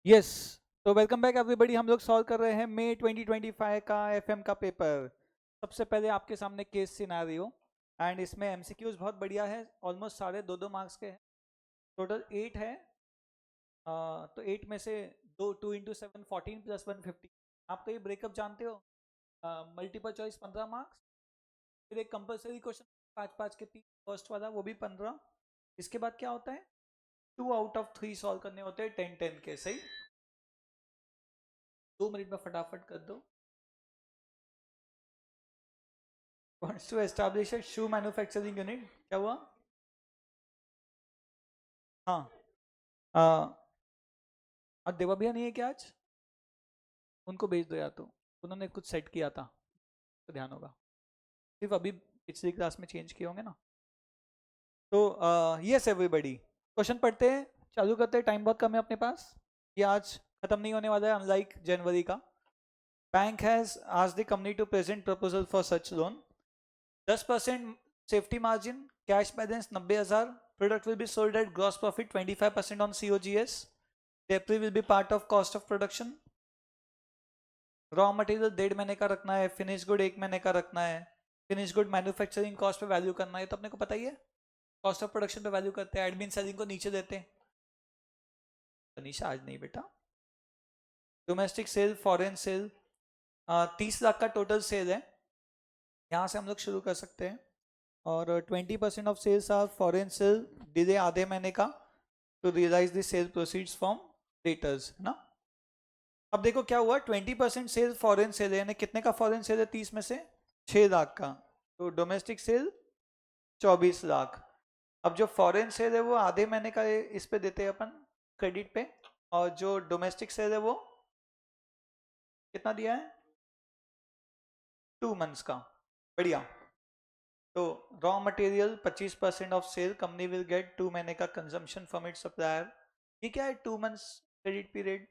Yes. तो welcome back everybody. हम लोग सॉल्व कर रहे हैं मई 2025 का एफएम का पेपर। सबसे पहले आपके सामने केस सिनारियो एंड इसमें एमसीक्यूज बहुत बढ़िया है, ऑलमोस्ट साढ़े दो दो मार्क्स के हैं। टोटल 8 है। तो 8 में से दो 2 into 7 14 प्लस 150। आप तो ये ब्रेकअप जानते हो। मल्टीपल चॉइस 15 मार्क्स, फिर एक कंपलसरी क्वेश्चन 5 5 के 3, फर्स्ट वाला वो भी 15। इसके बाद क्या होता है, 2 out of 3 सॉल्व करने होते हैं 10 10 के। सही, 2 मिनट में फटाफट कर दो। wants to establish a shoe manufacturing unit। क्या हुआ? हाँ। और देवा भैया नहीं है क्या आज? उनको भेज दो, या तो उन्होंने कुछ सेट किया था तो ध्यान होगा। सिर्फ अभी पिछली क्लास में चेंज किए होंगे ना। तो यस एवरीबॉडी, क्वेश्चन पढ़ते हैं, चालू करते हैं। टाइम बहुत कम है अपने पास, ये आज खत्म नहीं होने वाला है अनलाइक जनवरी का। Bank has asked the company to present proposal for such loan. 10% safety margin, cash balance 90,000, product will be sold at gross profit 25% on COGS, depre will be part of cost of production. Raw material 1.5 महीने का रखना है, finish good 1 महीने का रखना है, finish good manufacturing cost पे value करना है, तो अपने को पता ही है। कॉस्ट ऑफ प्रोडक्शन पे वैल्यू करते हैं, एडमिन सेलिंग को नीचे देते हैं। तनीषा आज नहीं बेटा। Domestic sale, foreign sale, 30 lakh का टोटल सेल है, यहाँ से हम लोग शुरू कर सकते हैं। और 20% of sales are foreign sale, delay आधे महीने का to realise the sale proceeds from debtors, है ना। अब देखो क्या हुआ, 20% सेल फॉरेन सेल है, यानी कितने का फॉरेन सेल है 30 में से? 6 लाख का। तो डोमेस्टिक सेल 24 लाख। अब जो फॉरेन सेल है वो आधे महीने का इस पे देते हैं अपन क्रेडिट पे, और जो डोमेस्टिक सेल है वो कितना दिया है? 2 मंथ्स का। बढ़िया। तो raw material 25% of sale, company will get 2 महीने का कंजम्पशन फ्रॉम इट सप्लायर। ये क्या है? 2 मंथ्स क्रेडिट पीरियड।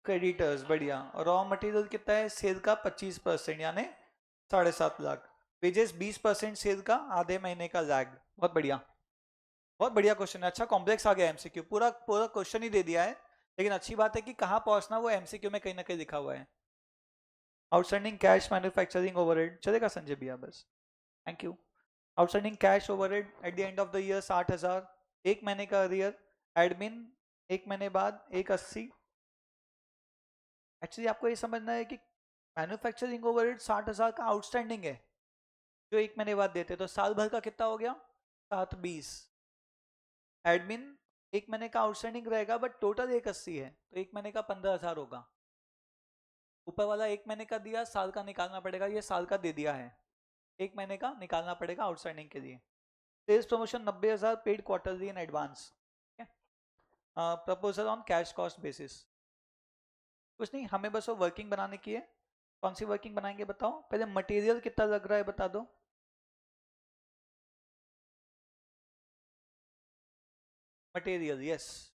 क्रेडिटर्स, बढ़िया। और रॉ मटेरियल कितना है सेल का? 25%, यानी 7.5 लाख। वेजेस 20% सेल का, आधे महीने का लैग। बहुत बढ़िया, बहुत बढ़िया क्वेश्चन है। अच्छा कॉम्प्लेक्स आ गया एमसीक्यू, पूरा पूरा क्वेश्चन ही दे दिया है। लेकिन अच्छी बात है कि कहाँ पहुंचना वो एमसीक्यू में कहीं ना कहीं लिखा हुआ है। आउटस्टैंडिंग कैश मैन्युफैक्चरिंग ओवरहेड चलेगा संजय भैया? बस, thank you. Outstanding cash overhead at the end of the year 60,000, 1 महीने का अरियर। एडमिन 1 महीने बाद 180। एक्चुअली आपको ये समझना है कि मैन्युफैक्चरिंग ओवरहेड 60,000 का आउटस्टैंडिंग है, जो 1 महीने बाद देते, तो साल भर का कितना हो गया? 720। एडमिन 1 महीने का आउटस्टैंडिंग रहेगा, बट टोटल 180 है, तो 1 महीने का 15,000 होगा। ऊपर वाला 1 महीने का दिया, साल का निकालना पड़ेगा, ये साल का दे दिया है, 1 महीने का निकालना पड़ेगा आउटस्टैंडिंग के लिए। Sales promotion 90,000 paid quarterly in advance. Proposal on cash cost basis. कुछ नहीं, हमें बस वो वर्किंग बनाने की है। कौन सी वर्किंग बनाएंगे बताओ? पहले मटेरियल कितना लग रहा है बता दो। Material, yes.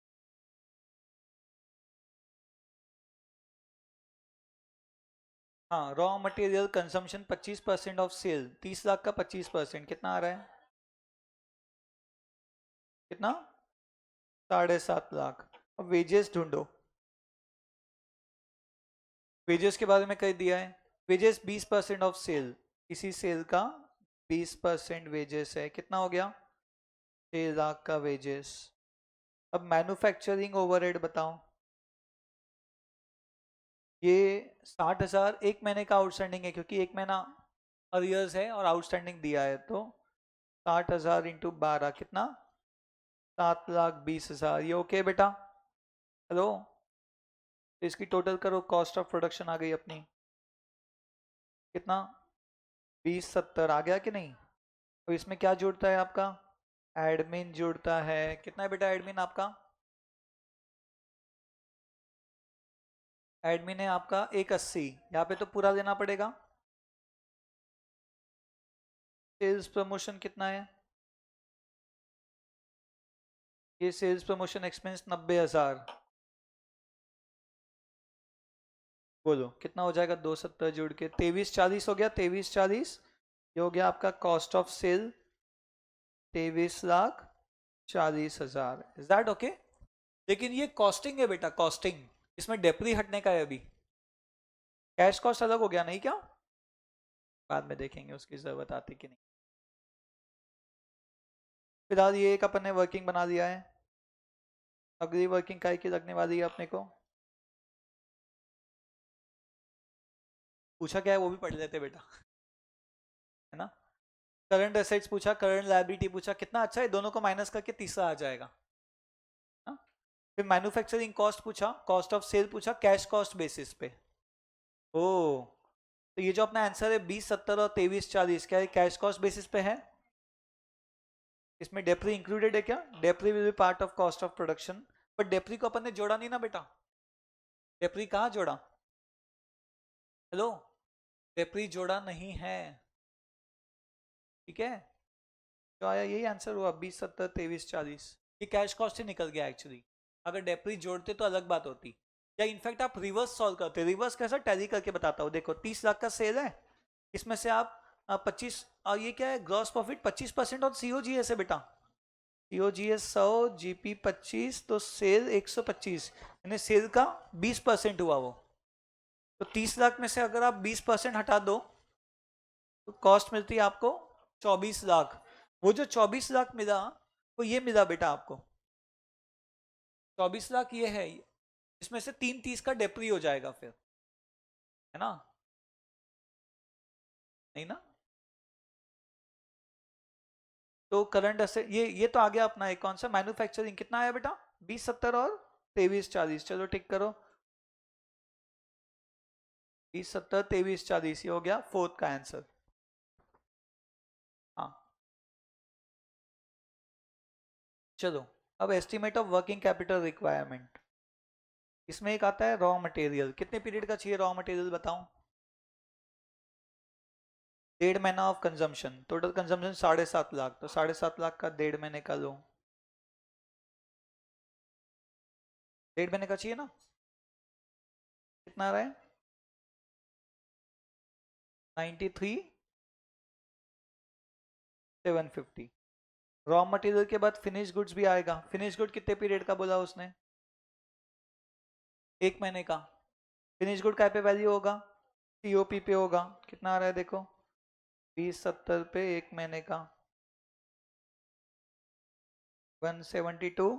हाँ, raw material consumption 25% of sale, 30 lakh का 25% कितना आ रहा है? कितना? 7.5 लाख। अब वेजेस ढूंढो। वेजेस के बारे में कह दिया है। वेजेस 20% ऑफ सेल, इसी सेल का 20% वेजेस है, कितना हो गया? 6 लाख का वेजेस। अब मैन्युफैक्चरिंग ओवरहेड बताओ। ये 60,000 1 महीने का आउटस्टैंडिंग है, क्योंकि 1 महीना अरियर्स है और आउटस्टैंडिंग दिया है, तो 60,000 इंटू 12 कितना? 7,20,000। ये ओके बेटा? हेलो, तो इसकी टोटल करो, कॉस्ट ऑफ प्रोडक्शन आ गई अपनी कितना? 2070 आ गया कि नहीं? अब इसमें क्या जुड़ता है आपका? एडमिन जुड़ता है। कितना है बेटा एडमिन आपका? एडमिन है आपका 180, यहाँ पे तो पूरा देना पड़ेगा। सेल्स प्रमोशन कितना है? ये सेल्स प्रमोशन एक्सपेंस 90,000। बोलो कितना हो जाएगा? 270 जुड़ के 2340 हो गया। 2340 ये हो गया आपका cost of sale, 23,40,000। Is that okay? लेकिन ये कॉस्टिंग है बेटा, कॉस्टिंग, इसमें डेप्री हटने का है अभी। कैश कॉस्ट अलग हो गया नहीं क्या? बाद में देखेंगे उसकी जरूरत आती कि नहीं। फिलहाल ये एक अपन ने वर्किंग बना दिया है, अगली वर्किंग काय की लगने वाली है अपने को, पूछा क्या है वो भी पढ़ लेते बेटा, है ना। करंट एसेट्स पूछा, करंट लायबिलिटी पूछा, कितना अच्छा है, दोनों को माइनस करके तीसरा आ जाएगा ना? फिर मैन्युफैक्चरिंग कॉस्ट पूछा, कॉस्ट ऑफ सेल पूछा, कैश कॉस्ट बेसिस पे। ओ, तो ये जो अपना आंसर है 20, 70 और 23, 40, क्या है कैश कॉस्ट बेसिस पे है? इसमें डेप्री इंक्लूडेड है क्या? Depre will be part of cost of production, but depre को अपन ने जोड़ा नहीं ना बेटा, डेप्री कहाँ जोड़ा? हेलो, डेप्री जोड़ा नहीं है, ठीक है। तो आया यही आंसर हुआ 20, 70, 23, 40, ये कैश कॉस्ट से निकल गया एक्चुअली। अगर डेप्री जोड़ते तो अलग बात होती, या इनफैक्ट आप रिवर्स सॉल्व करते। रिवर्स कैसा, टैली करके बताता हूँ। देखो 30 लाख का सेल है, इसमें से आप 25, और ये क्या है, ग्रॉस प्रॉफिट 25% और सीओजीएस है बेटा, सीओजीएस 100, जीपी 25, तो सेल 125, यानी सेल का 20% हुआ वो। तो 30 लाख में से अगर आप 20% हटा दो तो कॉस्ट मिलती है आपको 24 लाख। वो जो 24 लाख मिला वो ये मिला बेटा आपको, 24 लाख ये है, इसमें से 330 का डेप्री हो जाएगा फिर, है ना, नहीं ना। तो करंट एसेट ये तो आ गया अपना एक, कौन सा, मैन्युफैक्चरिंग, कितना आया बेटा, 20, 70 और 23, 40, चलो टिक करो, 20, 70, 23, 40, ये हो गया फोर्थ का आंसर। हाँ, चलो अब estimate of working capital requirement, इसमें एक आता है रॉ मटेरियल, कितने पीरियड का चाहिए रॉ मटेरियल बताऊं? 1.5 महीना of consumption, total consumption 7.5 lakh, तो 7.5 लाख का 1.5 महीने का लो, 1.5 महीने का चाहिए ना, कितना आ रहा है, 93,750। रॉ मटेरियल के बाद फिनिश गुड्स भी आएगा, फिनिश गुड कितने पीरियड का बोला उसने, 1 महीने का। फिनिश गुड काय पे वैल्यू होगा, सीओपी पे होगा, कितना आ रहा है देखो, 20, 70 पे 1 महीने का, 172,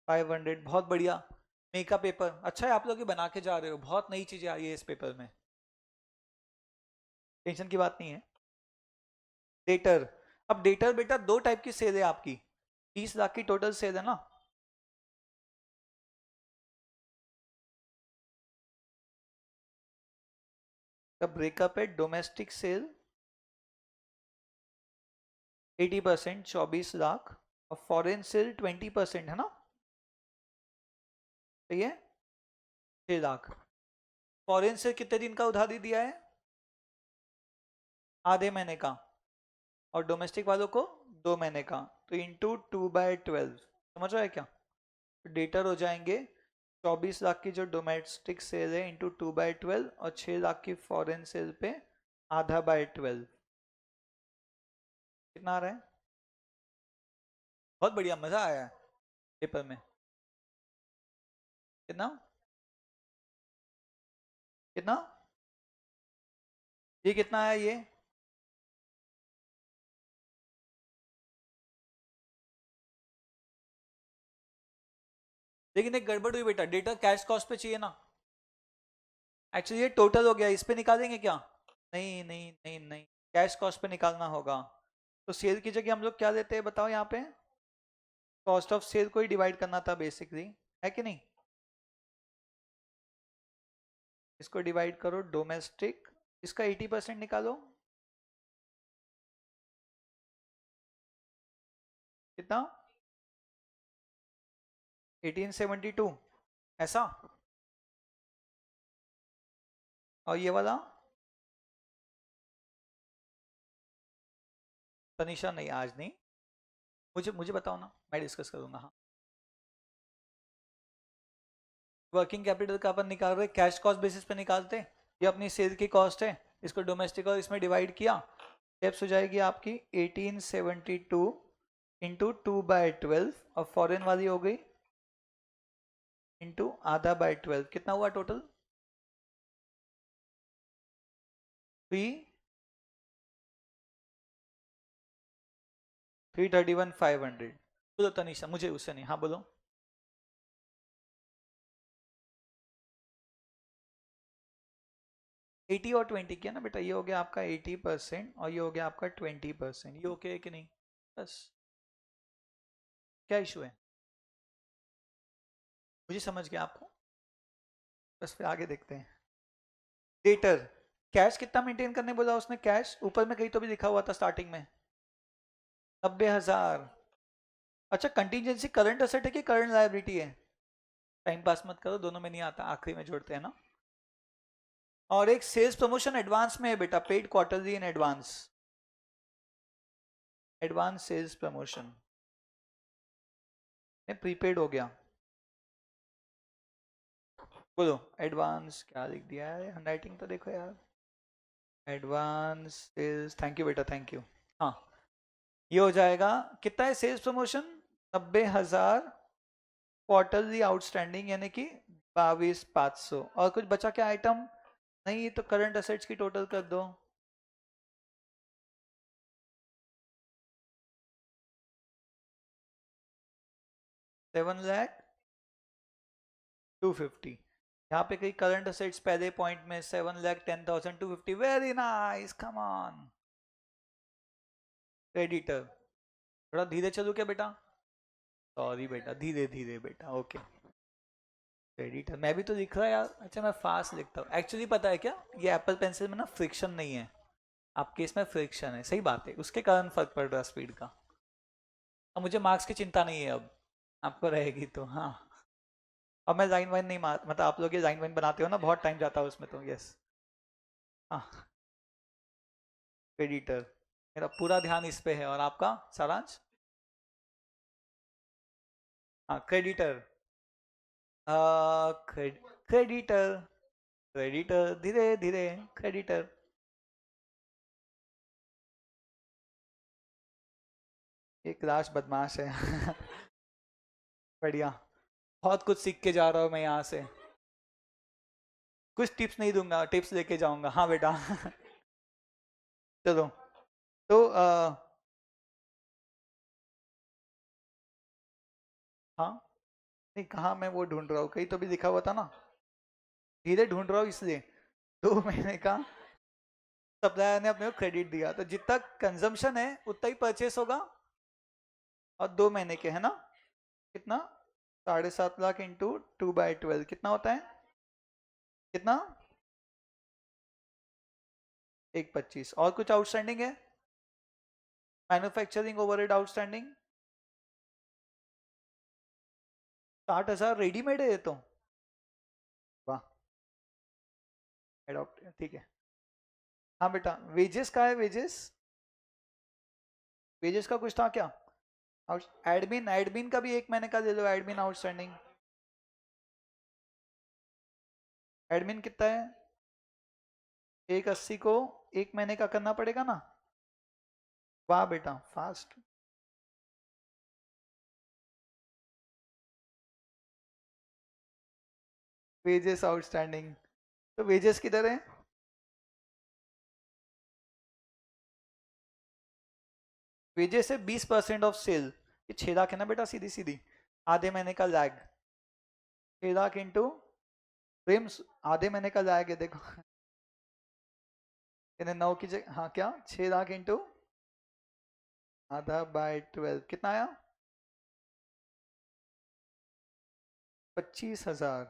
500, बहुत बढ़िया। मेकअप पेपर अच्छा है, आप लोग ये बना के जा रहे हो, बहुत नई चीजें आ रही है इस पेपर में, टेंशन की बात नहीं है। डेटर, अब डेटर बेटा दो टाइप की सेल है आपकी, 30 लाख की टोटल सेल है ना, का ब्रेकअप है, डोमेस्टिक सेल 80%, 24 लाख, और फॉरेन सेल 20% है ना, सही है, 6 लाख। फॉरेन सेल कितने दिन का उधारी दिया है, आधे महीने का, और डोमेस्टिक वालों को 2 महीने का, तो इंटू 2/12, समझ रहा है क्या, डेटर हो जाएंगे 24 लाख की जो डोमेस्टिक सेल है इंटू 2/12, और 6 लाख की फॉरेन सेल पे ½ 12, कितना आ रहा है, बहुत बढ़िया, मजा आया है पेपर में, कितना, कितना, ये कितना आया ये, लेकिन एक गड़बड़ हुई बेटा, डेटा कैश कॉस्ट पे चाहिए ना, एक्चुअली ये टोटल हो गया, इस पे निकालेंगे क्या, नहीं नहीं नहीं नहीं, कैश कॉस्ट पे निकालना होगा, तो सेल की जगह हम लोग क्या लेते हैं बताओ, यहाँ पे कॉस्ट ऑफ सेल को ही डिवाइड करना था बेसिकली, है कि नहीं, इसको डिवाइड करो डोमेस्टिक, इसका 80% निकालो, कितना, 1872, ऐसा, और ये वाला, तनिषा नहीं आज नहीं, मुझे मुझे बताओ ना, मैं डिस्कस करूंगा, हाँ। वर्किंग कैपिटल का अपन निकाल रहे, कैश कॉस्ट बेसिस पे निकालते, ये अपनी सेल की कॉस्ट है, इसको डोमेस्टिक और इसमें डिवाइड किया, स्टेप्स हो जाएगी आपकी 1872 इंटू 2/12, और फॉरेन वाली हो गई आधा बाय 12 कितना हुआ टोटल? 331,500। बोलो तनीषा, मुझे उससे नहीं, हाँ बोलो। 80 और 20 किया ना बेटा, ये हो गया आपका 80% और ये हो गया आपका 20%। ये ओके है कि नहीं? बस, क्या इशू है? मुझे समझ गया आपको। बस फिर आगे देखते हैं। डेटर, कैश कितना मेंटेन करने बोला उसने? कैश ऊपर में कहीं तो भी लिखा हुआ था स्टार्टिंग में, 90,000। अच्छा, कंटीजेंसी करंट असेट है कि करंट लायबिलिटी है? टाइम पास मत करो, दोनों में नहीं आता, आखिरी में जोड़ते हैं ना। और एक सेल्स प्रमोशन एडवांस में है बेटा, paid quarterly in advance, advance sales promotion में प्रीपेड हो गया। बोलो एडवांस क्या लिख दिया है, हैंडराइटिंग तो देखो यार। एडवांस सेल्स, थैंक यू बेटा, थैंक यू। हाँ, ये हो जाएगा। कितना है सेल्स प्रमोशन? 90,000 क्वार्टरली आउटस्टैंडिंग, यानी कि 22,500। और कुछ बचा क्या आइटम? नहीं, तो करंट असेट्स की टोटल कर दो। 7,250,000। यहाँ पे कहीं करंट असेट्स पहले पॉइंट में 7,10,250। Very nice, come on. Creditor, थोड़ा धीरे चलो क्या बेटा? सॉरी बेटा, धीरे धीरे बेटा, ओके। क्रेडिटर मैं भी तो लिख रहा यार। अच्छा, मैं फास्ट लिखता हूँ एक्चुअली, पता है क्या, ये एप्पल पेंसिल में ना फ्रिक्शन नहीं है, आपके इसमें फ्रिक्शन है, सही बात है, उसके कारण फर्क पड़ रहा है स्पीड का। अब मुझे मार्क्स की चिंता नहीं है अब, आपको रहेगी तो हाँ। अब मैं लाइन वाइन नहीं मार, मतलब आप लोग ये लाइन वाइन बनाते हो ना, बहुत टाइम जाता है उसमें तो, यस। हाँ, क्रेडिटर, मेरा पूरा ध्यान इस पे है। और आपका सारांश? हाँ, क्रेडिटर, क्रेडिटर, क्रेडिटर, धीरे धीरे, क्रेडिटर। एक लाश बदमाश है। बढ़िया, बहुत कुछ सीख के जा रहा हूँ मैं यहाँ से। कुछ टिप्स नहीं दूंगा, टिप्स लेके जाऊंगा, हाँ बेटा। चलो, तो हाँ, नहीं कहाँ, मैं वो ढूंढ रहा हूँ, कहीं तो भी लिखा हुआ था ना, धीरे ढूंढ रहा हूँ इसलिए। तो मैंने कहा सप्लायर ने अपने को क्रेडिट दिया, तो जितना कंजम्पशन है उतना ही परचेस होगा। और 2 महीने के है ना, कितना? 7.5 लाख इंटू 2/12 कितना होता है? कितना? 1,25। और कुछ आउटस्टैंडिंग है? मैन्युफैक्चरिंग ओवरहेड आउटस्टैंडिंग 60,000 रेडीमेड है ये तो। वाह, एडॉप्ट, ठीक है। हाँ बेटा, वेजेस का है, वेजेस, वेजेस का कुछ था क्या? एडमिन, एडमिन का भी 1 महीने का दे दो, एडमिन आउटस्टैंडिंग। एडमिन कितना है? 1,80 को 1 महीने का करना पड़ेगा ना। वाह बेटा, फास्ट। वेजेस आउटस्टैंडिंग, तो वेजेस किधर है? वेजेस है 20% ऑफ सेल। ये 6 लाख है ना बेटा, सीधी सीधी, आधे महीने का लैग। 6 लाख इंटू प्रिम्स, आधे महीने का लैग है देखो। इन्हें 9 की जगह, हाँ क्या, 6 लाख इंटू आधा/12 कितना आया? 25,000।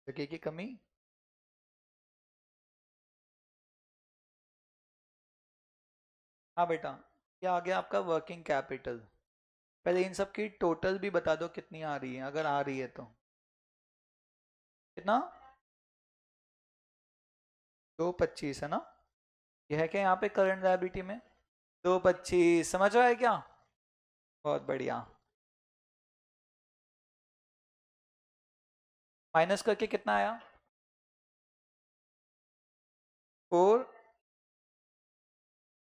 जगह की कमी। हाँ बेटा, ये आ गया आपका वर्किंग कैपिटल। पहले इन सब की टोटल भी बता दो कितनी आ रही है, अगर आ रही है तो। कितना? 2,25 है ना? ये है क्या यहाँ पे करंट लायबिलिटी में? 2,25 समझ रहा है क्या? बहुत बढ़िया। माइनस करके कितना आया? 4।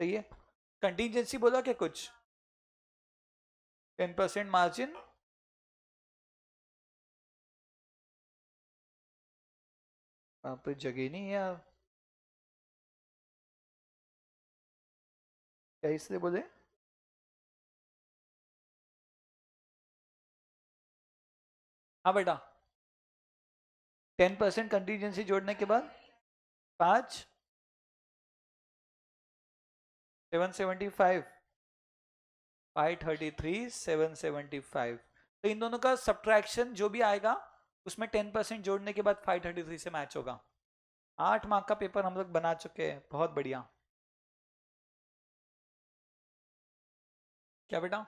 सही है। कंटीजेंसी बोला क्या कुछ? 10% मार्जिन, वहां पे जगह नहीं है यार, क्या इसलिए बोले? हाँ बेटा, 10% कंटीजेंसी जोड़ने के बाद 5, 775, 533, 775। तो इन दोनों का सब्ट्रैक्शन जो भी आएगा उसमें 10% जोड़ने के बाद 533 से मैच होगा। 8 मार्क का पेपर हम लोग बना चुके हैं, बहुत बढ़िया। क्या बेटा?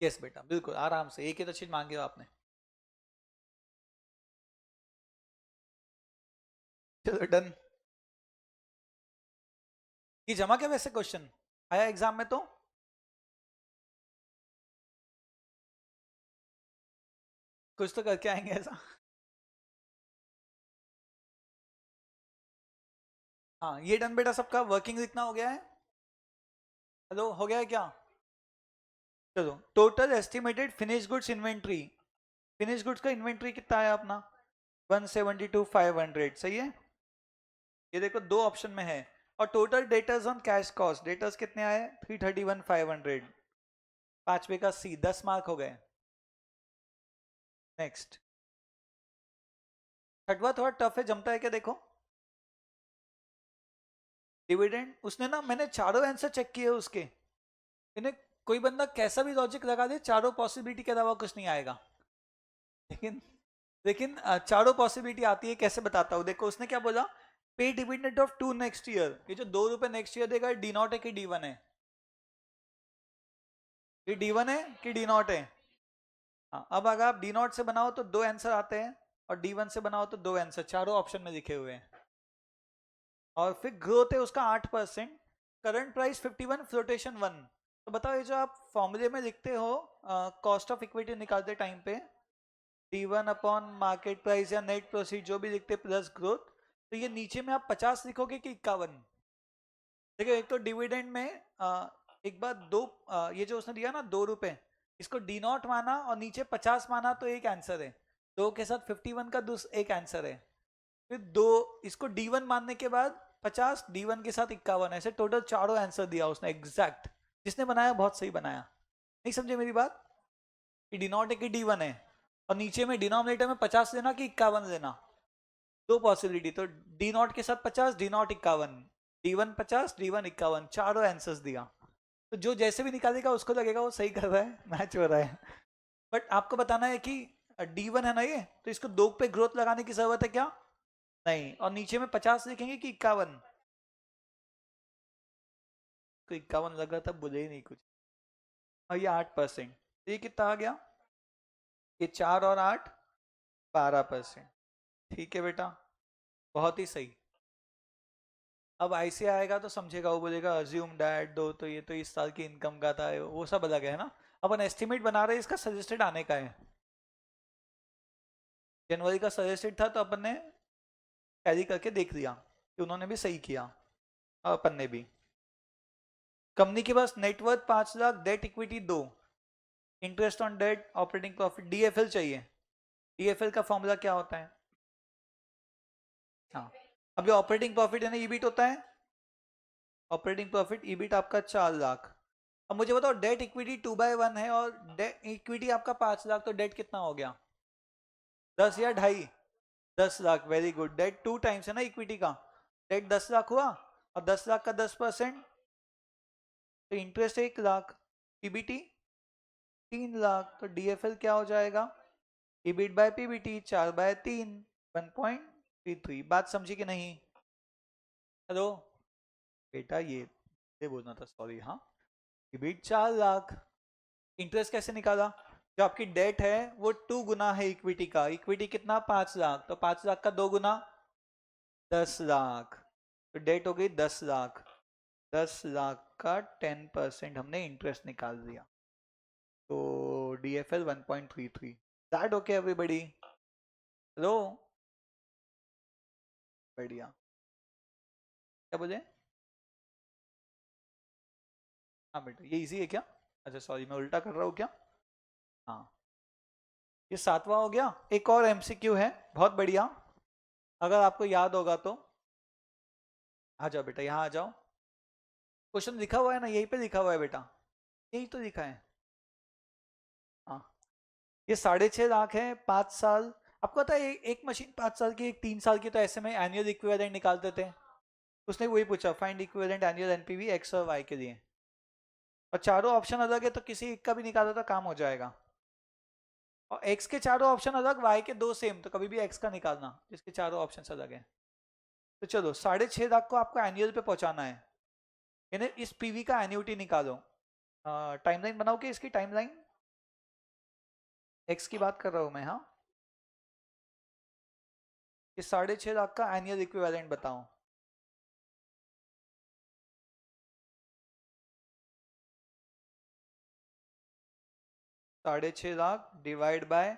यस बेटा, बिल्कुल आराम से, एक ही तो चीज मांगी हो आपने। चलो डन। ये जमा क्या वैसे क्वेश्चन आया एग्जाम में? तो कुछ तो करके आएंगे ऐसा। हाँ ये डन बेटा, सबका वर्किंग लिखना हो गया है? हेलो, हो गया है क्या? चलो, total estimated finish goods inventory, finish goods का इन्वेंट्री कितना है अपना? 172,500, सही है। ये देखो दो ऑप्शन में है। और total debtors on cash cost, debtors कितने आए? 331,500। पांचवे का सी, 10 मार्क हो गए। नेक्स्ट, छठवा थोड़ा टफ है, जमता है क्या देखो। डिविडेंड, उसने ना, मैंने चारों आंसर चेक किए उसके, इन्हें कोई बंदा कैसा भी लॉजिक लगा दे, चारों पॉसिबिलिटी के अलावा कुछ नहीं आएगा। लेकिन लेकिन चारों पॉसिबिलिटी आती है, कैसे बताता हूँ देखो। उसने क्या बोला? पे डिविडेंड ऑफ 2 नेक्स्ट ईयर, ये जो 2 रुपए नेक्स्ट ईयर देगा, डी नॉट है कि डी वन है? ये डी वन है कि डी नॉट है? हाँ, अब अगर आप डी नॉट से बनाओ तो दो आंसर आते हैं, और डी वन से बनाओ तो दो आंसर, चारों ऑप्शन में लिखे हुए हैं। और फिर ग्रोथ है उसका 8%, करंट प्राइस 51, फ्लोटेशन 1। तो बताओ, ये जो आप फॉर्मूले में लिखते हो कॉस्ट ऑफ इक्विटी निकालते टाइम पे, D one upon market price या नेट प्रोसीड जो भी लिखते प्लस ग्रोथ, तो ये नीचे में आप 50 लिखोगे कि 51? देखो, एक तो डिविडेंड में एक बार दो, ये जो उसने दिया ना 2 रुपए, इसको डी नॉट माना और नीचे 50 माना, तो एक आंसर है। दो के साथ 51 का एक आंसर है। फिर दो, इसको डी वन मानने के बाद 50, डी वन के साथ 51, ऐसे टोटल चारों आंसर दिया उसने एग्जैक्ट। जिसने बनाया बहुत सही बनाया। नहीं समझे मेरी बात? कि डी नॉट है कि डी वन है, और नीचे में डिनोमिनेटर में 50 लेना कि 51 लेना। दो पॉसिबिलिटी, तो डी नॉट के साथ 50, D not 51, D one 50, D one 51, चारों आंसर्स दिया। तो जो जैसे भी निकालेगा उसको लगेगा वो सही कर रहा है, मैच हो रहा है। बट आपको बताना है कि डी वन है ना ये, तो इसको दो पे ग्रोथ लगाने की जरूरत है क्या? नहीं। और नीचे में 50 लिखेंगे कि 51? तो 51 लगा था, बोले ही नहीं कुछ। और ये 8%, ये कितना आ गया? ये 4 और 8, 12%। ठीक है बेटा, बहुत ही सही। अब ऐसे आएगा तो समझेगा, वो बोलेगा अज्यूम डैट दो, तो ये तो इस साल की इनकम का था, वो सब अलग है ना। अपन एस्टिमेट बना रहे हैं, इसका सजेस्टेड आने का है। जनवरी का सजेस्टेड था, तो अपन ने टैली करके देख लिया कि उन्होंने भी सही किया, और अपन ने भी। कंपनी के पास net worth 5 lakh, debt equity 2, interest on debt, operating profit, DFL चाहिए। डीएफएल का फॉर्मूला क्या होता है? हाँ, अब जो ऑपरेटिंग प्रॉफिट है ना, ईबिट होता है। ऑपरेटिंग प्रॉफिट ईबिट आपका 4 लाख। अब मुझे बताओ, डेट इक्विटी 2/1 है, और डेट इक्विटी आपका 5 लाख, तो डेट कितना हो गया? 10 या ढाई? 10 lakh, very good. Debt 2 times है ना इक्विटी का, डेट 10 लाख हुआ, और 10 लाख का 10%, तो इंटरेस्ट 1 लाख, पीबीटी 3 लाख, तो डीएफएल क्या हो जाएगा? EBIT by PBT, 4/3, 1.33। बात समझी कि नहीं? हेलो बेटा, ये बोलना था, सॉरी। हाँ, ईबिट 4 लाख, इंटरेस्ट कैसे निकाला? जो आपकी डेट है वो 2 गुना है इक्विटी का, इक्विटी कितना? 5 लाख, तो 5 लाख का 2 गुना, 10 लाख, तो डेट हो गई 10 लाख। 10 लाख का 10% हमने इंटरेस्ट निकाल दिया, तो DFL 1.33। That okay everybody? Hello, बढ़िया। क्या बोले? हाँ बेटा, ये इजी है क्या? अच्छा सॉरी, मैं उल्टा कर रहा हूँ क्या? हाँ, ये 7वां हो गया। एक और एमसीक्यू है, बहुत बढ़िया, अगर आपको याद होगा तो। आ जाओ बेटा, यहाँ आ जाओ। क्वेश्चन लिखा हुआ है ना, यहीं पे लिखा हुआ है बेटा, यही तो लिखा है। हाँ, ये 6.5 लाख है, 5 साल। आपको पता है एक मशीन 5 साल की, एक 3 साल की, तो ऐसे में एनुअल इक्विवेलेंट निकालते थे। उसने वही पूछा, find equivalent annual NPV x और वाई के लिए, और चारों ऑप्शन अलग है, तो किसी एक का भी निकालो तो काम हो जाएगा। और एक्स के चारों ऑप्शन अलग, वाई के 2 सेम, तो कभी भी एक्स का निकालना जिसके चारों ऑप्शन अलग है। तो चलो, 6.5 लाख को आपको एनुअल पे पहुंचाना है, यानी इस पीवी का एन्युटी निकालो। टाइमलाइन बनाओ कि इसकी टाइमलाइन, एक्स की बात कर रहा हूं मैं। हाँ, ये 6.5 लाख का एनुअल इक्विवेलेंट बताओ। 6.5 लाख डिवाइड बाय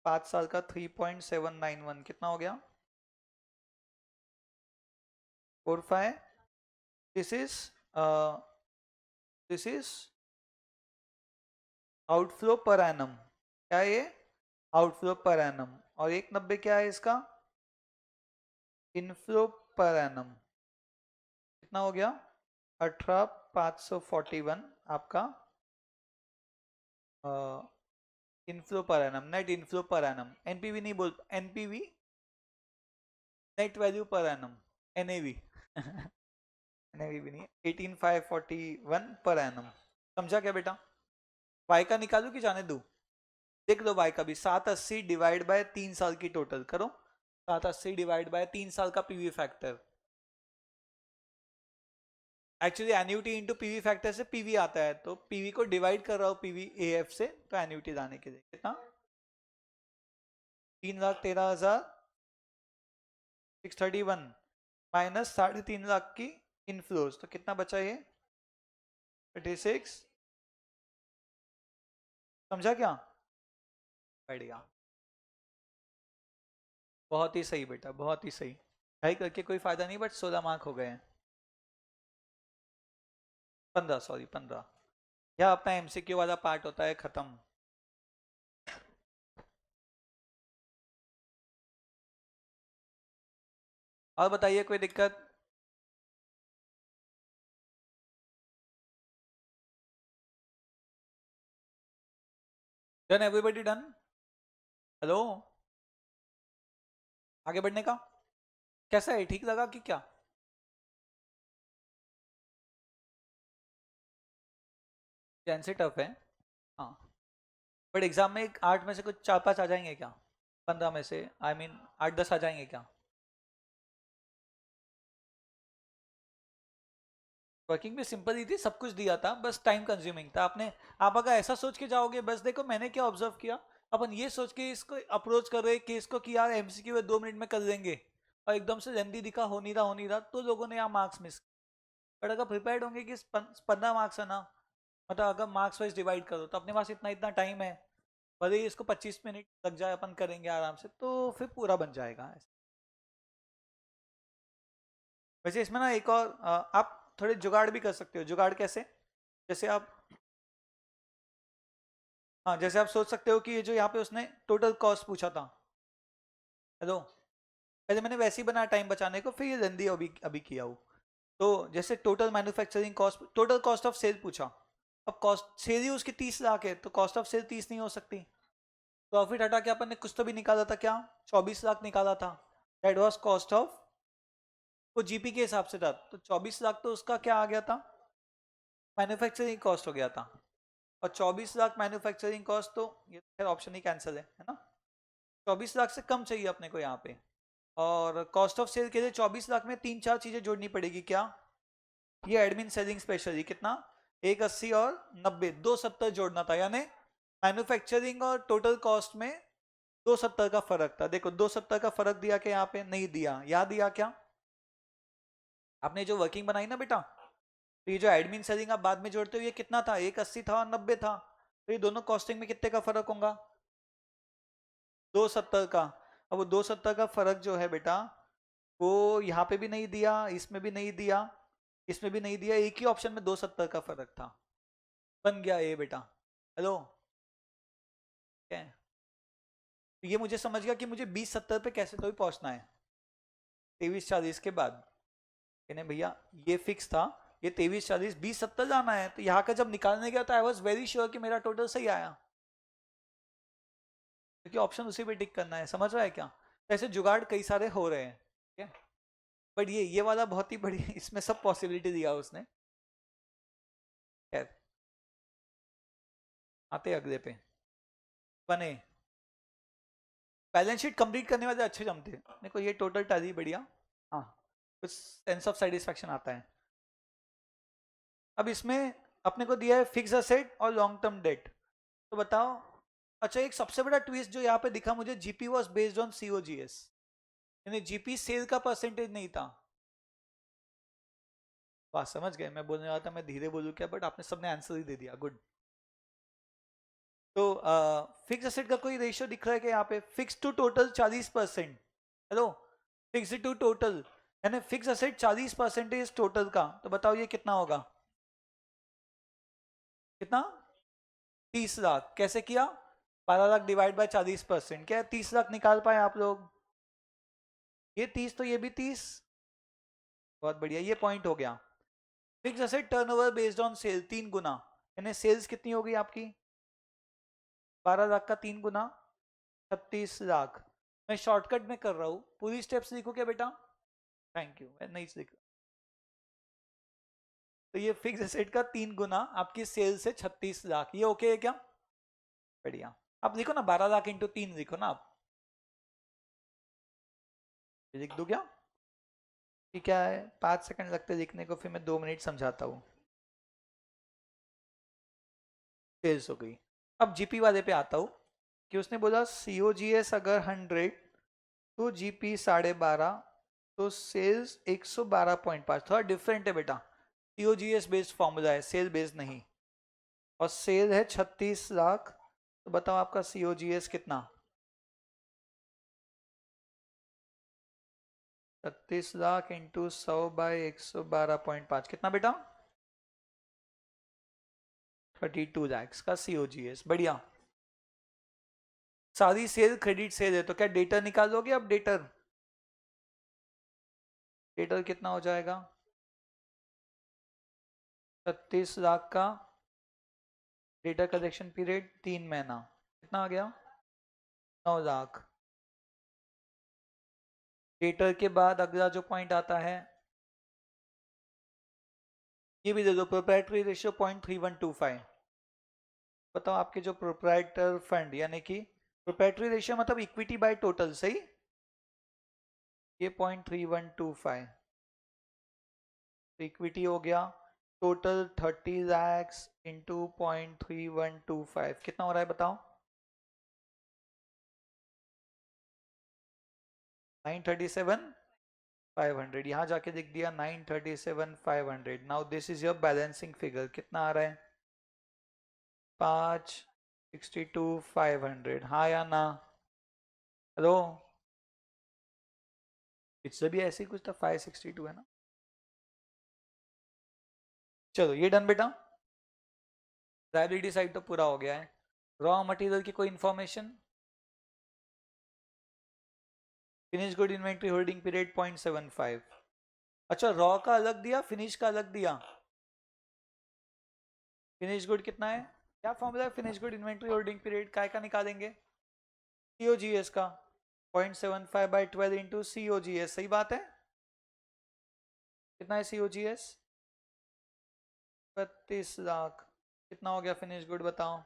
5 साल का 3.791 कितना हो गया? 45। This is this is outflow per annum. क्या है ये? Outflow per annum. और 190 क्या है इसका? Inflow per annum. कितना हो गया? 18,541 आपका inflow per annum, net inflow per annum. NPV नहीं बोल, NPV net value per annum, NAV. NAV भी नहीं, 18,541 पर एनम। समझा क्या बेटा? वाई का निकालू कि जाने दू? देख लो वाई का भी, 780 डिवाइड बाय 3 साल की टोटल करो। 780 डिवाइड बाय 3 साल का PV factor, actually annuity into PV factor से पीवी आता है, तो पीवी को डिवाइड कर रहा हूँ पीवी एएफ से, तो एन्युटी लाने के लिए कितना? 3,13,631 माइनस 3.5 लाख की इनफ्लोज, तो कितना बचा ये? 36। समझा क्या? बढ़िया, बहुत ही सही बेटा, बहुत ही सही। ढाई करके कोई फायदा नहीं, बट 16 मार्क हो गए हैं। 15, सॉरी 15। यह अपना एमसीक्यू वाला पार्ट होता है खत्म। और बताइए, कोई दिक्कत? Done, everybody done? हेलो, आगे बढ़ने का कैसा है, ठीक लगा कि क्या? जैन से टफ है। हाँ, बट एग्जाम में 8 में से कुछ 4-5 आ जाएंगे क्या? 15 में से, आई मीन 8-10 आ जाएंगे क्या? वर्किंग भी सिंपल ही थी, सब कुछ दिया था, बस टाइम कंज्यूमिंग था। आप अगर ऐसा सोच के जाओगे, बस देखो मैंने क्या ऑब्जर्व किया, अपन ये सोच के इसको अप्रोच कर रहे केस को कि यार एमसीक्यू में 2 मिनट में कर देंगे, और एकदम से लेंदी दिखा, हो नहीं रहा, तो लोगों ने यहाँ मार्क्स मिस। बट अगर प्रिपेयर्ड होंगे कि 15 मार्क्स है ना, मतलब अगर मार्क्स वाइज डिवाइड करो, तो अपने पास इतना इतना टाइम है, भले ही इसको 25 मिनट लग जाए, अपन करेंगे आराम से, तो फिर पूरा बन जाएगा। वैसे इसमें ना एक और आप थोड़े जुगाड़ भी कर सकते हो। जुगाड़ कैसे? जैसे आप, हाँ, जैसे आप सोच सकते हो कि ये जो यहाँ पे उसने टोटल कॉस्ट पूछा था, हेलो, पहले मैंने वैसे ही बनाया टाइम बचाने को, फिर ये लेंदी अभी अभी किया हूँ। तो जैसे total manufacturing cost, total cost of sale पूछा, अब कॉस्ट सेल ही उसकी 30 लाख है, तो कॉस्ट ऑफ सेल 30 नहीं हो सकती। प्रॉफिट हटा के अपन ने कुछ तो भी निकाला था, क्या? 24 लाख निकाला था। दैट वॉज कॉस्ट ऑफ, वो जीपी के हिसाब से था, तो 24 लाख तो उसका क्या आ गया था? मैन्युफैक्चरिंग कॉस्ट हो गया था। और 24 लाख मैन्युफैक्चरिंग कॉस्ट, तो ये खैर ऑप्शन ही कैंसिल है ना? 24 लाख से कम चाहिए अपने को यहाँ पे। और कॉस्ट ऑफ सेल के लिए 24 लाख में 3-4 चीजें जोड़नी पड़ेगी, क्या? ये एडमिन सेलिंग स्पेशल, ये कितना? 180 और 90, 270 जोड़ना था, यानी मैन्युफैक्चरिंग और टोटल कॉस्ट में 270 का फर्क था। देखो 270 का फर्क दिया क्या? यहाँ पे नहीं दिया, याद दिया क्या? आपने जो वर्किंग बनाई ना बेटा, तो ये जो एडमिन सेलिंग आप बाद में जोड़ते हो, ये कितना था? 180 था और 90 था, तो ये दोनों कॉस्टिंग में कितने का फर्क होगा? 270 का। अब वो 270 का फर्क जो है बेटा, वो यहाँ पे भी नहीं दिया, इसमें भी नहीं दिया, इसमें भी नहीं दिया, एक ही ऑप्शन में 270 का फर्क था, बन गया ए बेटा। हेलो, क्या है? तो ये मुझे समझ गया कि मुझे 2070 पे कैसे तो भी पहुंचना है 2340 के बाद। कहने भैया ये फिक्स था, ये 2340 2070 जाना है, तो यहाँ का जब निकालने गया तो आई वॉज वेरी श्योर कि मेरा टोटल सही आया, क्योंकि ऑप्शन उसी पे टिक करना है। समझ रहा है क्या? तो ऐसे जुगाड़ कई सारे हो रहे हैं, ठीक है। बट ये वाला बहुत ही बड़ी इसमें सब पॉसिबिलिटी दिया उसने। खैर, आते अगले पे। बने बैलेंस शीट कंप्लीट करने वाले अच्छे जमते हैं, देखो ये टोटल टैली बढ़िया, हाँ कुछ सेंस ऑफ सेटिस्फैक्शन आता है। अब इसमें अपने को दिया है फिक्स असेट और लॉन्ग टर्म डेट, तो बताओ। अच्छा, एक सबसे बड़ा ट्विस्ट जो यहाँ पे दिखा मुझे, GP was based on COGS, यानी जीपी सेल का परसेंटेज नहीं था। वाह, समझ गए, मैं बोलने वाला था मैं धीरे बोलूँ क्या, बट आपने सबने आंसर ही दे दिया, गुड। तो फिक्स असेट का कोई रेशियो दिख रहा है कि यहाँ पे fix to total 40%। Hello, fix to total यानी फिक्स असेट 40% टोटल का, तो बताओ ये कितना होगा? कितना? 30 लाख। कैसे किया? 12 लाख डिवाइड बाय 40%, क्या 30 लाख निकाल पाए आप लोग? ये 30 तो ये भी 30, बहुत बढ़िया, ये पॉइंट हो गया। Fix asset turnover based on sale 3 गुना, यानी सेल्स कितनी होगी आपकी? 12 लाख का 3 गुना 36 लाख। मैं शॉर्टकट में कर रहा हूँ, पूरी स्टेप्स लिखो क्या बेटा? थैंक यू, मैं नहीं लिख। तो ये फिक्स एसेट का 3 गुना आपकी सेल से 36 लाख, ये ओके है क्या? बढ़िया। आप लिखो ना 12 लाख इंटू 3 लिखो ना आप, लिख दो क्या? कि क्या है, 5 सेकंड लगते लिखने को, फिर मैं 2 मिनट समझाता हूँ। सेल्स हो गई। अब जीपी वाले पे आता हूँ कि उसने बोला सीओजीएस अगर 100 तो जीपी 12.5, तो सेल्स 112.5, थोड़ा डिफरेंट है बेटा। सीओजीएस बेस्ड फॉर्मूला है, सेल बेस्ड नहीं, और सेल है 36 लाख, तो बताओ आपका सीओजीएस कितना? 36 लाख इंटू 100/112.5 कितना बेटा? 32 लैक्स का सीओजीएस, बढ़िया। सारी सेल क्रेडिट सेल है, तो क्या डेटर निकालोगे अब? डेटर डेटर कितना हो जाएगा? 36 लाख का डेटा कलेक्शन पीरियड 3 महीना, कितना आ गया? 9 लाख। डेटर के बाद अगला जो पॉइंट आता है, ये भी दे दो, प्रोप्राइटरी रेशियो 0.3125। बताओ आपके जो प्रोप्राइटर फंड, यानी कि प्रोप्राइटरी रेशियो मतलब इक्विटी बाय टोटल, सही, ये 0.3125, इक्विटी हो गया। टोटल 30 लैक्स इंटू 0.3125 कितना हो रहा है बताओ? 937,500, यहाँ जाके लिख दिया 937,500। Now this is your balancing figure, कितना आ रहा है? 562,500, हाँ या ना? हेलो, इससे भी ऐसे ही कुछ था, 562 है ना? चलो ये डन बेटा, लायबिलिटी साइड तो पूरा हो गया है। रॉ मटेरियल की कोई information? Finish good inventory holding period 0.75। अच्छा, रॉ का अलग दिया, फिनिश का अलग दिया। फिनिश गुड कितना है? क्या फॉर्मूला है finish good inventory holding period काय का निकालेंगे? सीओजीएस का, 0.75/12 इंटू सीओजीएस, सही बात है। कितना है सीओजीएस? 32 लाख। कितना हो गया फिनिश गुड बताओ?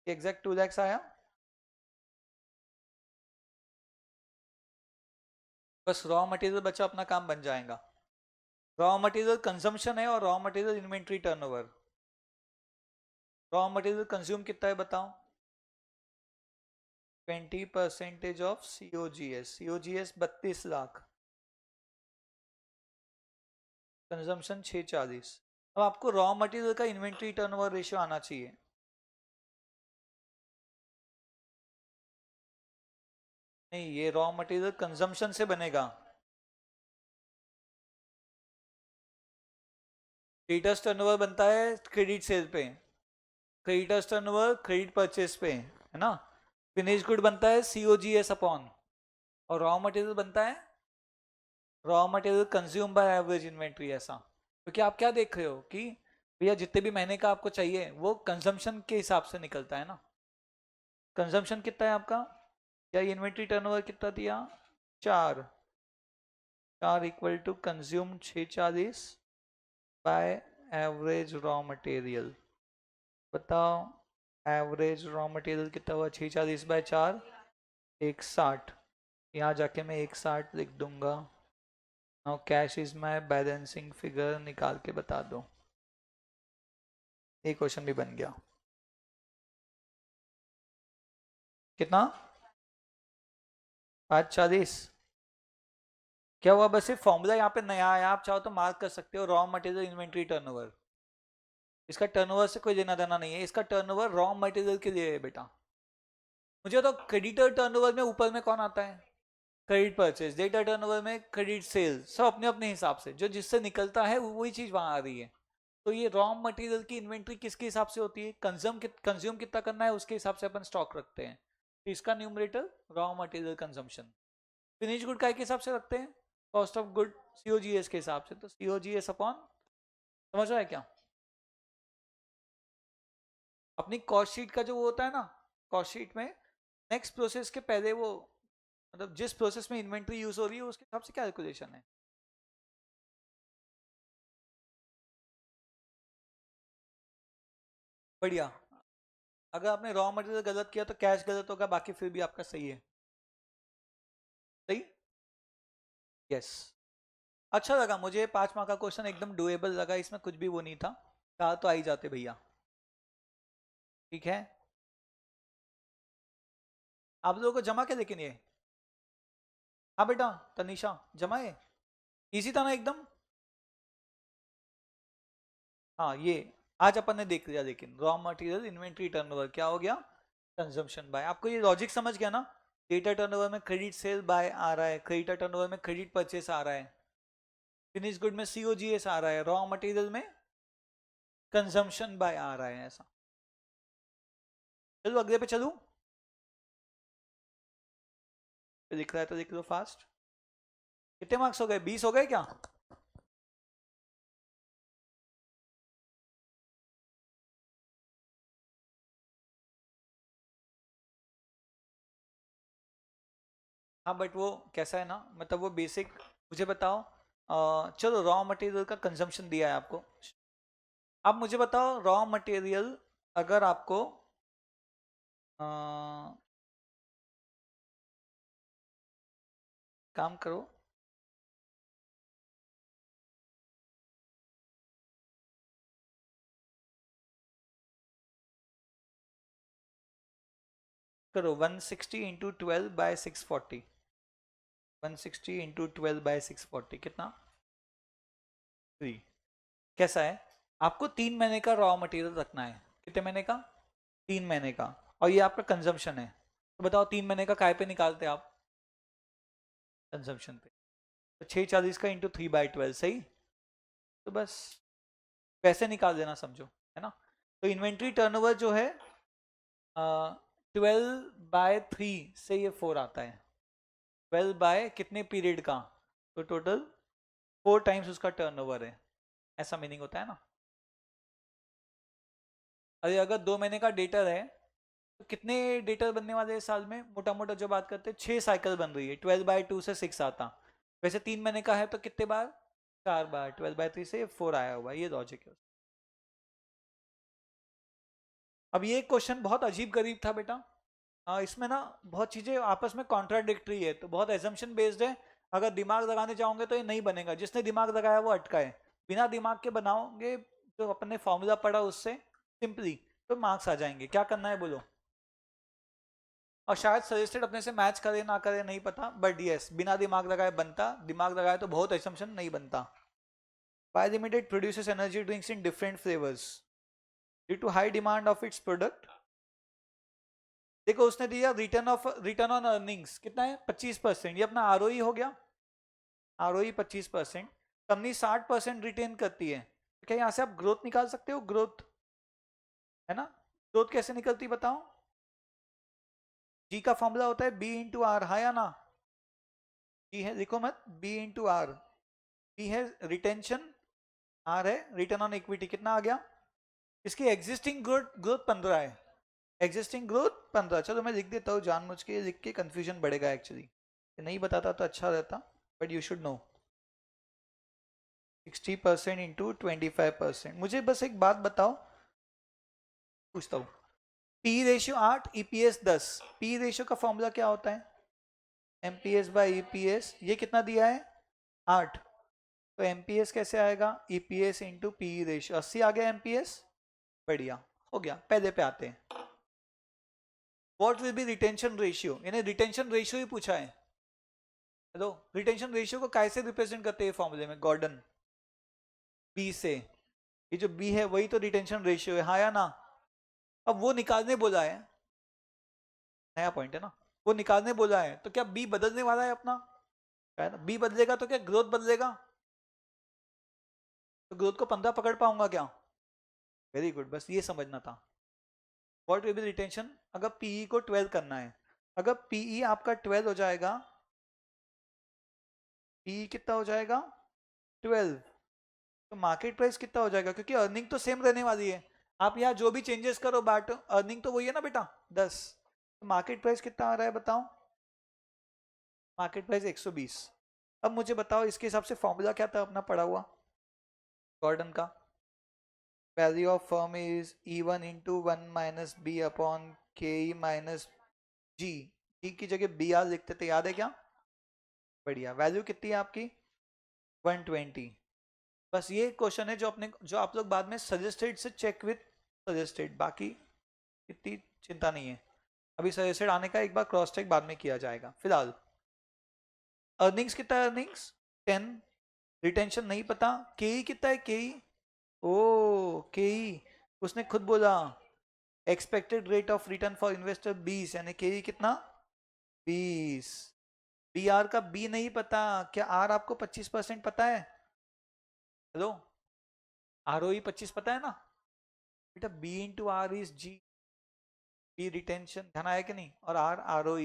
एग्जैक्ट 2 लाख आया। बस रॉ मटेरियल बचा, अपना काम बन जाएगा। रॉ मटेरियल कंजम्पशन है और raw material inventory turnover. Raw material consume कितना है बताओ? 20% of COGS, COGS 32 lakh, consumption 640। अब आपको रॉ मटेरियल का इन्वेंट्री टर्नओवर रेशियो आना चाहिए। नहीं, ये रॉ मटेरियल कंजम्पशन से बनेगा, क्रेडिटर्स टर्नओवर बनता है क्रेडिट सेल पे, क्रेडिटर्स टर्नओवर क्रेडिट परचेज पे, है ना। फिनिश गुड बनता है COGS अपॉन, और रॉ मटेरियल बनता है raw material consume by average inventory. ऐसा क्योंकि आप क्या देख रहे हो कि भैया जितने भी महीने का आपको चाहिए वो कंजम्पशन के हिसाब से निकलता है ना। कंजम्पशन कितना है आपका, क्या इन्वेंट्री टर्नओवर कितना दिया, 4, 4 equal to consume 640 by average raw material. बताओ एवरेज रॉ मटेरियल कितना हुआ, 640 बाय 4, 160। यहाँ जाके मैं 160 लिख दूंगा। Now cash is my balancing figure, निकाल के बता दो। एक क्वेश्चन भी बन गया। कितना, 540। क्या हुआ, बस ये फॉर्मूला यहाँ पे नया है, आप चाहो तो मार्क कर सकते हो, रॉ मटेरियल इन्वेंट्री टर्नओवर। इसका टर्नओवर से कोई लेना देना नहीं है, इसका टर्नओवर रॉ मटेरियल के लिए है बेटा। मुझे तो क्रेडिटर टर्नओवर में ऊपर में कौन आता है, क्रेडिट परचेज। डेटा टर्नओवर में क्रेडिट सेल, सब अपने अपने हिसाब से जो जिससे निकलता है वही चीज वहां आ रही है। तो ये रॉ मटेरियल की इन्वेंट्री किसके हिसाब से होती है, कंज्यूम कितना करना है उसके हिसाब से अपन स्टॉक रखते हैं। तो इसका numerator raw material consumption. Finish good का हिसाब से रखते हैं कॉस्ट ऑफ गुड COGS के हिसाब से, तो COGS अपॉन, समझ रहा है क्या। अपनी कॉस्ट शीट का जो वो होता है ना, कॉस्ट शीट में नेक्स्ट प्रोसेस के पहले वो, मतलब जिस प्रोसेस में इन्वेंट्री यूज हो रही है उसके हिसाब से कैलकुलेशन है। बढ़िया। अगर आपने रॉ मटेरियल गलत किया तो कैश गलत होगा, बाकी फिर भी आपका सही है। सही, यस। अच्छा लगा मुझे, 5 मार्क का क्वेश्चन एकदम डुएबल लगा, इसमें कुछ भी वो नहीं था, कहा तो आ ही जाते भैया। ठीक है, आप लोगों को जमा क्या लेकिन ये, हाँ बेटा तनीषा जमा है, इजी था ना एकदम। हाँ ये आज अपन ने देख लिया, लेकिन रॉ मटेरियल इन्वेंट्री टर्नओवर क्या हो गया, कंजम्पशन बाय। आपको ये लॉजिक समझ गया ना, डेटा टर्नओवर में क्रेडिट सेल बाय आ रहा है, क्रेडिटर टर्नओवर में क्रेडिट परचेस आ रहा है, फिनिश गुड में COGS आ रहा है, रॉ मटेरियल में कंजम्पशन बाय आ रहा है। ऐसा, चलो अगले पे चलूं, लिख रहा है तो लिख लो फास्ट। कितने मार्क्स हो गए, 20 हो गए क्या। हाँ बट वो कैसा है ना, मतलब वो बेसिक, मुझे बताओ। चलो रॉ मटेरियल का कंजम्पशन दिया है आपको, आप मुझे बताओ रॉ मटेरियल अगर आपको अ, काम करो, करो 160 इंटू 12/640, 160 इंटू 12/640 कितना, 3। कैसा है, आपको 3 महीने का रॉ मटेरियल रखना है, कितने महीने का, 3 महीने का, और ये आपका कंजम्पशन है। तो बताओ 3 महीने का काय पे निकालते हैं आप, कंजम्पशन पे। तो 640 का इंटू 3/12 सही। तो बस पैसे निकाल देना समझो, है ना। तो इन्वेंट्री टर्नओवर जो है 12/3 से ये 4 आता है, 12 बाय कितने पीरियड का, तो टोटल 4 टाइम्स उसका टर्नओवर है, ऐसा मीनिंग होता है ना। अरे अगर 2 महीने का डेटर है तो कितने डेटर बनने वाले हैं साल में, मोटा मोटा जो बात करते हैं 6 साइकिल बन रही है, 12/2 से 6 आता। वैसे 3 महीने का है तो कितने बार, 4 बार, 12/3 से 4 आया हुआ, ये लॉजिक है। अब ये क्वेश्चन बहुत अजीब गरीब था बेटा। इसमें ना बहुत चीजें आपस में कॉन्ट्राडिक्टरी है, तो बहुत एजम्पशन बेस्ड है। अगर दिमाग लगाने जाओगे तो ये नहीं बनेगा, जिसने दिमाग लगाया वो अटका है। बिना दिमाग के बनाओगे, जो अपने फॉर्मूला पढ़ा उससे सिंपली, तो मार्क्स आ जाएंगे। क्या करना है बोलो। और शायद सजेस्टेड अपने से मैच करे ना करे नहीं पता, बट यस बिना दिमाग लगाए बनता, दिमाग लगाए तो बहुत एजम्पशन नहीं बनता। Why Limited produces energy drinks in different flavors due to high demand of its product। देखो उसने दिया रिटर्न ऑन अर्निंग्स कितना है, 25%, ये अपना ROE हो गया, ROE 25%। कंपनी 60% रिटेन करती है, क्या यहाँ से आप ग्रोथ निकाल सकते हो? ग्रोथ है ना, ग्रोथ कैसे निकलती बताओ? जी का फॉर्मूला होता है बी इंटू आर, हाँ या ना? जी है, लिखो मत, बी इंटू आर। बी है रिटेंशन, आर है रिटर्न ऑन इक्विटी। कितना आ गया? इसकी एग्जिस्टिंग ग्रोथ, ग्रोथ 15 है, एग्जिस्टिंग ग्रोथ 15। चलो मैं लिख देता हूँ जानबूझ के, लिख के कंफ्यूजन बढ़ेगा एक्चुअली, नहीं बताता तो अच्छा रहता, but you should know. 60% into 25%। मुझे बस एक बात बताओ, पूछता हूँ, P ratio 8, EPS 10, P ratio का फॉर्मूला क्या होता है? MPS by EPS. ये कितना दिया है? 8। तो एमपीएस कैसे आएगा? EPS into P ratio. 80 आ गया एमपीएस, बढ़िया हो गया। पहले पे आते हैं, what will be retention ratio, यानी रिटेंशन रेशियो ही पूछा है। हेलो, रिटेंशन रेशियो को कैसे रिप्रेजेंट करते हैं फॉर्मूले में? गॉर्डन, बी से, ये जो बी है वही तो रिटेंशन रेशियो है, हाँ या ना? अब वो निकालने बोला है, नया पॉइंट है ना, वो निकालने बोला है, तो क्या बी बदलने वाला है अपना? है ना, बी बदलेगा तो क्या ग्रोथ बदलेगा? तो ग्रोथ को 15 पकड़ पाऊंगा क्या? वेरी गुड, बस ये समझना था। व्हाट विल बी रिटेंशन, अगर पीई को 12 करना है, अगर पीई आपका 12 हो जाएगा, पीई कितना हो जाएगा? 12, तो मार्केट प्राइस कितना हो जाएगा? क्योंकि अर्निंग तो सेम रहने वाली है, आप यहाँ जो भी चेंजेस करो बाट अर्निंग तो वही है ना बेटा, 10। तो मार्केट प्राइस कितना आ रहा है बताओ? Market price 120। अब मुझे बताओ इसके हिसाब से फॉर्मूला क्या था अपना पढ़ा हुआ गॉर्डन का? Value of firm is E1 into 1 minus B upon K E minus जी। जी की जगह बी आर लिखते थे, याद है क्या? बढ़िया। वैल्यू कितनी है आपकी? 120। बस ये क्वेश्चन है जो अपने, जो आप लोग बाद में सजेस्टेड से चेक विथ सजेस्टेड, बाकी इतनी चिंता नहीं है। अभी सजेस्टेड आने का एक बार क्रॉस चेक बाद में किया जाएगा। फिलहाल अर्निंग्स कितना है? अर्निंग्स 10, रिटेंशन नहीं पता। केई कितना है? केई, ओ केई उसने खुद बोला expected rate of return for investor 20, यानी केई कितना? 20। बी आर का बी नहीं पता, क्या आर आपको 25% पता है? हेलो, आर ओ 25 पता है ना बेटा? B into R is G, B retention, ध्यान आया कि नहीं? और R R O,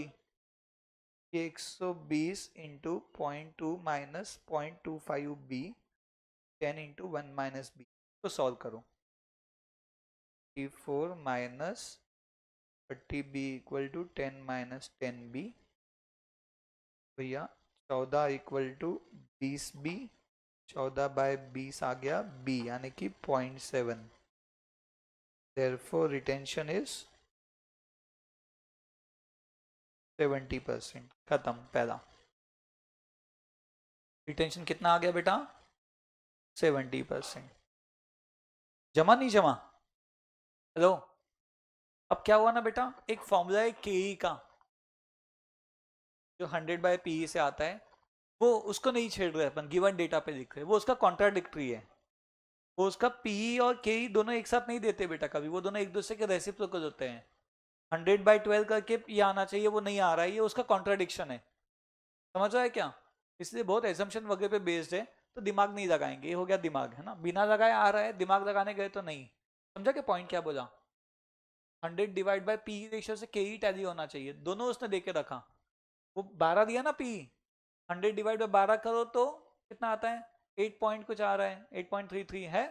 120 into 0.2 minus 0.25 B, 10 into 1 minus B. तो सॉल्व करो, 4 minus 30 B equal to 10 minus 10 B, भैया 14 इक्वल टू 20 बी, 14 बाय 20 आ गया बी, यानी कि 0.7। therefore retention is 70%। खत्म पहला। रिटेंशन कितना आ गया बेटा? 70%। जमा नहीं जमा? हेलो, अब क्या हुआ ना बेटा, एक फॉर्मूला है केई का जो 100 बाय पीई से आता है, वो उसको नहीं छेड़ रहे अपन, गिवन डेटा पे लिख रहे, वो उसका कॉन्ट्राडिक्टरी है। वो उसका पीई और केई दोनों एक साथ नहीं देते बेटा कभी, वो दोनों एक दूसरे के रेसिप्रोकल होते हैं। 100/12 करके ये आना चाहिए, वो नहीं आ रहा है, ये उसका कॉन्ट्राडिक्शन है। समझ रहा है क्या? इसलिए बहुत एजम्पशन वगैरह पे बेस्ड है, तो दिमाग नहीं लगाएंगे। ये हो गया दिमाग, है ना, बिना लगाए आ रहा है, दिमाग लगाने गए तो नहीं। समझा क्या पॉइंट क्या बोला? 100/पी रेशियो से के ही टैली होना चाहिए, दोनों उसने देके रखा। वो 12 दिया ना पी, 100/12 करो तो कितना आता है? 8 पॉइंट कुछ आ रहा है, 8.33 है,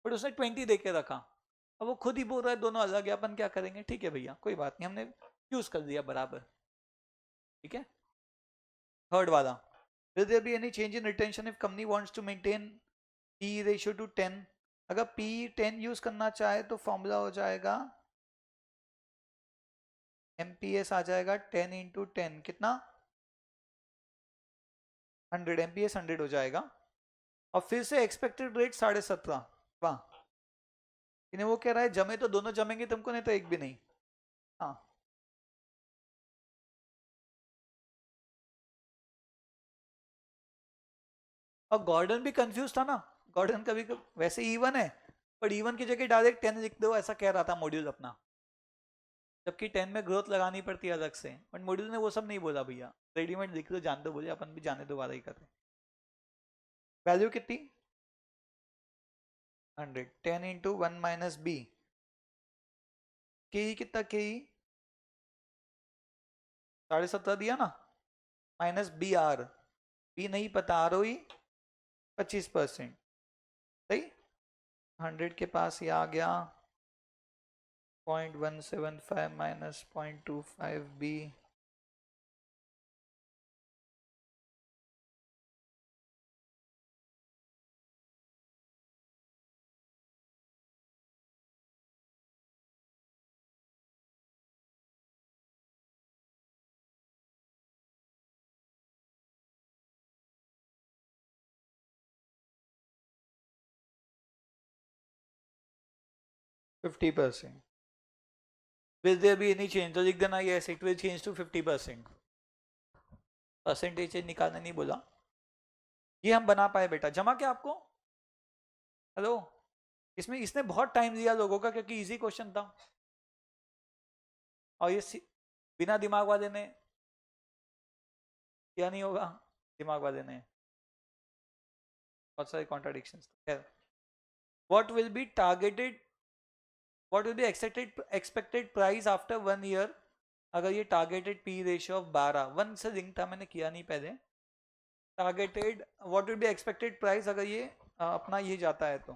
बट उसने 20 देके रखा। अब वो खुद ही बोल रहा है दोनों अलग है, अपन क्या करेंगे? ठीक है भैया, कोई बात नहीं, हमने यूज कर दिया बराबर। ठीक है, थर्ड वाला, will there be any change in retention if company wants to maintain P ratio to 10? अगर P 10 यूज करना चाहे तो फॉर्मूला हो जाएगा, MPS आ जाएगा 10 इंटू 10, कितना? 100, MPS 100 हो जाएगा। और फिर से एक्सपेक्टेड रेट 17.5। वाह, इन्हें वो कह रहा है जमे तो दोनों जमेंगे तुमको, नहीं तो एक भी नहीं। हाँ, और गॉर्डन भी कंफ्यूज था ना, गॉर्डन कभी वैसे इवन है, पर इवन की जगह डायरेक्ट 10 लिख दो ऐसा कह रहा था मॉड्यूल अपना, जबकि 10 में ग्रोथ लगानी पड़ती है अलग से, बट मॉड्यूल ने वो सब नहीं बोला भैया, रेडीमेड लिख दो, जान दो बोले, अपन भी जाने दो वाला ही करते। वैल्यू कितनी? 100 10 इंटू 1 माइनस बी, के कितना, के 17.5 दिया ना, माइनस बी आर, बी नहीं पता, आर ओ 25%, सही। 100 के पास ये आ गया 0.175 minus 0.25 B, %50। Will there be any change? तो लिख देना yes, it will change to 50%। Percentage निकालने नहीं बोला, ये हम बना पाए बेटा। जमा क्या आपको? हेलो, इसमें इसने बहुत टाइम लिया लोगों का, क्योंकि इजी क्वेश्चन था, और ये बिना दिमाग वाले ने किया नहीं होगा, दिमाग वाले ने। बहुत सारे contradictions. What will be targeted, what will be expected price after 1 year, अगर ये टारगेटेड पी रेशियो ऑफ 12, 1 से लिंक था, मैंने किया नहीं पहले। Targeted what will be expected price अगर ये अपना ये जाता है तो,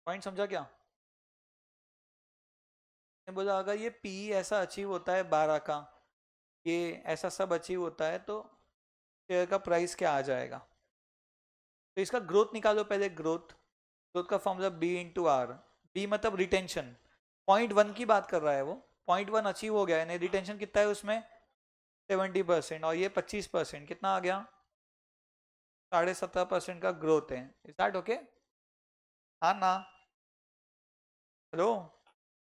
पॉइंट समझा क्या? मैंने बोला अगर ये पी ऐसा अचीव होता है 12 का, ये ऐसा सब अचीव होता है, तो शेयर का प्राइस क्या आ जाएगा। तो इसका ग्रोथ निकालो पहले, ग्रोथ, ग्रोथ का formula B into R. B मतलब रिटेंशन, 0.1 की बात कर रहा है वो, 0.1 अचीव हो गया, यानी रिटेंशन कितना है उसमें 70%, और ये 25%, कितना आ गया 17.5% का ग्रोथ है। Is that okay? हाँ ना? हेलो,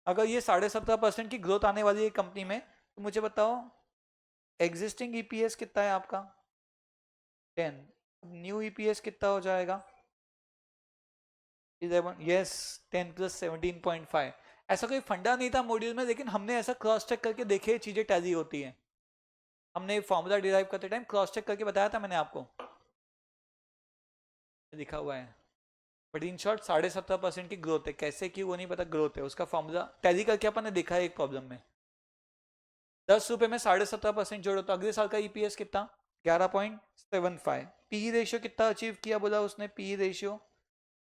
अगर ये 17.5% की ग्रोथ आने वाली है कंपनी में, तो मुझे बताओ एग्जिस्टिंग ईपीएस कितना है आपका 10, न्यू ईपीएस कितना हो जाएगा 11, यस 10 प्लस 17.5। ऐसा कोई फंडा नहीं था मॉड्यूल में, लेकिन हमने ऐसा क्रॉस चेक करके देखे चीजें टैली होती हैं। हमने फॉर्मूला डिराइव करते टाइम क्रॉस चेक करके बताया था मैंने आपको, लिखा हुआ है। बट इन शॉर्ट 17.5% की ग्रोथ है, कैसे की वो नहीं पता, ग्रोथ है, उसका फॉर्मूला टैली करके अपन ने देखा है एक प्रॉब्लम में। 10 रुपए में 17.5% जोड़ो तो अगले साल का ईपीएस कितना 11.75। पी रेशियो कितना अचीव किया बोला उसने, पी रेशियो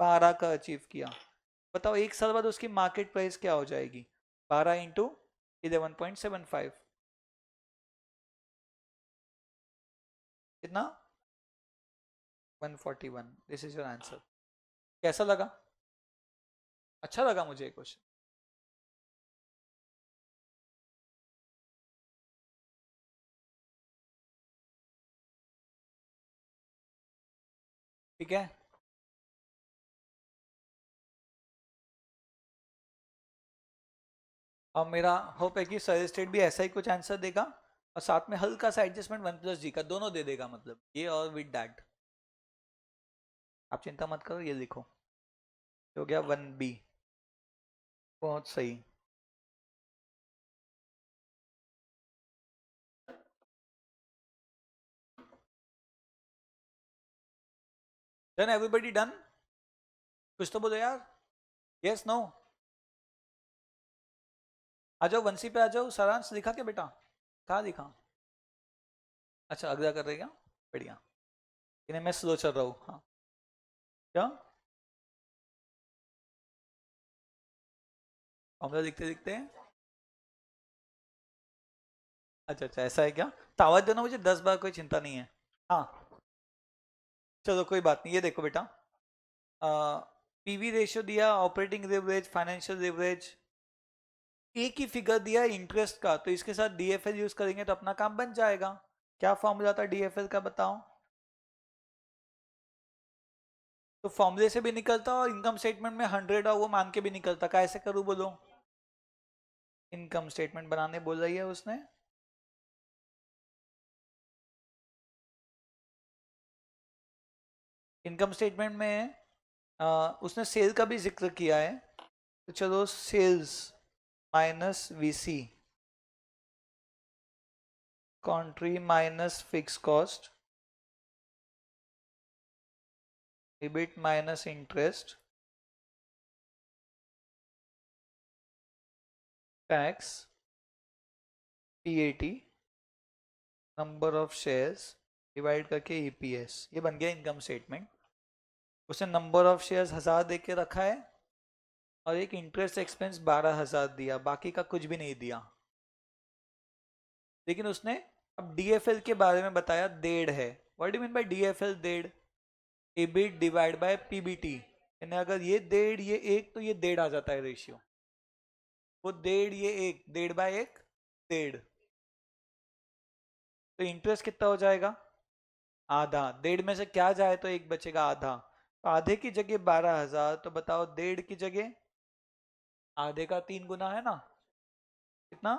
12 का अचीव किया। बताओ एक साल बाद उसकी मार्केट प्राइस क्या हो जाएगी, 12 इंटू 11.75, कितना 141। This is your answer. कैसा लगा? अच्छा लगा मुझे क्वेश्चन। ठीक है, और मेरा होप है कि सर स्टेट भी ऐसा ही कुछ आंसर देगा, और साथ में हल्का सा एडजस्टमेंट 1 प्लस जी का दोनों दे देगा, मतलब ये और विद डैट। आप चिंता मत करो, ये लिखो, हो गया 1 बी। बहुत सही। Done, everybody done? कुछ तो बोलो यार, यस नो? आ जाओ वंशी पे, आ जाओ। सारांश लिखा क्या बेटा, कहाँ लिखा? अच्छा अगला कर रहे क्या, बढ़िया। इन्हें मैं स्लो चल रहा हूँ, हाँ। क्या फॉर्मूला लिखते लिखते हैं? अच्छा अच्छा, ऐसा है क्या? तावत देना मुझे 10 बार, कोई चिंता नहीं है। हाँ चलो कोई बात नहीं, ये देखो बेटा, पीवी रेशियो दिया, ऑपरेटिंग लेवरेज, फाइनेंशियल लेवरेज, एक ही फिगर दिया इंटरेस्ट का, तो इसके साथ डीएफएल यूज करेंगे तो अपना काम बन जाएगा। क्या फॉर्मूला था डीएफएल का बताओ? तो फॉर्मूले से भी निकलता और इनकम स्टेटमेंट में 100 और वो मान के भी निकलता, कैसे करूँ बोलो? इनकम स्टेटमेंट बनाने बोल रही है उसने, इनकम स्टेटमेंट में उसने सेल का भी जिक्र किया है, तो चलो sales minus VC, contri minus fix cost, EBIT minus interest tax PAT number of shares divide करके EPS, ये बन गया इनकम स्टेटमेंट। उसने नंबर ऑफ शेयर्स 1000 दे के रखा है और एक इंटरेस्ट एक्सपेंस 12,000 दिया, बाकी का कुछ भी नहीं दिया। लेकिन उसने अब DFL के बारे में बताया, 1.5 है। What do mean by DFL 1.5? EBIT divide by PBT, यानी अगर ये 1.5 ये 1 तो ये 1.5 आ जाता है रेशियो। वो 1.5 ये 1, 1.5 बाय 1 1.5। तो इंटरेस्ट कितना हो जाएगा? आधा। 1.5 में से क्या जाए तो एक बचेगा आधा, तो आधे की जगह 12,000, तो बताओ 1.5 की जगह आधे का 3 गुना है ना, कितना?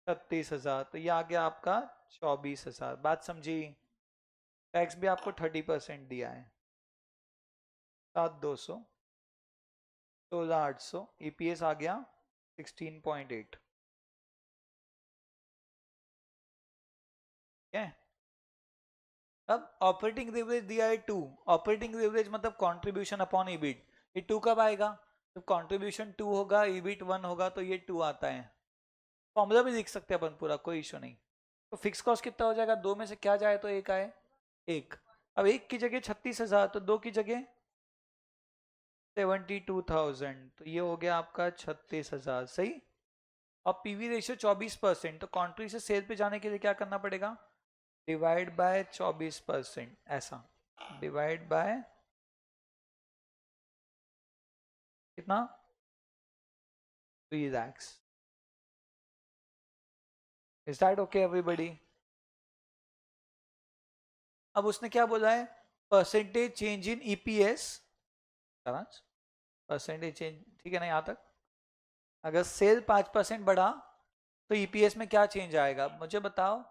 36,000। तो ये आ गया आपका 24,000। बात समझी? टैक्स भी आपको 30% दिया है। 7,200, 16,800, EPS आ गया 16.8। क्या? अब ऑपरेटिंग लेवरेज दिया है 2। ऑपरेटिंग लेवरेज मतलब कंट्रीब्यूशन अपॉन EBIT। ये 2 कब आएगा? जब कंट्रीब्यूशन 2 होगा, EBIT 1 होगा, तो ये 2 आता है। फॉर्मूला भी लिख सकते हैं अपन पूरा, कोई इशू नहीं। तो फिक्स कॉस्ट कितना हो जाएगा? 2 में से क्या जाए तो एक आए? 1। अब 1 की जगह 36,000, तो 2 की जगह 72,000, तो ये हो गया आपका 36,000। सही। अब PV रेशियो 24%, तो कंट्री से सेल पे जाने के लिए क्या करना पड़ेगा? डिवाइड बाय 24%, ऐसा डिवाइड बाय कितना? 3 lakhs। Is that okay everybody? अब उसने क्या बोला है? Percentage change in EPS, percentage change, ठीक है ना यहाँ तक? अगर सेल 5% बढ़ा तो EPS में क्या चेंज आएगा मुझे बताओ?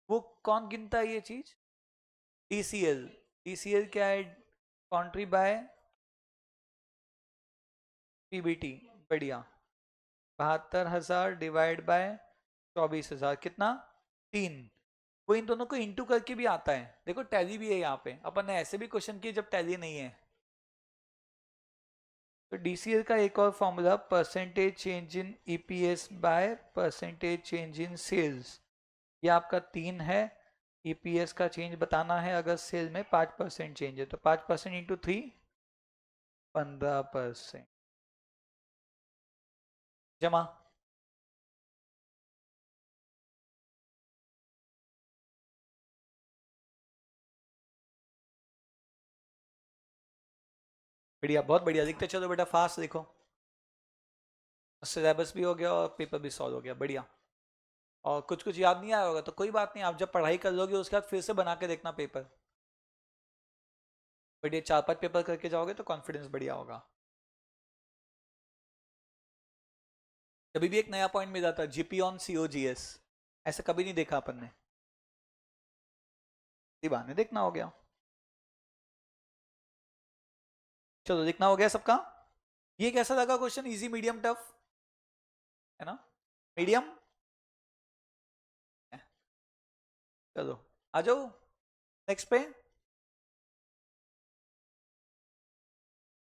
वो कौन गिनता है ये चीज? TCL। TCL क्या है? Country bye PBT। बढ़िया। 72,000 डिवाइड बाय 24,000, कितना? 3। वो इन दोनों को इंटू करके भी आता है। देखो टैली भी है यहाँ पे, अपन ने ऐसे भी क्वेश्चन किए जब टैली नहीं है। तो DCL का एक और formula, percentage change in EPS by percentage change in sales. ये आपका 3 है। EPS का चेंज बताना है, अगर सेल में 5% चेंज है तो 5% इंटू 3, 15%। जमा। बढ़िया, बहुत बढ़िया। लिखते चलो बेटा, फास्ट लिखो। सिलेबस भी हो गया और पेपर भी सॉल्व हो गया। बढ़िया। और कुछ कुछ याद नहीं आया होगा तो कोई बात नहीं, आप जब पढ़ाई कर लोगे उसके बाद फिर से बना के देखना पेपर। बढ़िया, 4-5 पेपर करके जाओगे तो कॉन्फिडेंस बढ़िया होगा। कभी भी एक नया पॉइंट मिल जाता है, GP ऑन COGS, ऐसा कभी नहीं देखा अपन ने। बहाने देखना हो गया। चलो, लिखना हो गया सबका? ये कैसा लगा क्वेश्चन? Easy, medium, tough? है ना? मीडियम। चलो आ जाओ नेक्स्ट पे।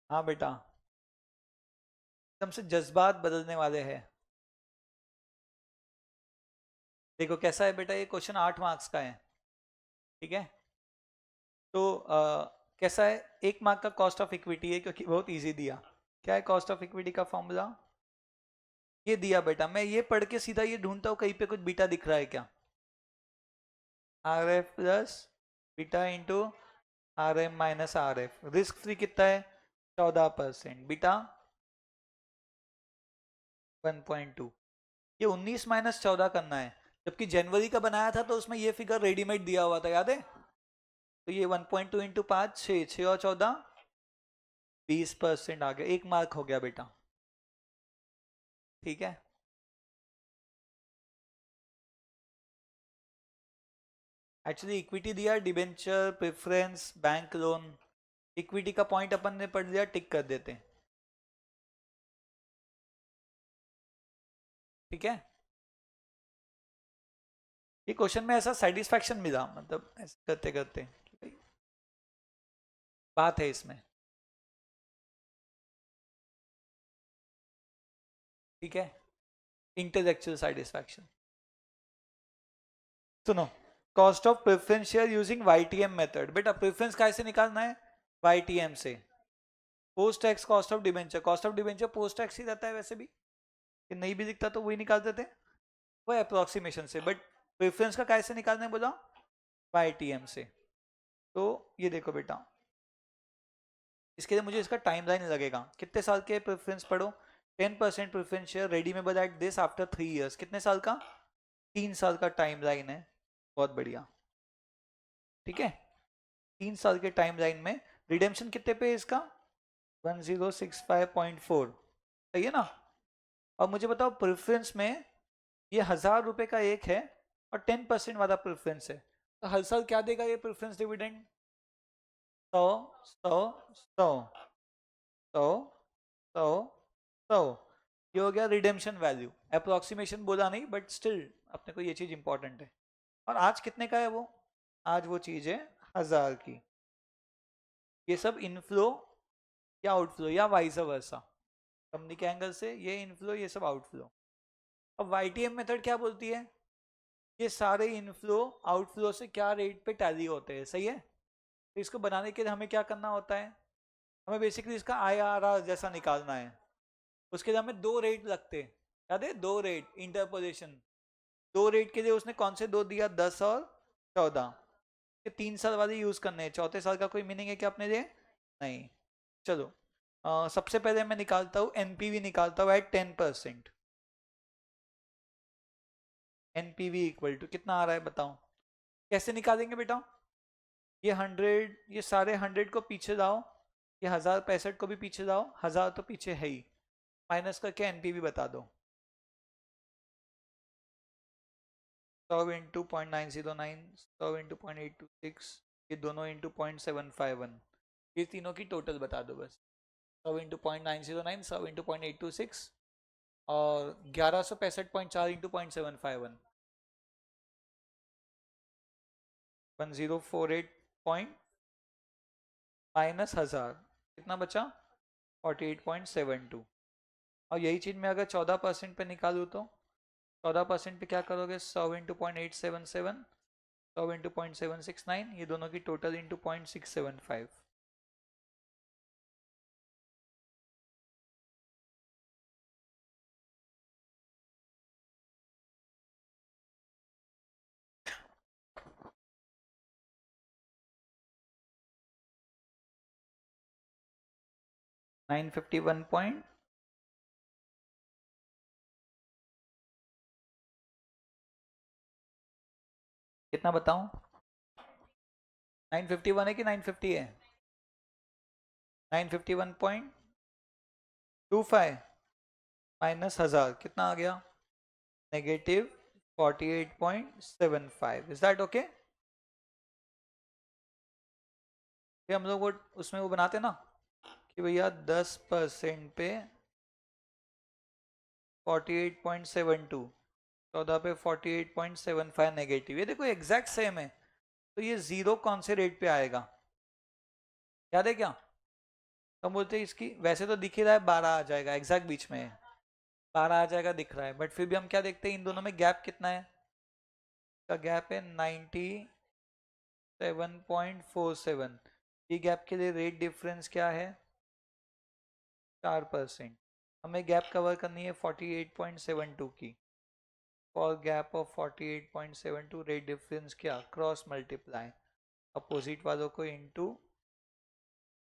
हाँ बेटा, एकदम से जज्बात बदलने वाले हैं। देखो कैसा है बेटा, ये क्वेश्चन 8 मार्क्स का है, ठीक है? तो कैसा है? 1 मार्क का कॉस्ट ऑफ इक्विटी है, क्योंकि बहुत इजी दिया। क्या है कॉस्ट ऑफ इक्विटी का फॉर्मूला? ये दिया बेटा, मैं ये पढ़ के सीधा ये ढूंढता हूँ कहीं पे कुछ बीटा दिख रहा है क्या? RF plus beta into RM minus RF। Risk free कितना है? 14%। बीटा 1.2। ये 19 माइनस 14 करना है, जबकि जनवरी का बनाया था तो उसमें ये फिगर रेडीमेड दिया हुआ था, याद है? तो ये 1.2 इंटू 5, 6, 6 और 14, 20% आ गया। 1 मार्क हो गया बेटा, ठीक है? एक्चुअली इक्विटी दिया, debenture, preference, bank loan. Equity का पॉइंट अपन ने पढ़ लिया, टिक कर देते हैं, ठीक है? ये क्वेश्चन में ऐसा सेटिस्फैक्शन मिला, मतलब ऐसे करते करते बात है इसमें, ठीक है, इंटेलेक्चुअल सेटिस्फैक्शन। सुनो, cost of preference share using YTM method. बेटा प्रेफरेंस कैसे निकालना है? वाईटीएम से। Post tax cost of debenture, cost of debenture post tax ही रहता है वैसे भी, कि नहीं भी दिखता तो वही निकाल देते, वो अप्रोक्सीमेशन से। बट प्रेफरेंस का कैसे निकालना है बोला? वाईटीएम से। तो ये देखो बेटा, इसके लिए मुझे इसका टाइम लाइन लगेगा। कितने साल के प्रेफरेंस पढ़ो? 10% preference share redeemable at this after 3 years. कितने साल का? 3 साल का टाइम लाइन है। बहुत बढ़िया, ठीक है। 3 साल के टाइम लाइन में रिडेम्पशन कितने पे है इसका? 1065.4, सही है ना? और मुझे बताओ प्रेफरेंस में ये 1000 रुपए का एक है और 10% वाला प्रेफरेंस है, तो हर साल क्या देगा ये प्रेफरेंस डिविडेंड? 100 100 100 100 100 100। ये हो गया रिडेम्पशन वैल्यू। अप्रोक्सीमेशन बोला नहीं, बट स्टिल अपने को ये चीज इंपॉर्टेंट है। और आज कितने का है वो? आज वो चीज है 1000 की। ये सब इनफ्लो या आउटफ्लो या वाइस वर्सा, कंपनी के एंगल से ये इनफ्लो, ये सब आउटफ्लो। अब वाईटीएम मेथड क्या बोलती है? ये सारे इनफ्लो आउटफ्लो से क्या रेट पे टैली होते हैं, सही है। तो इसको बनाने के लिए हमें क्या करना होता है? हमें बेसिकली इसका आईआरआर जैसा निकालना है। उसके लिए हमें दो रेट लगते हैं, याद है? दो रेट इंटरपोलेशन। दो रेट के लिए उसने कौन से दो दिया? 10 और 14। ये 3 साल वाले यूज करने हैं, चौथे साल का कोई मीनिंग है क्या अपने लिए? नहीं। चलो, सबसे पहले मैं निकालता हूँ एनपीवी, निकालता हूँ एट 10%। एनपीवी इक्वल टू कितना आ रहा है बताओ? कैसे निकालेंगे बेटा? ये 100, ये सारे 100 को पीछे लाओ, ये 1065 को भी पीछे लाओ, 1000 तो पीछे है ही, माइनस करके एनपीवी बता दो। 100 इंटू 0.909, 100 इंटू 0.826, ये दोनों इंटू 0.751, ये तीनों की टोटल बता दो बस। 100 इंटू 0.909, 100 इंटू 0.826 और 1165.4 इंटू 0.751, 1048 पॉइंट माइनस 1000, कितना बचा? 48.72। और यही चीज़ मैं अगर 14% पे निकालूँ तो 14% पे क्या करोगे? 100 इंटू 0.877, 100 इंटू 0.769, ये दोनों की टोटल इंटू 0.675। नाइन 51 पॉइंट कितना बताऊं? 951 है कि 950 है? 951.25 माइनस 1000 कितना आ गया? नेगेटिव 48.75। Is that okay? फिर हम लोग वो उसमें वो बनाते ना कि भैया 10% पे 48.72, 14 पे 48.75 नेगेटिव, ये देखो एग्जैक्ट सेम है। तो ये जीरो कौन से रेट पे आएगा, याद है क्या? तो हम बोलते हैं इसकी, वैसे तो दिख ही रहा है 12 आ जाएगा, एग्जैक्ट बीच में है, 12 आ जाएगा दिख रहा है, बट फिर भी हम क्या देखते हैं इन दोनों में गैप कितना है? का गैप है 97.47। ये गैप के लिए रेट डिफरेंस क्या है? 4%। हमें गैप कवर करनी है 48.72 की। For gap of 48.72 rate difference क्या? क्रॉस मल्टीप्लाई अपोजिट वालों को इनटू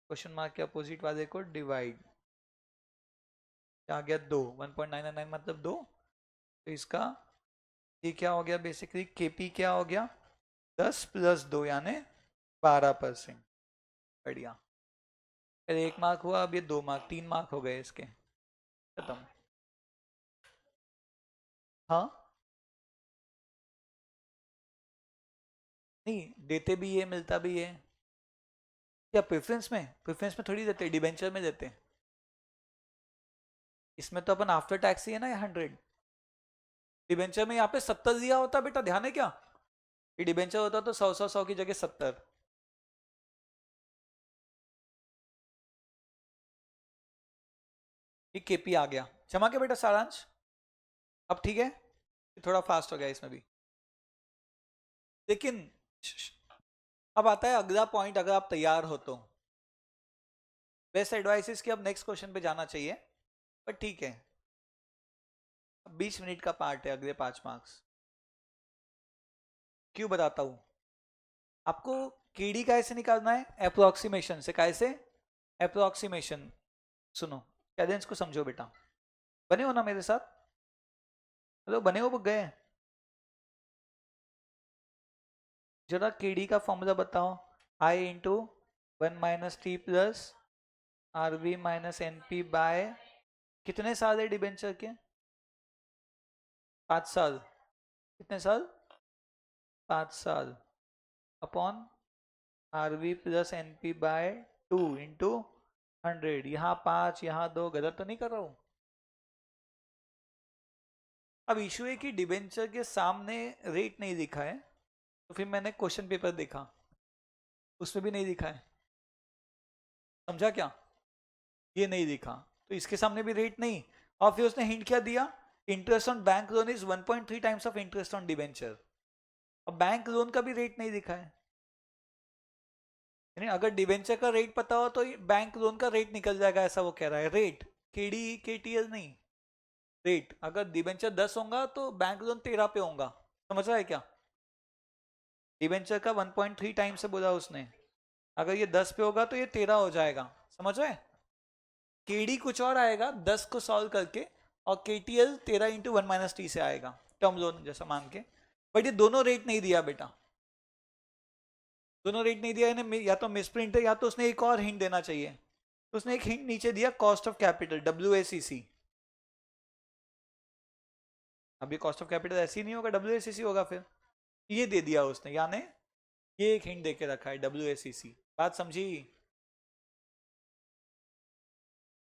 क्वेश्चन मार्क के अपोजिट वाले को डिवाइड, आ गया 2, 1.999 मतलब 2। तो इसका ये क्या हो गया? बेसिकली केपी क्या हो गया? 10 प्लस 2 यानी 12%। बढ़िया। पहले 1 मार्क हुआ, अब ये 2 मार्क, 3 मार्क हो गए इसके, खत्म। हाँ, नहीं देते भी है मिलता भी है। क्या प्रेफरेंस में? प्रेफरेंस में थोड़ी देते, डिबेंचर में देते। इसमें तो अपन आफ्टर टैक्स ही है ना, 100। डिबेंचर में यहाँ पे 70 दिया होता बेटा, ध्यान है क्या? ये डिबेंचर होता तो 100 100 100 की जगह 70। ये केपी आ गया, जमा के बेटा सारांश, अब ठीक है, थोड़ा फास्ट हो गया इसमें भी। लेकिन अब आता है अगला पॉइंट, अगर आप तैयार हो तो बेस्ट एडवाइस कि अब नेक्स्ट क्वेश्चन पे जाना चाहिए, पर ठीक है 20 मिनट का पार्ट है, अगले 5 मार्क्स। क्यों बताता हूं आपको, केडी कैसे निकालना है, अप्रोक्सीमेशन से। कैसे? अप्रोक्सीमेशन। सुनो कैडेंस को समझो बेटा, बने हो ना मेरे साथ? हेलो, बने हो? गए? जरा केडी का फॉर्मूला बताओ, I into 1 - t plus RB minus NP by, कितने साल है डिबेंचर के? 5 साल। कितने साल? 5 साल upon RB plus NP by 2 into 100। यहाँ 5 यहाँ 2, गलत तो नहीं कर रहा हूं? अब इशू है कि डिबेंचर के सामने रेट नहीं दिखा है, तो फिर मैंने क्वेश्चन पेपर देखा, उसमें भी नहीं दिखा है। समझा क्या? ये नहीं दिखा, तो इसके सामने भी रेट नहीं। और फिर उसने हिंट क्या दिया, interest on bank loan is 1.3 times of interest on debenture. अब बैंक लोन का भी रेट नहीं दिखा है, यानी अगर डिबेंचर का रेट पता हो तो बैंक लोन का रेट निकल जाएगा, ऐसा वो कह रहा है। रेट, केडी केटीएल नहीं, रेट। अगर डिबेंचर 10 होगा तो बैंक लोन 13 पे होगा। समझ रहा है क्या? डिबेंचर का 1.3 टाइम से बोला उसने, अगर ये 10 पे होगा तो ये 13 हो जाएगा। समझ रहे? केडी कुछ और आएगा 10 को सॉल्व करके, और केटीएल 13 इंटू 1 - t से आएगा, टर्म लोन जैसा मान के। बट ये दोनों रेट नहीं दिया बेटा, दोनों रेट नहीं दिया इन्हें, या तो मिसप्रिंट है या तो उसने एक और हिंट देना चाहिए। तो उसने एक हिंट नीचे दिया, कॉस्ट ऑफ कैपिटल, WACC। अब ये कॉस्ट ऑफ कैपिटल ऐसे ही नहीं होगा, WACC होगा फिर। ये दे दिया उसने, यानी ये एक हिंट देके रखा है, WACC। बात समझी?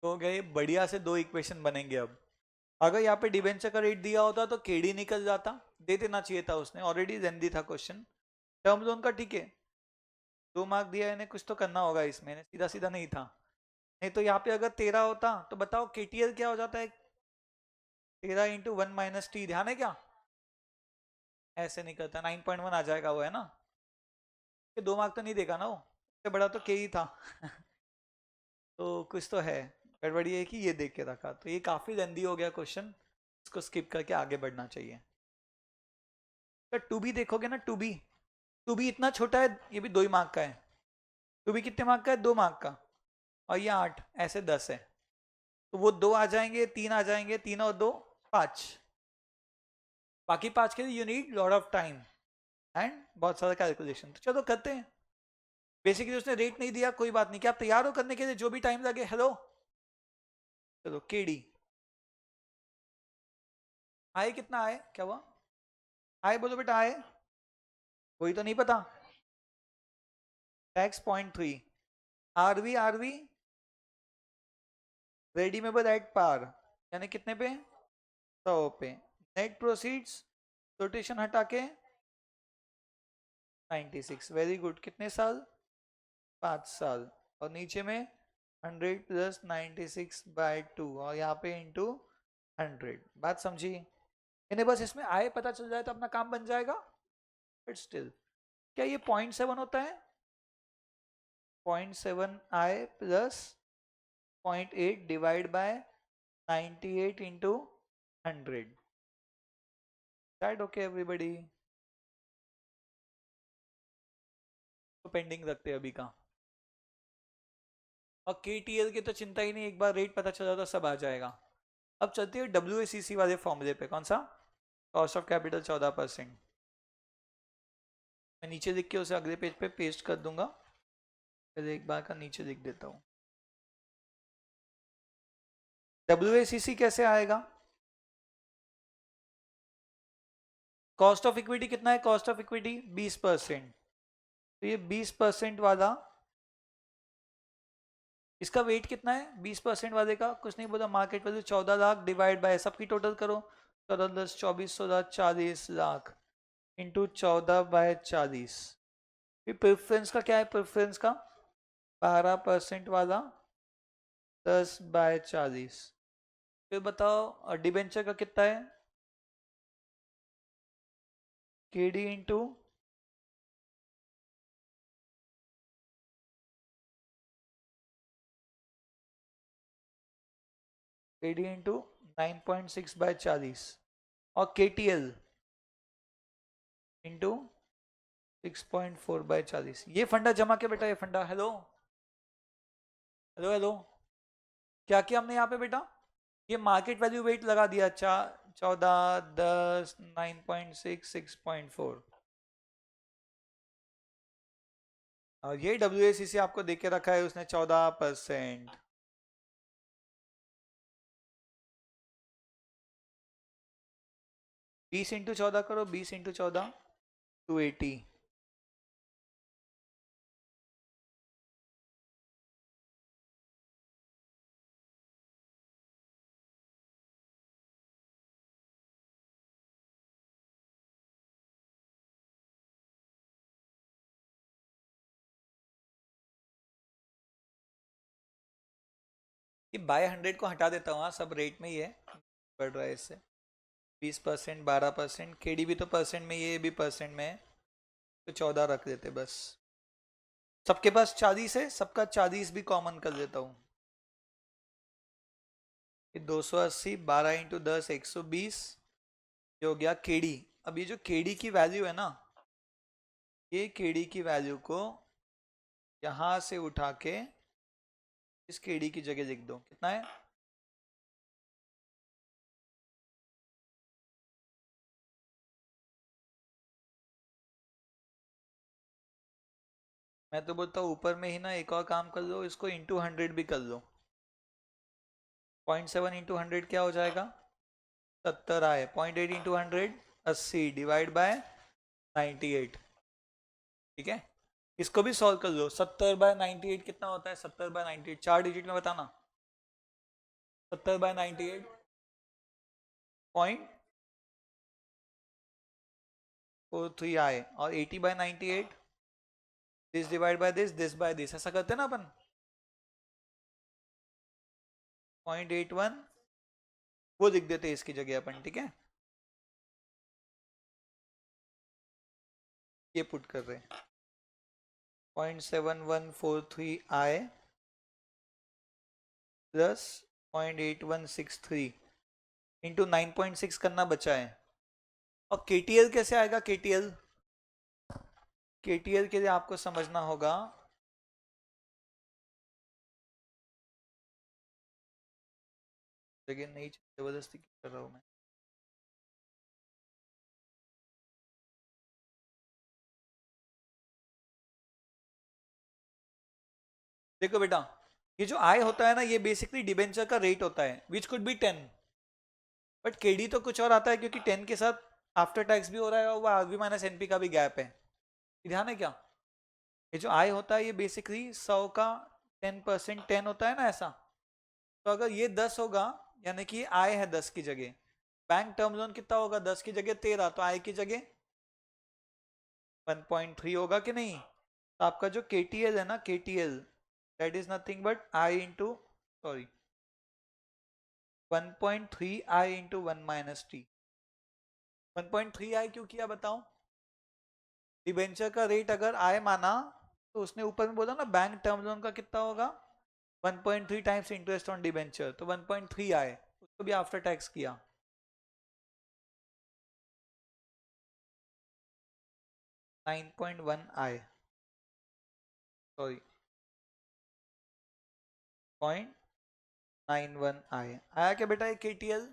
तो गए बढ़िया से 2 इक्वेशन बनेंगे अब। अगर यहाँ पे डिबेंचर का रेट दिया होता तो केडी निकल जाता, दे देना चाहिए था उसने, ऑलरेडी लेंदी था क्वेश्चन। टर्म लोन का ठीक है, 2 मार्क दिया है, इन्हें कुछ तो करना होगा इसमें, सीधा सीधा नहीं था। नहीं तो यहाँ पे अगर 13 होता तो बताओ केटीएल क्या हो जाता है, 13 इंटू 1 - t, ध्यान है क्या? ऐसे निकलता 9.1 आ जाएगा वो, है ना? 2 मार्क तो नहीं देगा ना वो, इससे बड़ा तो के ही था। तो कुछ तो है, गड़बड़ी है कि ये देख के रखा। तो ये काफी लेंदी हो गया क्वेश्चन, इसको स्किप करके आगे बढ़ना चाहिए। तो टू बी देखोगे ना, टू बी इतना छोटा है, ये भी 2 ही मार्क का है। टू बी कितने मार्क का है? 2 मार्क का। और ये 8, ऐसे 10 है, तो वो 2 आ जाएंगे, 3 आ जाएंगे, 3 और 2 5। बाकी 5 के लिए you need lot of time and बहुत सारा कैलकुलेशन। तो चलो करते हैं। बेसिकली उसने रेट नहीं दिया, कोई बात नहीं। क्या आप तैयार हो करने के लिए, जो भी टाइम लगे? हेलो, चलो केडी आए, कितना आए, क्या हुआ? आए बोलो बेटा, आए? कोई तो नहीं पता। Tax 0.3, RV RV redeemable at par, यानी कितने पे? 100 पे। नेट प्रोसीड्स रोटेशन हटा के 96, वेरी गुड। कितने साल? 5 साल। और नीचे में 100 प्लस 96/2, और यहाँ पे इंटू 100। बात समझी? इन्हें बस इसमें आए पता चल जाए तो अपना काम बन जाएगा। बट स्टिल, क्या ये 0.7 होता है? 0.7 आए plus 0.8 divide by 98 into 100। That okay everybody? तो पेंडिंग रखते हैं अभी का। और केटीएल की तो चिंता ही नहीं, एक बार रेट पता चला तो सब आ जाएगा। अब चलते हैं WACC वाले फॉर्मूले पे। कौन सा? Cost of capital 14%। मैं नीचे लिख के उसे अगले पेज पे पेस्ट कर दूंगा, पहले एक बार का नीचे लिख देता हूँ। WACC कैसे आएगा? कॉस्ट ऑफ इक्विटी कितना है? Cost of equity 20%। तो ये 20% वाला, इसका वेट कितना है 20% वाले का? कुछ नहीं बोला, market value 14 lakh divide by सबकी टोटल करो, 14 10 24 16 40 लाख इंटू 14/40। फिर प्रेफरेंस का क्या है? प्रेफरेंस का 12% वाला 10/40, फिर बताओ डिबेंचर का कितना है, KD इंटू KD इंटू 9.6/40 और KTL इंटू 6.4/40। ये फंडा जमा के बेटा, ये फंडा। हेलो हेलो हेलो, क्या किया हमने यहाँ पे बेटा, ये मार्केट वैल्यू वेट लगा दिया, 14, 10, 9.6, 6.4। और ये WACC आपको देके रखा है उसने 14%। 20 × 14 करो, 20 × 14 280। ये बाय 100 को हटा देता हूँ, सब रेट में ही है, बढ़ रहा है इससे 20%, 12%, KD भी तो परसेंट में, ये भी परसेंट में है, तो 14 रख देते बस। सबके पास 40 है, सबका 40 भी कॉमन कर देता हूँ। 280, 12 × 10 120, ये हो गया KD। अब ये जो KD की वैल्यू है ना, ये KD की वैल्यू को यहां से उठा के इस KD की जगह लिख दो, कितना है, मैं तो बोलता हूँ ऊपर में ही ना एक और काम कर लो, इसको इंटू 100 भी कर लो। 0.7 × 100 क्या हो जाएगा, 70 आए। 0.8 × 100 80 डिवाइड बाय 98। ठीक है, इसको भी सॉल्व कर लो। 70/98 कितना होता है, 70/98 4 डिजिट में बताना। 70/98 0.43 आए, और 80/98 this divide by this by this, ऐसा करते हैं ना अपन। 0.81 वो लिख देते हैं इसकी जगह अपन, ठीक है, ये पुट कर रहे हैं। 0.7143 आए प्लस 0.8163 इंटू 9.6 करना बचा है। और KTL कैसे आएगा, KTL के लिए आपको समझना होगा, जगह नहीं जबरदस्ती कर रहा हूं मैं। देखो बेटा, ये जो आय होता है ना, ये बेसिकली डिबेंचर का रेट होता है, which could be 10, but KD तो कुछ और आता है, क्योंकि 10 के साथ आफ्टर टैक्स भी हो रहा है और वो RV माइनस NP का भी गैप है। ध्यान है क्या, ये जो आय होता है ये बेसिकली 100 का 10%, 10 होता है ना ऐसा। तो अगर ये 10 होगा, यानी कि आय है 10 की जगह, बैंक टर्म लोन कितना होगा, 10 की जगह 13, तो आय की जगह 1.3 होगा कि नहीं। तो आपका जो KTL है ना, KTL that is nothing but I into, sorry 1.3 I into 1 minus T. 1.3 आई क्यों किया बताओ, डिबेंचर का रेट अगर आय माना, तो उसने ऊपर में बोला ना बैंक टर्म लोन का कितना होगा, 1.3 टाइम्स इंटरेस्ट ऑन डिबेंचर, तो 1.3 आए, उसको भी आफ्टर टैक्स किया। 9.1 आए, सॉरी 0.91 आए, आया क्या बेटा ये KTL,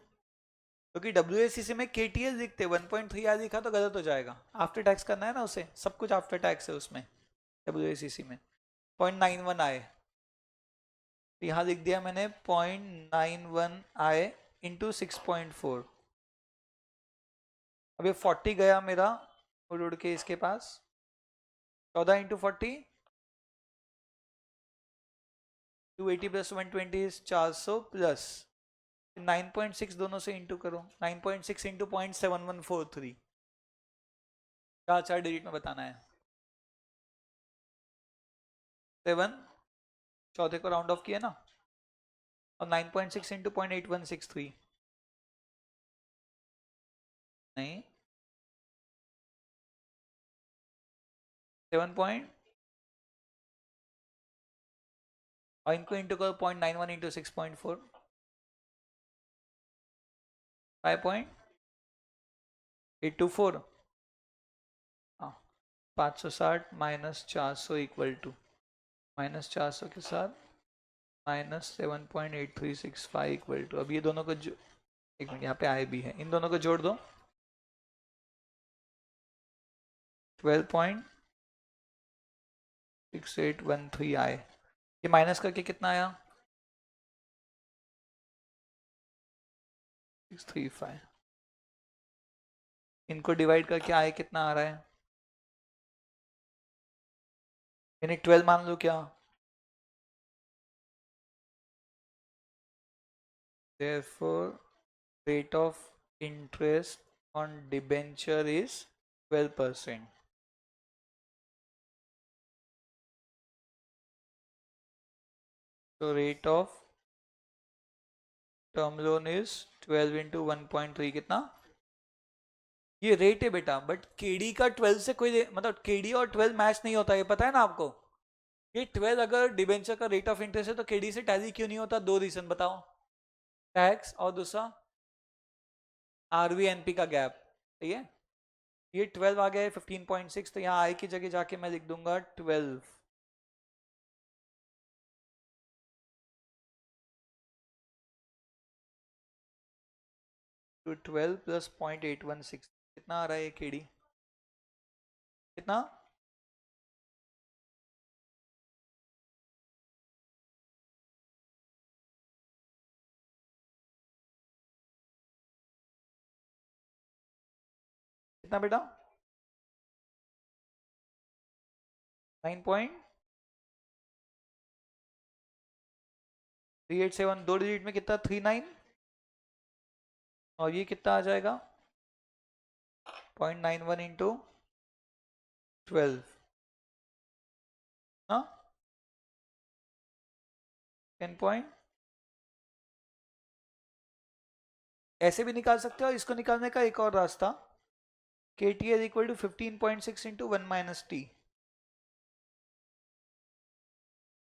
क्योंकि WACC में KTL लिखते 1.3 आया लिखा तो गलत हो जाएगा, आफ्टर टैक्स करना है ना उसे, सब कुछ आफ्टर टैक्स है उसमें WACC में। 0.91 आए, तो यहाँ लिख दिया मैंने 0.91 आए इंटू 6.4। अब ये 40 गया मेरा उड़ उड़ के इसके पास, 14 इंटू 40 280 प्लस 120 400 प्लस 9.6 दोनों से इंटू करो, 9.6 इंटू 0.7143, चार चार डिजिट में बताना है। 7 चौथे को राउंड ऑफ किया ना, और 9.6 इंटू 0.8163 नहीं 7 पॉइंट और इनको इंटू करो 0.91 इंटू 6.4 5.824 हाँ 560 माइनस 400 इक्वल टू माइनस 400 के साथ माइनस 7.8365 इक्वल टू। अब ये दोनों को जो एक मिनट यहाँ पे आए भी है, इन दोनों को जोड़ दो 12.6813 आए। ये माइनस करके कितना आया 635। इनको डिवाइड करके आए कितना आ रहा है, यानी 12 मान लो क्या। Therefore, rate of interest on debenture is 12%. So rate of term loan is 12 into 1.3 कितना, ये रेट है बेटा, बट केडी का 12 से कोई मतलब केडी और 12 मैच नहीं होता, ये पता है ना आपको। ये 12 अगर डिबेंचर का रेट ऑफ इंटरेस्ट है तो केडी से टैली क्यों नहीं होता, दो रीजन बताओ, टैक्स और दूसरा आरवीएनपी का गैप। ठीक है, ये 12 आ गया है 15.6, तो यहाँ आई की जगह जाके मैं लिख दूंगा 12। तो 12 प्लस 0.816 कितना आ रहा है केडी, कितना कितना बेटा 9.387, दो डिजिट में कितना 39, और ये कितना आ जाएगा 0.91 इंटू 12 हाँ 10 पॉइंट। ऐसे भी निकाल सकते हो, इसको निकालने का एक और रास्ता, K T is equal to 15.6 into 1 minus T.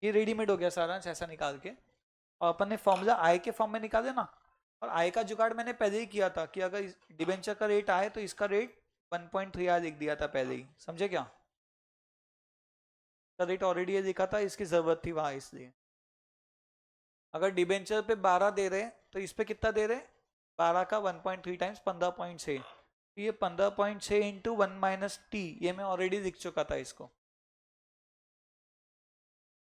ये रेडीमेड हो गया सारा ऐसा निकाल के, और अपन ने फॉर्मूला आई के फॉर्म में निकाले ना, और आई का जुगाड़ मैंने पहले ही किया था कि अगर डिबेंचर का रेट आए तो इसका रेट 1.3 लिख दिया था पहले ही, समझे क्या, का रेट ऑलरेडी लिखा था, इसकी जरूरत थी वहां इसलिए। अगर डिबेंचर पे 12 दे रहे तो इस पे कितना दे रहे, 12 का 1.3 टाइम्स 15.6, तो ये 15.6 इंटू 1 माइनस टी, ये मैं ऑलरेडी लिख चुका था इसको।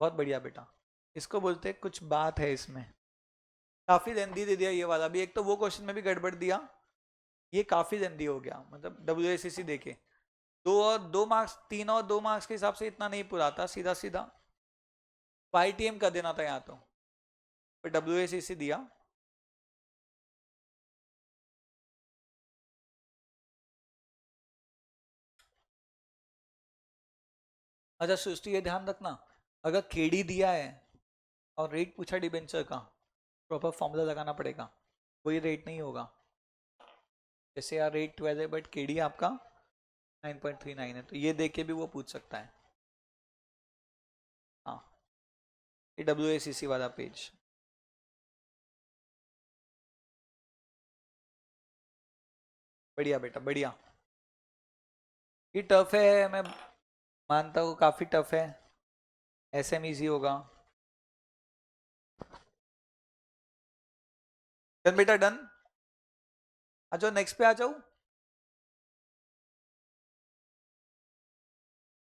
बहुत बढ़िया बेटा, इसको बोलते हैं कुछ बात है इसमें, काफी लेंदी दे दिया ये वाला भी, एक तो वो क्वेश्चन में भी गड़बड़ दिया, ये काफी लेंदी हो गया, मतलब WACC देखे, 2 मार्क्स 3 और 2 मार्क्स के हिसाब से इतना नहीं पुराता, सीधा सीधा YTM कर देना था यहाँ तो, पर WACC दिया। अच्छा सृष्टि ये ध्यान रखना, अगर केडी दिया है और रेट पूछा डिबेंचर का, प्रॉपर फॉर्मूला लगाना पड़ेगा, कोई रेट नहीं होगा। जैसे यार रेट 12 है बट केडी आपका 9.39 है, तो ये देख के भी वो पूछ सकता है। हाँ ये WACC वाला पेज, बढ़िया बेटा बढ़िया। ये टफ है, मैं मानता हूँ काफी टफ है, SM इजी होगा। डन बेटा डन, आ जाओ नेक्स्ट पे आ जाओ।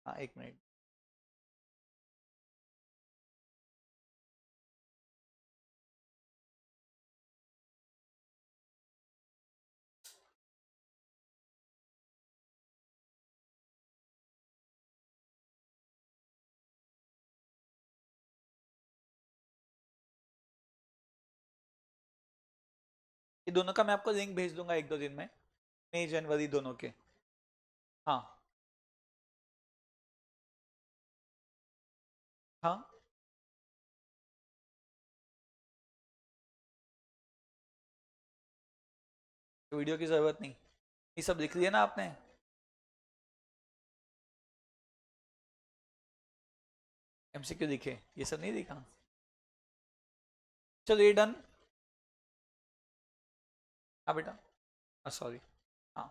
हाँ एक मिनट, ये दोनों का मैं आपको लिंक भेज दूंगा एक दो दिन में, मई जनवरी दोनों के। हाँ हाँ तो वीडियो की जरूरत नहीं, ये सब लिख लिया ना आपने। एमसीक्यू दिखे, ये सब नहीं दिखा। चलो ये डन। हाँ बेटा, सॉरी, हाँ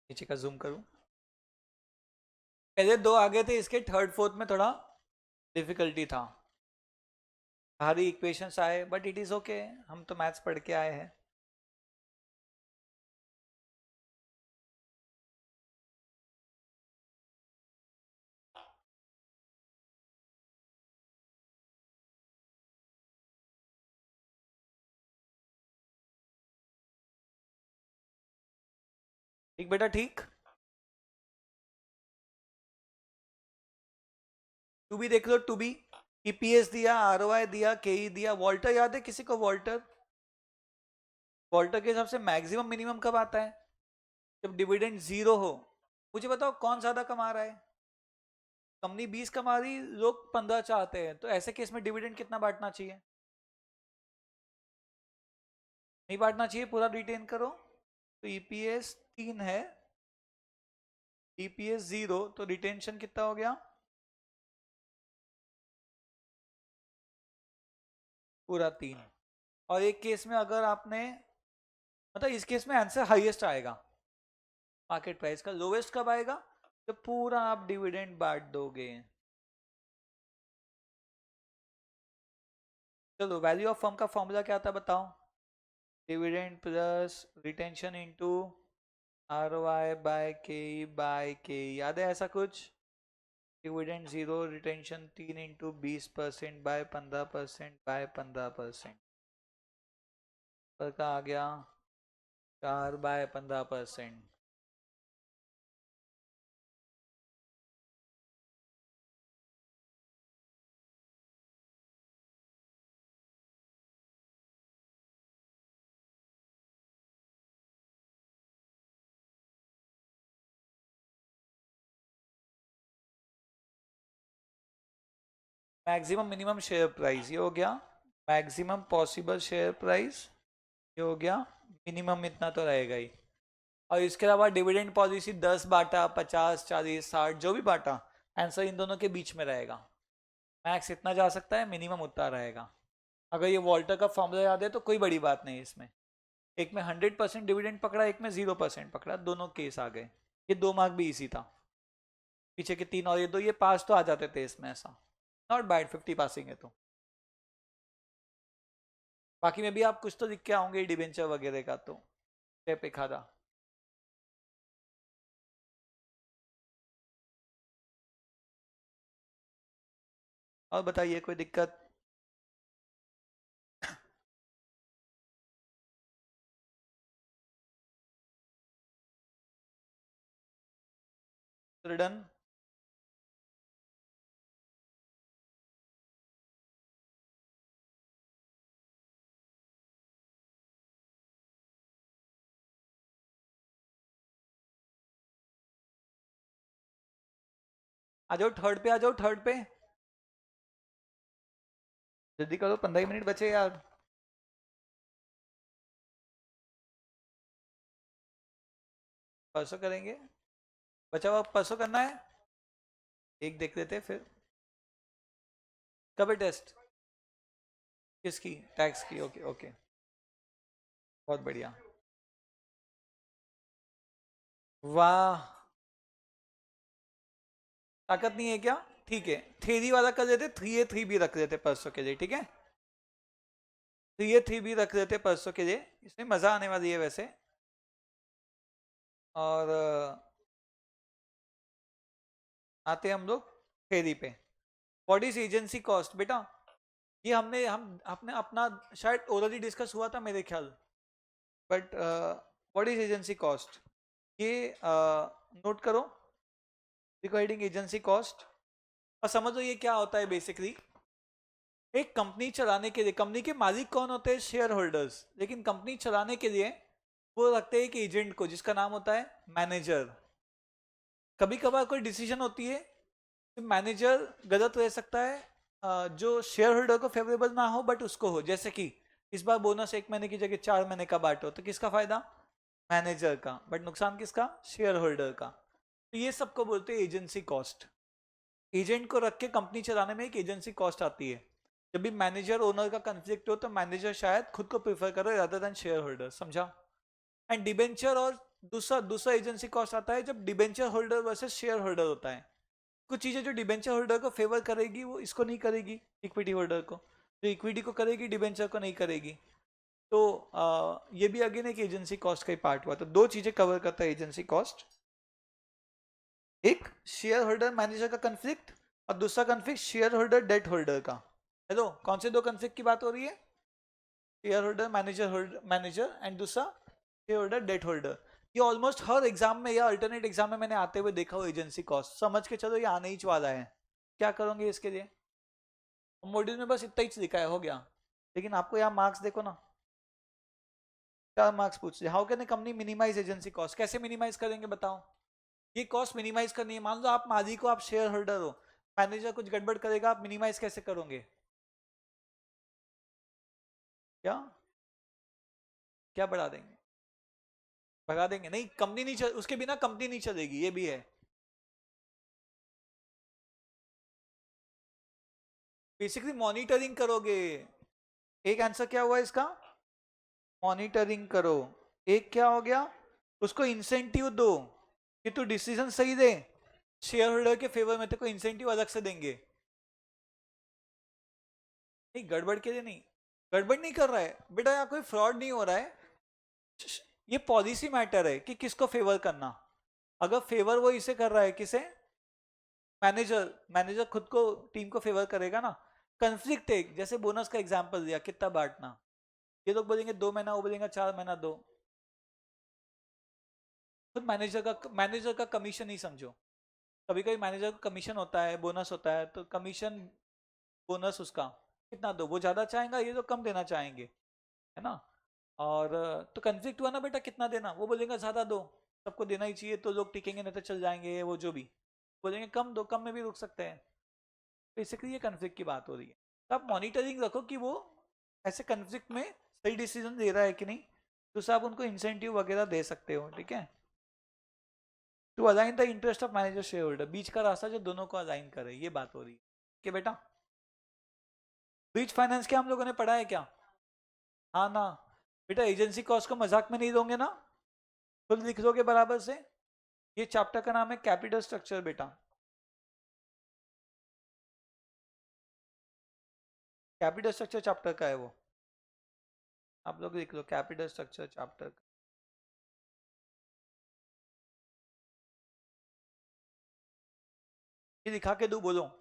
नीचे का जूम करूँ। पहले दो आगे थे, इसके थर्ड फोर्थ में थोड़ा डिफिकल्टी था, भारी इक्वेशंस आए, बट इट इज ओके, हम तो मैथ्स पढ़ के आए हैं। ठीक बेटा, ठीक। टू बी देख लो, टू बी ईपीएस दिया, आरओआई दिया, केई दिया, वॉल्टर याद है किसी को? वॉल्टर, वॉल्टर के हिसाब से मैक्सिमम मिनिमम कब आता है? जब डिविडेंड जीरो हो। मुझे बताओ कौन ज्यादा कमा रहा है? कंपनी 20 कमा रही, लोग 15 चाहते हैं, तो ऐसे केस में डिविडेंड कितना बांटना चाहिए? नहीं बांटना चाहिए, पूरा रिटेन करो। तो ईपीएस 3 है, ईपीएस 0, तो रिटेंशन कितना हो गया? पूरा 3। और एक केस में अगर आपने, मतलब इस केस में आंसर हाईएस्ट आएगा मार्केट प्राइस का, लोवेस्ट कब आएगा? जब पूरा आप डिविडेंड बांट दोगे। चलो वैल्यू ऑफ फर्म का फॉर्मूला क्या था बताओ? Dividend plus retention into ROI by K, याद है ऐसा कुछ? Dividend 0, retention 3 into 20% by 15% by 15%, पर का आ गया 4 by 15%। Maximum minimum share price ये हो गया, मैक्सिमम पॉसिबल शेयर प्राइस ये हो गया, मिनिमम इतना तो रहेगा ही। और इसके अलावा डिविडेंड पॉलिसी 10 बांटा, 50, 40, 60 जो भी बांटा, आंसर इन दोनों के बीच में रहेगा। मैक्स इतना जा सकता है, मिनिमम उतना रहेगा। अगर ये वॉल्टर का फॉर्मूला याद है तो कोई बड़ी बात नहीं इसमें। एक में 100% डिविडेंड पकड़ा, एक में 0% पकड़ा, दोनों केस आ गए। ये 2 मार्क भी इसी था, पीछे के 3 और ये 2, ये पास तो आ जाते थे इसमें, ऐसा नॉट बैड, 50 पासिंग है तो। बाकी में भी आप कुछ तो लिख के आओगे डिबेंचर वगैरह का, तो स्टेप एक आधा। और बताइए कोई दिक्कत? डन। आ जाओ थर्ड पे, आ जाओ थर्ड पे, जल्दी करो, 15 मिनट बचे यार। परसों करेंगे, बचा हुआ परसों करना है। एक देख लेते फिर। कब है टेस्ट? किसकी? टैक्स की, ओके ओके, बहुत बढ़िया। वाह, ताकत नहीं है क्या? ठीक है, थ्री वाला कर देते, 3A 3B रख देते परसों के लिए, ठीक है? 3A 3B रख देते परसों के लिए, इसमें मजा आने वाली है वैसे। और आते हैं हम लोग थ्योरी पे। व्हाट इज एजेंसी कॉस्ट बेटा? ये हमने हम आपने अपना शायद ऑलरेडी डिस्कस हुआ था मेरे ख्याल, but what is agency cost, ये नोट करो, रिगार्डिंग एजेंसी कॉस्ट। और समझो ये क्या होता है बेसिकली। एक कंपनी चलाने के लिए, कंपनी के मालिक कौन होते हैं? Share holders. लेकिन कंपनी चलाने के लिए वो रखते हैं एक एजेंट को, जिसका नाम होता है मैनेजर। कभी कभार कोई डिसीजन होती है तो मैनेजर गलत रह सकता है, जो शेयर होल्डर को फेवरेबल ना हो बट उसको हो, जैसे कि इस बार बोनस 1 महीने की जगह 4 महीने का बांटो, तो किसका फायदा? मैनेजर का, बट नुकसान किसका? शेयर होल्डर का। तो ये सबको बोलते हैं एजेंसी कॉस्ट। एजेंट को रख के कंपनी चलाने में एक एजेंसी कॉस्ट आती है। जब भी मैनेजर ओनर का कंफ्लिक्ट हो तो मैनेजर शायद खुद को प्रेफर करे रादर देन शेयर होल्डर, समझा? एंड डिबेंचर और दूसरा दूसरा एजेंसी कॉस्ट आता है जब debenture holder versus share holder होता है। कुछ चीजें जो डिबेंचर होल्डर को फेवर करेगी वो इसको नहीं करेगी, इक्विटी होल्डर को। जो इक्विटी को करेगी डिबेंचर को नहीं करेगी। तो ये भी अगेन एक एजेंसी कॉस्ट का ही पार्ट हुआ। तो दो चीजें कवर करता है एजेंसी कॉस्ट, एक शेयर होल्डर मैनेजर का कंफ्लिक्ट और दूसरा conflict share holder debt holder का। हेलो, कौन से दो कंफ्लिक्ट की बात हो रही है? शेयर होल्डर मैनेजर एंड दूसरा शेयर होल्डर डेट होल्डर। ये ऑलमोस्ट हर एग्जाम में या अल्टरनेट एग्जाम में मैंने आते हुए देखा हो एजेंसी कॉस्ट। समझ के चलो ये आने ही वाला है। क्या करोगे इसके लिए? मॉड्यूल में बस इतना ही लिखा है, हो गया। लेकिन आपको यहाँ मार्क्स देखो ना, 4 मार्क्स पूछ रहे, how can a company minimise agency cost? कैसे मिनिमाइज करेंगे बताओ? ये कॉस्ट मिनिमाइज करनी है। मान लो आप मालिक हो, आप शेयर होल्डर हो, मैनेजर कुछ गड़बड़ करेगा, आप मिनिमाइज कैसे करोगे? क्या क्या बढ़ा देंगे? भगा देंगे? नहीं, कंपनी नहीं चल, उसके बिना कंपनी नहीं चलेगी, ये भी है। बेसिकली मॉनिटरिंग करोगे। एक आंसर क्या हुआ इसका? मॉनिटरिंग करो। एक क्या हो गया? उसको इंसेंटिव दो कि तू डिसीजन सही दे, शेयर होल्डर के फेवर में। तेरे को इंसेंटिव अलग से देंगे। नहीं, गड़बड़ के लिए नहीं। गड़बड़ नहीं कर रहा है बेटा, यहाँ कोई फ्रॉड नहीं हो रहा है। ये पॉलिसी मैटर है कि किसको फेवर करना। अगर फेवर वो इसे कर रहा है, किसे? मैनेजर। मैनेजर खुद को, टीम को फेवर करेगा ना। कंफ्लिक्ट है, जैसे बोनस का एग्जांपल दिया, कितना बांटना। ये लोग बोलेंगे 2 महीना, वो बोलेंगे 4 महीना दो। तो मैनेजर का कमीशन ही समझो। कभी कभी मैनेजर का कमीशन होता है, बोनस होता है, तो कमीशन बोनस उसका कितना दो, वो ज्यादा चाहेगा, ये लोग कम देना चाहेंगे, है ना? और तो कंफ्लिक्ट हुआ ना बेटा, कितना देना? वो बोलेगा ज्यादा दो, सबको देना ही चाहिए, तो लोग टिकेंगे नहीं तो चल जाएंगे, वो जो भी बोलेंगे कम दो, कम में भी रुक सकते हैं। बेसिकली ये कन्फ्लिक्ट की बात हो रही है। तो आप मॉनिटरिंग रखो कि वो ऐसे कन्फ्लिक्ट में सही डिसीजन दे रहा है कि नहीं, तो आप उनको इंसेंटिव वगैरह दे सकते हो, ठीक है? To align the interest of manager shareholder, बीच का रास्ता जो दोनों को अलाइन करे, ये बात हो रही है कि बेटा। ब्रिज फाइनेंस क्या हम लोगों ने पढ़ा है क्या? हाँ ना? बेटा एजेंसी कॉस्ट को मजाक में नहीं दोगे ना? खुद लिख दोगे बराबर से। ये चैप्टर का नाम है कैपिटल स्ट्रक्चर बेटा। कैपिटल स्ट्रक्चर चैप्टर का है वो, आप लोग लिख लो कैपिटल स्ट्रक्चर चैप्टर। ये दिखा के दो, बोलो।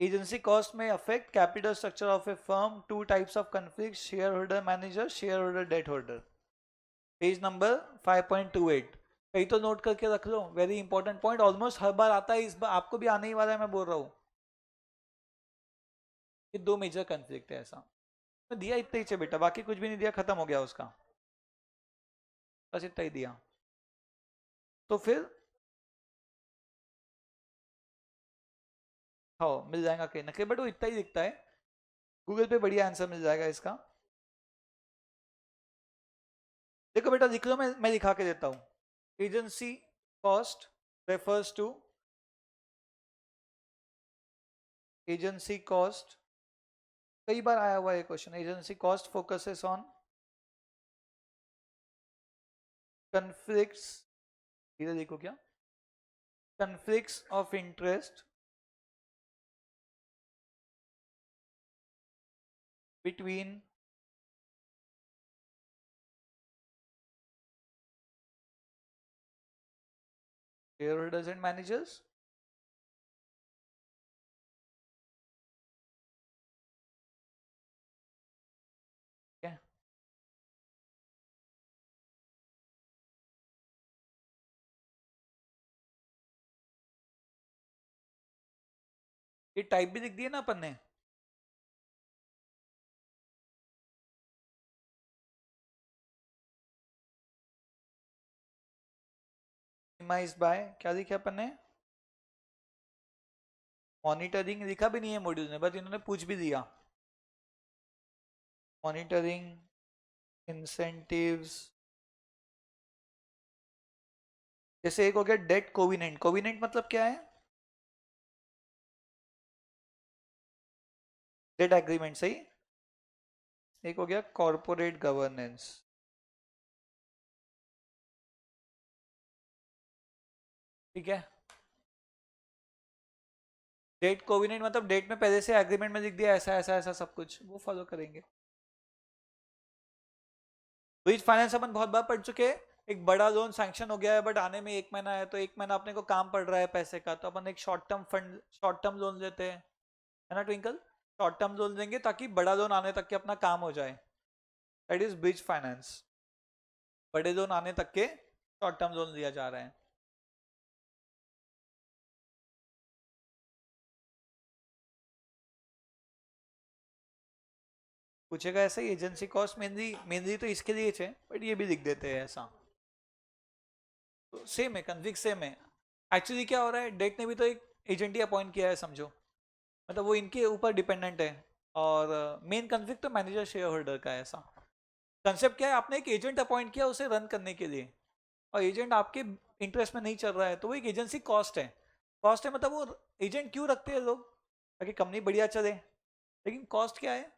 Agency cost may affect capital structure of a firm. Two types of conflicts: shareholder manager, shareholder debt holder. Page number 5.28। कहीं तो नोट करके रख लो, वेरी इंपॉर्टेंट पॉइंट, ऑलमोस्ट हर बार आता है, इस बार आपको भी आने ही वाला है, मैं बोल रहा हूँ। ये दो मेजर कन्फ्लिक्ट है ऐसा। मैं दिया इतना ही बेटा, बाकी कुछ भी नहीं दिया, खत्म हो गया उसका, बस इतना ही दिया। तो फिर हाँ, मिल जाएगा कहीं ना कहीं, बट वो इतना ही दिखता है। गूगल पे बढ़िया आंसर मिल जाएगा इसका। देखो बेटा, लिख लो, मैं लिखा के देता हूँ। Agency cost refers to, agency cost, कई बार आया हुआ है question. Agency cost focuses on conflicts, इधर देखो क्या, conflicts of interest between shareholders and managers। क्या? ये टाइप भी लिख दिए ना अपन ने। मिनिमाइज बाय क्या लिखा अपन ने? मॉनिटरिंग लिखा भी नहीं है मॉड्यूल में, बस इन्होंने पूछ भी दिया। मॉनिटरिंग, इंसेंटिव्स, जैसे एक हो गया डेट कोविनेंट। कोविनेंट मतलब क्या है? डेट एग्रीमेंट, सही। एक हो गया कॉर्पोरेट गवर्नेंस। ठीक है, डेट कोविनेंट मतलब डेट में पहले से एग्रीमेंट में लिख दिया ऐसा ऐसा ऐसा सब कुछ, वो फॉलो करेंगे। ब्रिज फाइनेंस अपन बहुत बार पढ़ चुके हैं। एक बड़ा लोन सैंक्शन हो गया है बट आने में 1 महीना है, तो 1 महीना अपने को काम पड़ रहा है पैसे का, तो अपन एक short term fund, short term loan लेते हैं, है ना ट्विंकल? शॉर्ट टर्म लोन लेंगे ताकि बड़ा लोन आने तक के अपना काम हो जाए। That is bridge finance. बड़े लोन आने तक के शॉर्ट टर्म लोन लिया जा रहा है। पूछेगा ऐसे ही, एजेंसी कॉस्ट मेनली मेनली तो इसके लिए है, बट ये भी लिख देते हैं ऐसा। तो सेम है, कन्विक सेम है। एक्चुअली क्या हो रहा है, डेट ने भी तो एक एजेंट ही अपॉइंट किया है समझो, मतलब वो इनके ऊपर डिपेंडेंट है। और मेन कन्फ्लिक्ट तो मैनेजर शेयर होल्डर का है। ऐसा कंसेप्ट क्या है, आपने एक एजेंट अपॉइंट किया उसे रन करने के लिए, और एजेंट आपके इंटरेस्ट में नहीं चल रहा है, तो वो एक एजेंसी कॉस्ट है। कॉस्ट है मतलब वो एजेंट क्यों रखते हैं लोग, ताकि कंपनी बढ़िया चले। लेकिन कॉस्ट क्या है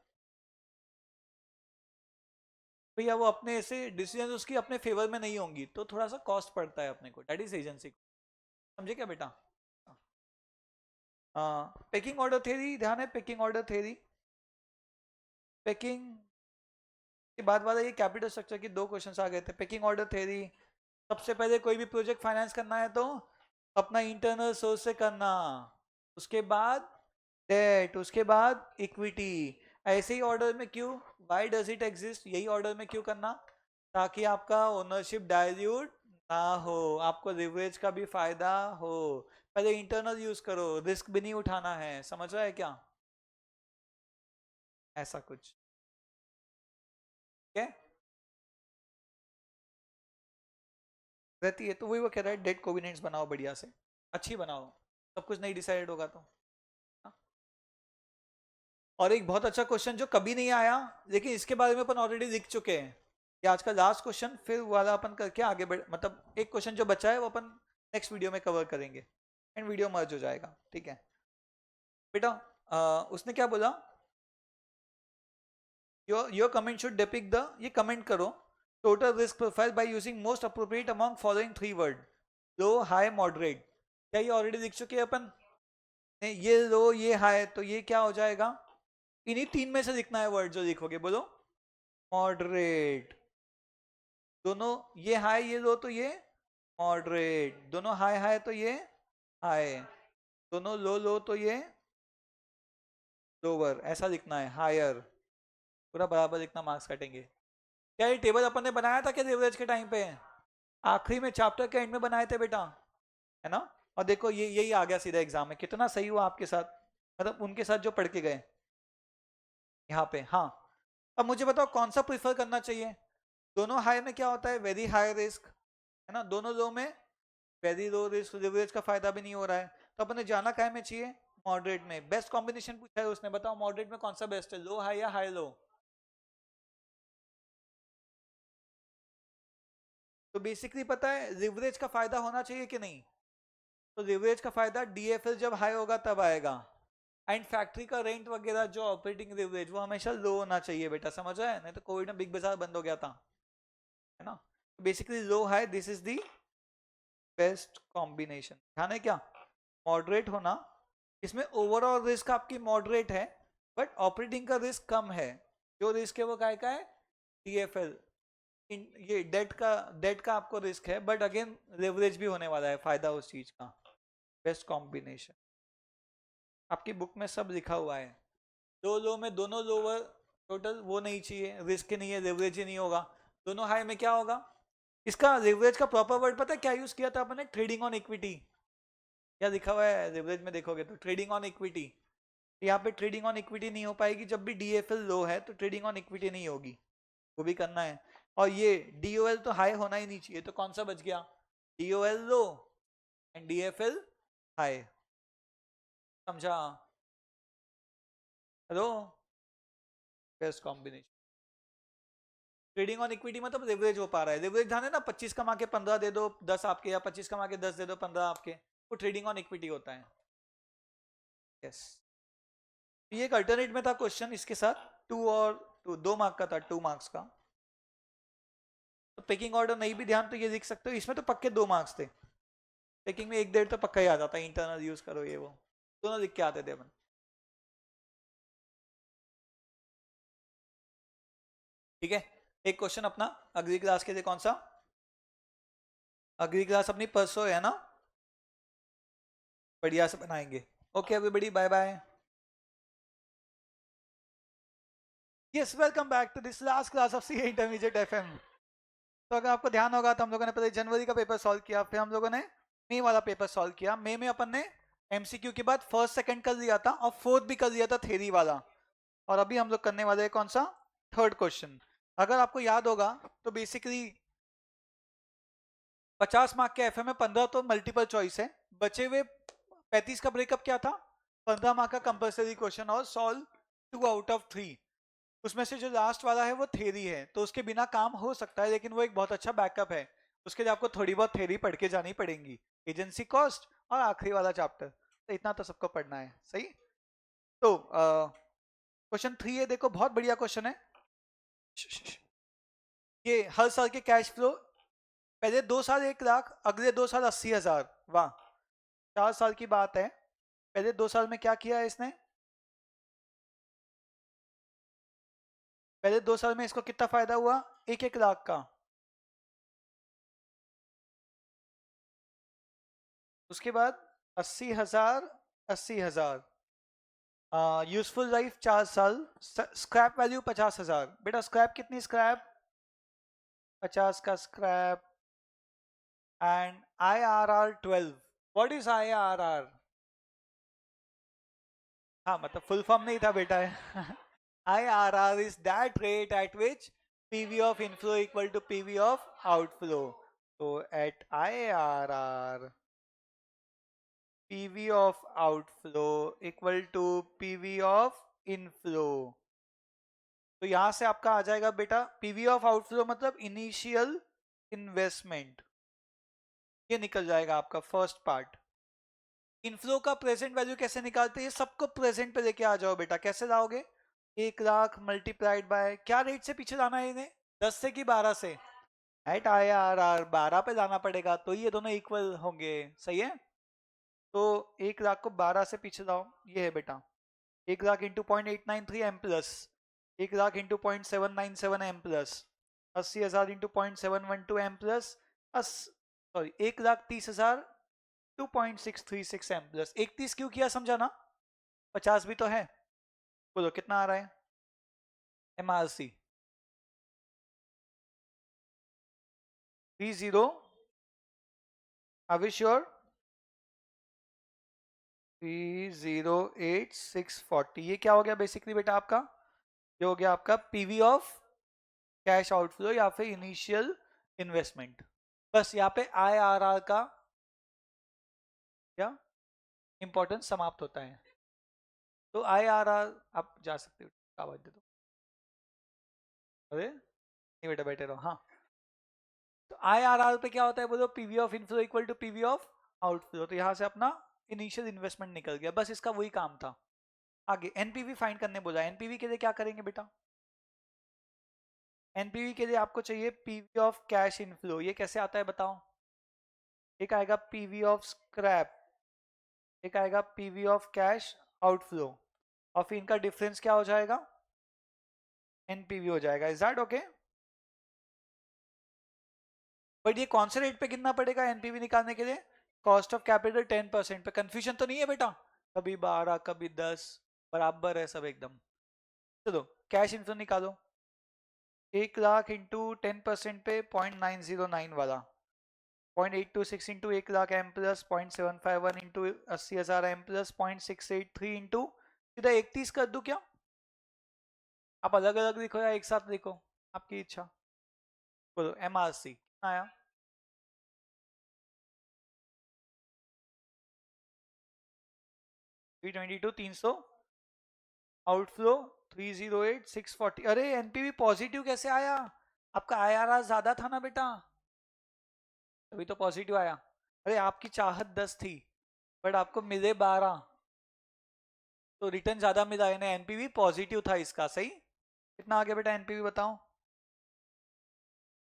भैया, वो अपने ऐसे डिसीजन उसकी अपने फेवर में नहीं होंगी, तो थोड़ा सा कॉस्ट पड़ता है अपने को, दैट इज एजेंसी। समझे क्या बेटा? हाँ, पेकिंग ऑर्डर थ्योरी ध्यान है, पेकिंग ऑर्डर थ्योरी। पेकिंग के बाद वाला ये कैपिटल स्ट्रक्चर की 2 क्वेश्चंस आ गए थे। पेकिंग ऑर्डर थ्योरी, सबसे पहले कोई भी प्रोजेक्ट फाइनेंस करना है तो अपना इंटरनल सोर्स से करना, उसके बाद डेट, उसके बाद इक्विटी। ऐसे ही ऑर्डर में क्यों, व्हाई डज इट एग्जिस्ट, यही ऑर्डर में क्यों करना, ताकि आपका ओनरशिप डायल्यूट ना हो, आपको लिवरेज का भी फायदा हो। पहले इंटरनल यूज करो, रिस्क भी नहीं उठाना है, समझ रहा है क्या? ऐसा कुछ, ठीक है, रहती है। तो वही वो कह रहा है, डेट कोविनेंट्स बनाओ बढ़िया से, अच्छी बनाओ, सब कुछ नहीं डिसाइडेड होगा तो। हाँ? और एक बहुत अच्छा क्वेश्चन जो कभी नहीं आया, लेकिन इसके बारे में अपन ऑलरेडी लिख चुके हैं, ये आज का लास्ट क्वेश्चन, फिर वाला अपन करके आगे बढ़, मतलब एक क्वेश्चन जो बचा है वो अपन नेक्स्ट वीडियो में कवर करेंगे, एंड वीडियो मर्ज हो जाएगा, ठीक है बेटा? उसने क्या बोला, your comment should depict the, ये कमेंट करो, total risk profile by using most appropriate among following 3 word, low high moderate. क्या ये ऑलरेडी लिख चुके हैं अपन? नहीं, ये लो ये हाई, तो ये क्या हो जाएगा, इन्हीं 3 में से लिखना है वर्ड जो लिखोगे, बोलो। मॉडरेट, दोनों, ये हाई ये लो तो ये मॉडरेट, दोनों हाई हाई तो ये हाई, दोनों लो लो तो ये लोअर, ऐसा लिखना है, हायर। पूरा बराबर लिखना, मार्क्स कटेंगे। क्या ये टेबल अपन ने बनाया था क्या एवरेज के टाइम पे? आखिरी में चैप्टर के एंड में बनाए थे बेटा, है ना? और देखो ये यही आ गया सीधा एग्जाम में, कितना सही हुआ आपके साथ, मतलब उनके साथ जो पढ़ के गए यहाँ पे। हाँ, अब मुझे बताओ कौन सा प्रीफर करना चाहिए। दोनों हाई में क्या होता है, वेरी हाई रिस्क, है ना? दोनों लो में वेरी लो रिस्क, लिवरेज का फायदा भी नहीं हो रहा है, तो अपन ने जाना काय में चाहिए, मॉडरेट में। बेस्ट कॉम्बिनेशन पूछा है उसने, बताओ मॉडरेट में कौन सा बेस्ट है, लो हाई या हाई लो? तो बेसिकली पता है लिवरेज का फायदा होना चाहिए कि नहीं, तो लिवरेज का फायदा डीएफएल जब हाई होगा तब आएगा। एंड फैक्ट्री का रेंट वगैरह जो ऑपरेटिंग लिवरेज वो हमेशा लो होना चाहिए बेटा, समझ रहा है? नहीं तो कोविड में बिग बाजार बंद हो गया था, है ना? Basically low high, this is the best combination. ध्यान है क्या, मॉडरेट होना, इसमें ओवरऑल रिस्क आपकी मॉडरेट है, बट ऑपरेटिंग का रिस्क कम है। जो रिस्क है वो काय का है, डीएफएल, ये डेट का आपको रिस्क है, बट अगेन लेवरेज भी होने वाला है, फायदा उस चीज का। बेस्ट कॉम्बिनेशन आपकी बुक में सब लिखा हुआ है। दो लो में दोनों लोअर, टोटल वो नहीं चाहिए, रिस्क नहीं है, लेवरेज ही नहीं होगा। दोनों हाई में क्या होगा, इसका लेवरेज का प्रॉपर वर्ड पता है क्या यूज किया था अपने, ट्रेडिंग ऑन इक्विटी। क्या लिखा हुआ है लेवरेज में, देखोगे तो ट्रेडिंग ऑन इक्विटी। यहाँ पे ट्रेडिंग ऑन इक्विटी नहीं हो पाएगी, जब भी डीएफएल लो है तो ट्रेडिंग ऑन इक्विटी नहीं होगी, वो भी करना है। और ये डीओएल तो हाई होना ही नहीं चाहिए, तो कौन सा बच गया, DOL low and DFL high. समझा? Hello, best combination. Trading on equity मतलब लेवरेज हो पा रहा है, लेवरेज ध्यान है ना, 25 कमा के 15 दे दो 10 आपके, या 25 कमा के 10 दे दो 15 आपके, वो ट्रेडिंग ऑन इक्विटी होता है। यस, ये एक अल्टरनेट में था क्वेश्चन, इसके साथ 2 मार्क का था, 2 मार्क्स का। तो पेकिंग ऑर्डर नहीं भी ध्यान तो ये लिख सकते हो, इसमें तो पक्के 2 मार्क्स थे, पेकिंग में 1-1.5 तो पक्का ही आ जाता है, इंटरनल यूज करो ये वो, दोनों लिख के आते थे अपन। ठीक है, एक क्वेश्चन अपना अगली क्लास के लिए, कौन सा? अगली क्लास अपनी परसों है ना, बढ़िया से बनाएंगे। Okay everybody, bye bye. Yes, welcome back to this last class of C intermediate FM. तो अगर आपको ध्यान होगा तो हम लोगों ने पहले जनवरी का पेपर सॉल्व किया, फिर हम लोगों ने मई वाला पेपर सॉल्व किया। मई में अपन ने एमसीक्यू के बाद फर्स्ट सेकंड कर लिया था और फोर्थ भी कर लिया था थ्योरी वाला, और अभी हम लोग करने वाले हैं कौन सा? Third question. अगर आपको याद होगा तो बेसिकली 50 मार्क के एफए में 15 तो मल्टीपल चॉइस है, बचे हुए 35 का ब्रेकअप क्या था? 15 मार्क का कंपलसरी क्वेश्चन और सॉल्व 2 आउट ऑफ 3। उसमें से जो लास्ट वाला है वो थ्योरी है, तो उसके बिना काम हो सकता है, लेकिन वो एक बहुत अच्छा बैकअप है। उसके लिए आपको थोड़ी बहुत थ्योरी पढ़ के जानी पड़ेगी, एजेंसी कॉस्ट और आखिरी वाला चैप्टर, तो इतना तो सबको पढ़ना है। सही, तो क्वेश्चन 3 है, देखो बहुत बढ़िया क्वेश्चन है। ये हर साल के कैश फ्लो, पहले 2 साल 1 लाख, अगले 2 साल 80,000। वाह, 4 साल की बात है। पहले 2 साल में क्या किया है इसने? पहले 2 साल में इसको कितना फायदा हुआ? 1-1 लाख का। उसके बाद 80,000, 80,000। यूजफुल लाइफ 4 साल, स्क्रैप वैल्यू 50,000। बेटा स्क्रैप कितनी? स्क्रैप 50 का scrap, and IRR 12। What is IRR? हाँ मतलब फुल फॉर्म नहीं था बेटा है। IRR is that rate at which PV of inflow equal to PV of outflow. So at IRR, PV of outflow equal to PV of inflow. तो यहां से आपका आ जाएगा बेटा PV of outflow मतलब इनिशियल इन्वेस्टमेंट, ये निकल जाएगा आपका फर्स्ट पार्ट। इनफ्लो का प्रेजेंट वैल्यू कैसे निकालते हैं? सबको प्रेजेंट पे लेके आ जाओ बेटा। कैसे लाओगे? 1 लाख मल्टीप्लाइड बाय, क्या रेट से पीछे लाना है इन्हें? 10 से कि 12 से? एट IRR 12 पे लाना पड़ेगा, तो ये दोनों इक्वल होंगे। सही है, तो 1 लाख को 12 से पीछे लाओ, ये है बेटा 1 lakh into 0.893 M plus, 1 lakh into 0.797 M plus, 80,000 into 0.712 M plus, sorry 1,30,000 2.636 M plus. 31 क्यों किया समझा ना? 50 भी तो है। बोलो कितना आ रहा है? MRC 30, are sure? 308,640। ये क्या हो गया बेसिकली बेटा आपका? ये हो गया आपका पीवी ऑफ कैश आउटफ्लो या फिर इनिशियल इन्वेस्टमेंट। बस यहाँ पे IRR का क्या इंपॉर्टेंस समाप्त होता है। तो IRR आप जा सकते हो, आवाज दे दो। अरे नहीं बेटा बैठे रहो। हाँ, तो IRR पे क्या होता है बोलो? PV of inflow equal to PV of outflow. तो यहाँ से अपना इनिशियल इन्वेस्टमेंट निकल गया, बस इसका वही काम था। आगे एनपीवी फाइंड करने बोला। एनपीवी के लिए क्या करेंगे बेटा? एनपीवी के लिए आपको चाहिए पीवी ऑफ कैश इनफ्लो। ये कैसे आता है बताओ? एक आएगा पीवी ऑफ स्क्रैप, एक आएगा पीवी ऑफ कैश आउटफ्लो, और फिर इनका डिफरेंस क्या हो जाएगा? एनपीवी हो जाएगा। Is that okay? बट ये कौन से रेट पे गिनना पड़ेगा एनपीवी निकालने के लिए? कॉस्ट ऑफ कैपिटल 10% पे। कंफ्यूजन तो नहीं है बेटा? कभी 12 कभी 10, बराबर है सब एकदम। चलो कैश इनफ्लो निकालो। 1 लाख इंटू 10% पे 0.909 वाला, 0.826 into 1 lakh M plus 0.751 into 80,000 M plus 0.683 into सीधा 31 कर दूं क्या? आप अलग अलग लिखो या एक साथ लिखो, आपकी इच्छा। बोलो MRC कितना आया? 322, 300। आउटफ्लो 308,640। अरे एनपीवी पॉजिटिव कैसे आया? आपका IRR ज्यादा था ना बेटा, अभी तो पॉजिटिव आया। अरे आपकी चाहत 10 थी बट आपको मिले 12, तो रिटर्न ज्यादा मिला, यानी एनपीवी पॉजिटिव था इसका, सही। कितना आ गया बेटा एनपीवी बताओ?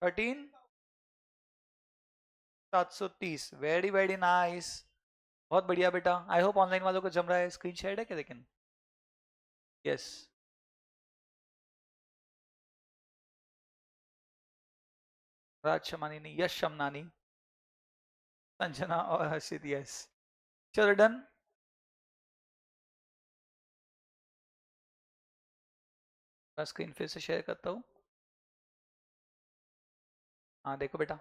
13,730। वेरी वेरी नाइस, बहुत बढ़िया बेटा। आई होप ऑनलाइन वालों को जम रहा है। स्क्रीन शेयर है क्या लेकिन? यस। राज शमानी नहीं, यश शमनानी, संजना और हर्षित, यस। चलो डन। मैं स्क्रीन फिर से शेयर करता हूँ। हाँ देखो बेटा,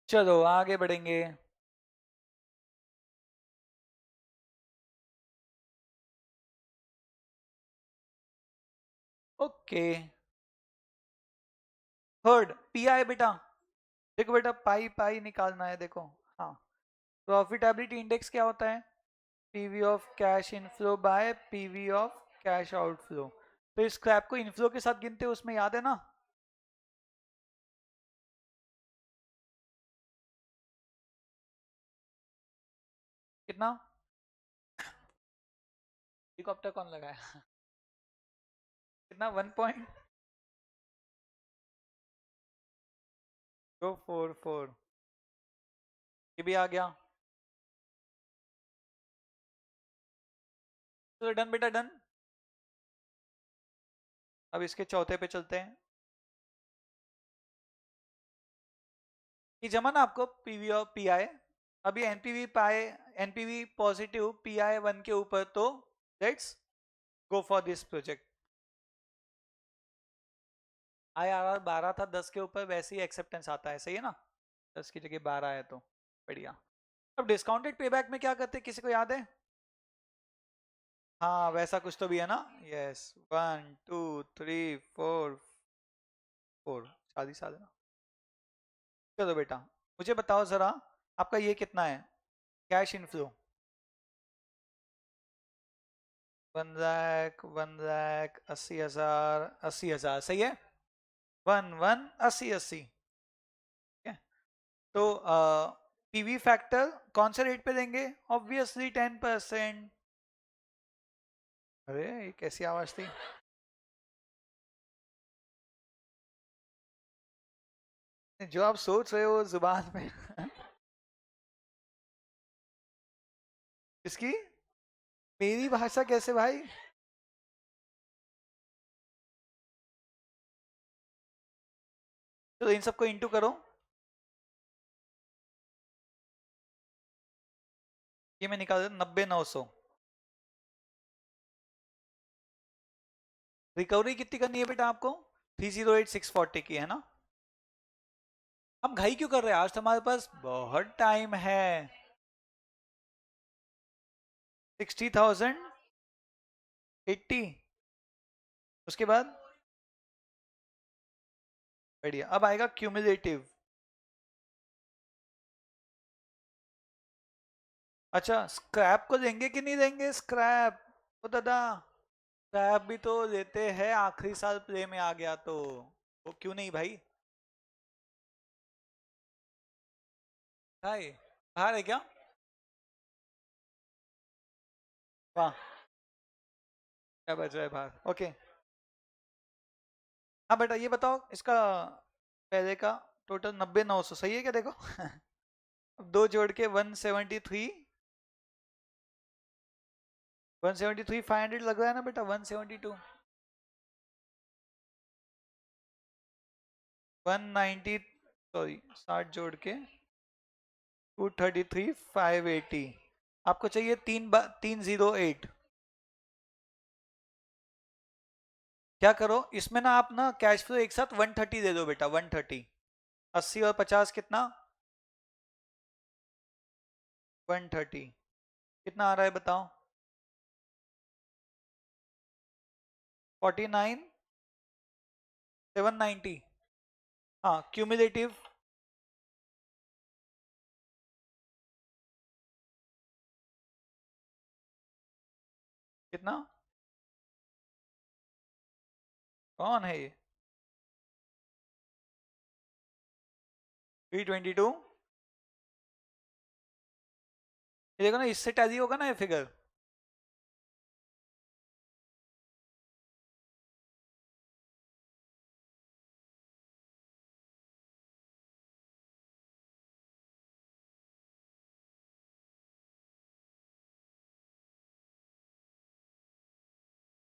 चलो आगे बढ़ेंगे। ओके, थर्ड पीआई बेटा। देखो बेटा, पाई पाई निकालना है, देखो। हाँ, प्रॉफिटेबिलिटी इंडेक्स क्या होता है? PV of cash inflow bye PV of cash outflow. तो इस स्क्रैप को इनफ्लो के साथ गिनते हैं, उसमें याद है ना? कितना? हेलीकॉप्टर कौन लगाया? कितना? 1.244। ये भी आ गया। तो डन बेटा, डन। अब इसके चौथे पे चलते हैं। ये जमा ना आपको पीवी और पीआई। अभी एनपीवी पाए, एनपीवी पॉजिटिव, पीआई 1 के ऊपर, तो let's go for this project. IRR 12 था 10 के ऊपर, वैसे ही एक्सेप्टेंस आता है, सही है ना? 10 की जगह 12 है तो बढ़िया। अब डिस्काउंटेड पेबैक में क्या करते हैं, किसी को याद है? हाँ वैसा कुछ तो भी है ना। यस, 1 2 3 4 4, 40 साल है ना। चलो बेटा, मुझे बताओ जरा, आपका ये कितना है कैश इनफ्लो? 1 लाख, 1 लाख, 80,000, 80,000, सही है। 1 1 80 80, ठीक है। तो पीवी फैक्टर कौन से रेट पे देंगे? ऑब्वियसली 10%। अरे ये कैसी आवाज थी? जो आप सोच रहे हो जुबान में। इसकी मेरी भाषा कैसे भाई? तो इन सबको इंटू करो। ये मैं निकाल 90 900। रिकवरी कितनी करनी है बेटा आपको? 308 640 की है ना? हम घाई क्यों कर रहे हैं, आज तो हमारे पास बहुत टाइम है। 60,080। उसके बाद बढ़िया, अब आएगा क्यूमुलेटिव। अच्छा, स्क्रैप को देंगे कि नहीं देंगे? स्क्रैप, ओ दादा, स्क्रैप भी तो देते हैं, आखिरी साल प्ले में आ गया तो वो क्यों नहीं भाई? हाय, बाहर है क्या? वाह, क्या बच रहा है बाहर, ओके। हाँ बेटा ये बताओ, इसका पहले का टोटल 90 900 सही है क्या, देखो। अब दो जोड़ के 173, 173 500 लग रहा है ना बेटा, 172, 190, सॉरी 60 जोड़ के 233 580। आपको चाहिए 308। क्या करो इसमें ना, आप ना कैश फ्लो एक साथ 130 दे दो बेटा, 130। 80 और 50 कितना? 130। कितना आ रहा है बताओ? 49 790। हाँ क्यूमुलेटिव कितना? कौन है ये? 322, ये देखो ना, इससे टैली होगा ना ये फिगर।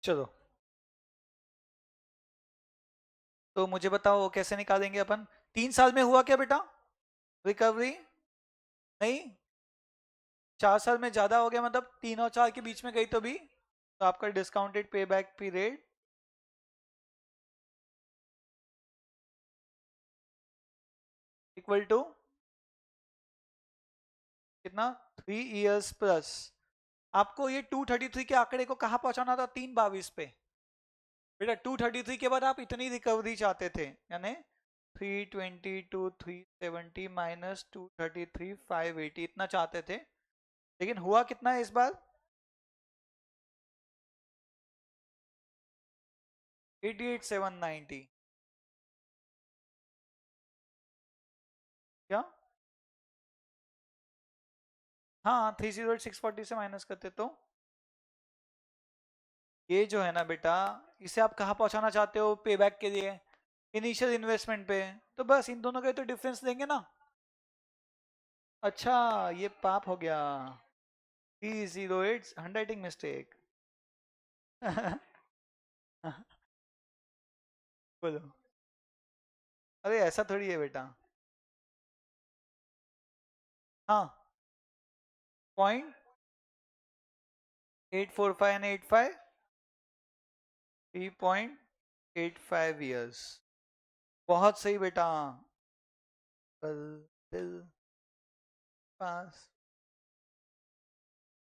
चलो, तो मुझे बताओ कैसे निकालेंगे अपन। 3 साल में हुआ क्या बेटा रिकवरी? नहीं, 4 साल में ज्यादा हो गया, मतलब 3 और 4 के बीच में गई तो भी, तो आपका discounted pay back period equal to कितना, 3 इयर्स प्लस। आपको ये 233 के आंकड़े को कहाँ पहुंचाना था, 322 पे। बेटा 233 के बाद आप इतनी रिकवरी चाहते थे, यानी 322 370 माइनस 233 580 इतना चाहते थे, लेकिन हुआ कितना है इस बार, 88,790। क्या? हाँ, 308,640 से माइनस करते तो ये जो है ना बेटा, इसे आप कहाँ पहुंचाना चाहते हो पे बैक के लिए, इनिशियल इन्वेस्टमेंट पे। तो बस इन दोनों का तो डिफरेंस देंगे ना। अच्छा, ये पाप हो गया, 308 हैंडराइटिंग मिस्टेक। बोलो। अरे ऐसा थोड़ी है बेटा। हाँ, 0.845 एंड 85, 3.85 ईयर्स। बहुत सही बेटा। बल दिल पास।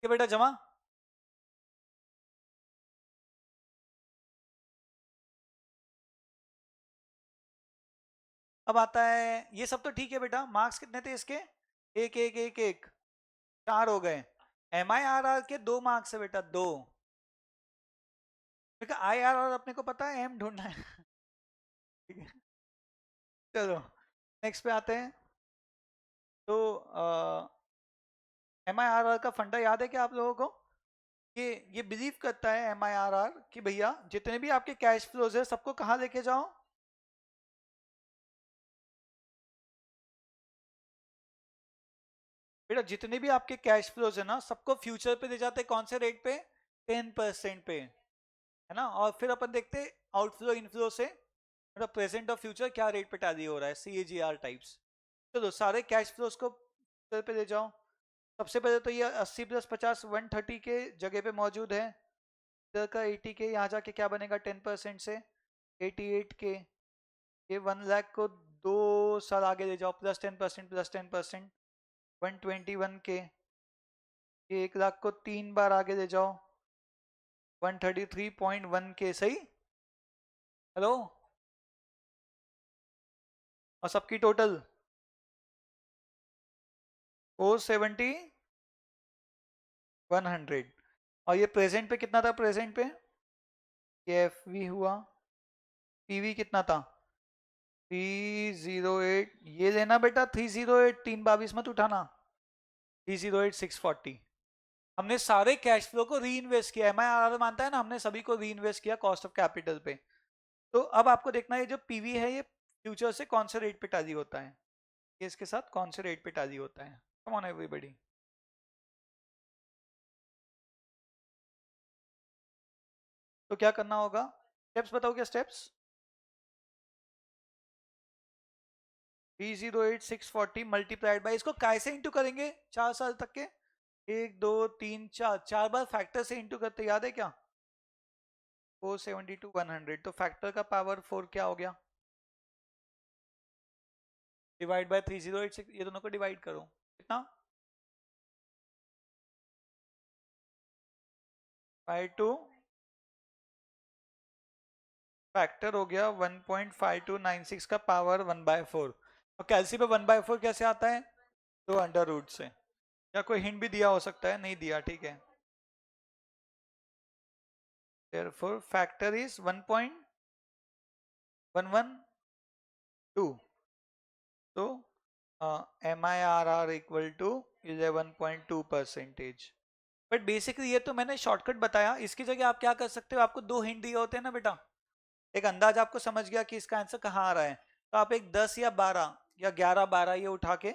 ये बेटा जमा। अब आता है, ये सब तो ठीक है बेटा, मार्क्स कितने थे इसके, एक एक एक एक, 4 हो गए। MIRR के 2 मार्क्स है बेटा, 2। देखा, IRR अपने को पता है, एम ढूंढना है। ठीक है, चलो नेक्स्ट पे आते हैं। तो MIRR का फंडा याद है क्या आप लोगों को? ये बिलीव करता है MIRR कि भैया जितने भी आपके कैश फ्लोज है सबको कहाँ लेके जाओ, बेटा जितने भी आपके कैश फ्लोज है ना सबको फ्यूचर पे ले जाते हैं, कौन से रेट पे, 10% पे, है ना। और फिर अपन देखते आउटफ्लो इनफ्लो से, मतलब प्रेजेंट और फ्यूचर क्या रेट पे टैली हो रहा है, CAGR टाइप्स। चलो सारे कैश फ्लोज को फ्यूचर पे ले जाओ। सबसे पहले तो ये 80 प्लस 50 130 के जगह पे मौजूद है, इधर का 80 के, यहाँ जाके क्या बनेगा 10% से 88 के। ये 1 लाख को 2 साल आगे ले जाओ, +10% +10%, 121 के। ये 1 लाख को 3 बार आगे ले जाओ, 133.1 के। सही, हेलो। और सबकी टोटल 470 100। और ये प्रेजेंट पे कितना था, प्रेजेंट पे ये FV हुआ, PV कितना था 308। ये लेना बेटा 308, 322 मत उठाना, 308,640। हमने सारे कैश फ्लो को री इन्वेस्ट किया, MIRR मानता है ना, हमने सभी को री इन्वेस्ट किया कॉस्ट ऑफ कैपिटल पे। तो अब आपको देखना है, ये जो PV है ये फ्यूचर से कौन से रेट पे टैली होता है, ये इसके साथ कौन से रेट पे टैली होता है। Come on everybody. तो क्या करना होगा, स्टेप्स बताओ, क्या स्टेप्स, 308,640 मल्टीप्लाइड बाई, इसको कैसे इंटू करेंगे 4 साल तक के, 1 2 3 4, 4 बार फैक्टर से इंटू करते, याद है क्या, 470 to 100। तो फैक्टर का पावर 4 क्या हो गया, डिवाइड बाय 3086, ये दोनों को डिवाइड करो, कितना, बाई 2, फैक्टर हो गया 1.5296 का पावर 1/4। और कैलसी पे 1/4 कैसे आता है, तो अंडर रूट से। या कोई हिंट भी दिया हो सकता है, नहीं दिया, ठीक है। therefore factor is 1.112। तो MIRR equal to 11.2%। But basically ये तो मैंने शॉर्टकट बताया, इसकी जगह आप क्या कर सकते हो, आपको दो हिंट दिए होते हैं ना बेटा, एक अंदाज आपको समझ गया कि इसका आंसर कहाँ आ रहा है, तो आप एक 10 या 12 या 11 12 ये उठा के,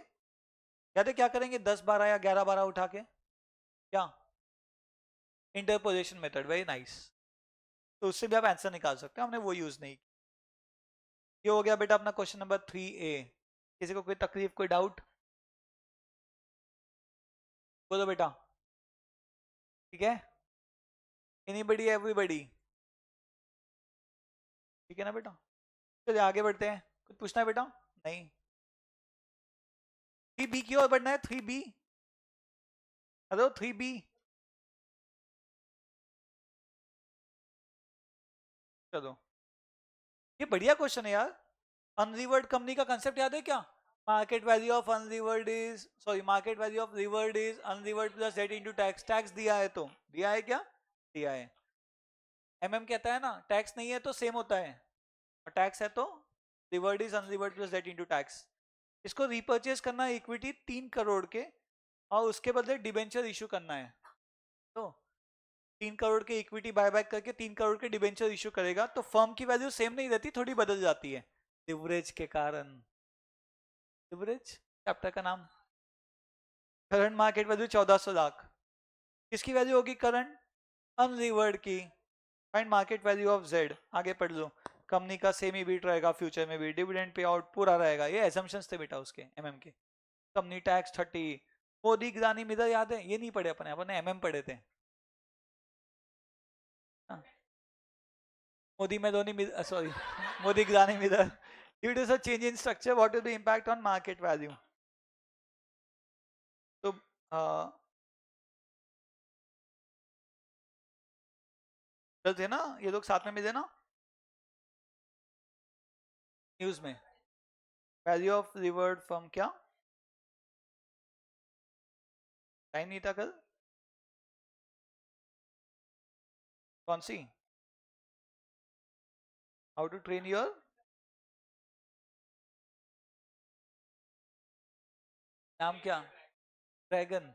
याद है क्या करेंगे, 10 12 या 11 12 उठा के, क्या, इंटरपोलेशन मेथड, वेरी नाइस। तो उससे भी आप आंसर निकाल सकते हो, हमने वो यूज नहीं किया। ये हो गया बेटा अपना क्वेश्चन नंबर 3A। किसी को कोई तकलीफ, कोई डाउट, बोलो बेटा, ठीक है, एनीबडी एवरीबडी, ठीक है ना बेटा। चलिए आगे बढ़ते हैं, कुछ पूछना है बेटा, नहीं, 3B की ओर बढ़ना है, 3B, हेलो 3B, चलो, ये बढ़िया क्वेश्चन है यार। अनरिवर्ड कंपनी का कंसेप्ट याद है क्या, market value of unlevered is, sorry, market value of levered is unlevered plus debt into tax, tax दिया है तो, दिया है क्या, दिया है। कहता है ना टैक्स नहीं है तो सेम होता है, और टैक्स है तो levered is unlevered plus debt into tax. इसको रिपर्चेज करना है इक्विटी 3 करोड़ के, और उसके बदले डिबेंचर इशू करना है, तो 3 करोड़ के इक्विटी बायबैक करके 3 करोड़ के डिबेंचर इशू करेगा, तो फर्म की वैल्यू सेम नहीं रहती, थोड़ी बदल जाती है लिवरेज के कारण। लिवरेज चैप्टर का नाम, करंट मार्केट वैल्यू 1400 लाख, किसकी वैल्यू होगी, करंट अनरिवर्ड की, find market value of Z, आगे पढ़ लो। कंपनी का सेम ही बीट रहेगा फ्यूचर में भी, डिविडेंड पे आउट पूरा रहेगा, ये एजम्पशंस थे बेटा उसके के। कंपनी टैक्स 30, मोदी गिरानी मिधर याद है, ये नहीं पढ़े अपन ने पढ़े थे। हाँ, मोदी में Dhoni, sorry Modigliani Miller, due to such change in structure what is the impact on market value. तो थे ना ये लोग साथ में मिले ना न्यूज में, वैल्यू ऑफ रिवर्ड फर्म, क्या टाइम नहीं था कल, कौन सी, हाउ टू ट्रेन योर, नाम क्या, ड्रैगन।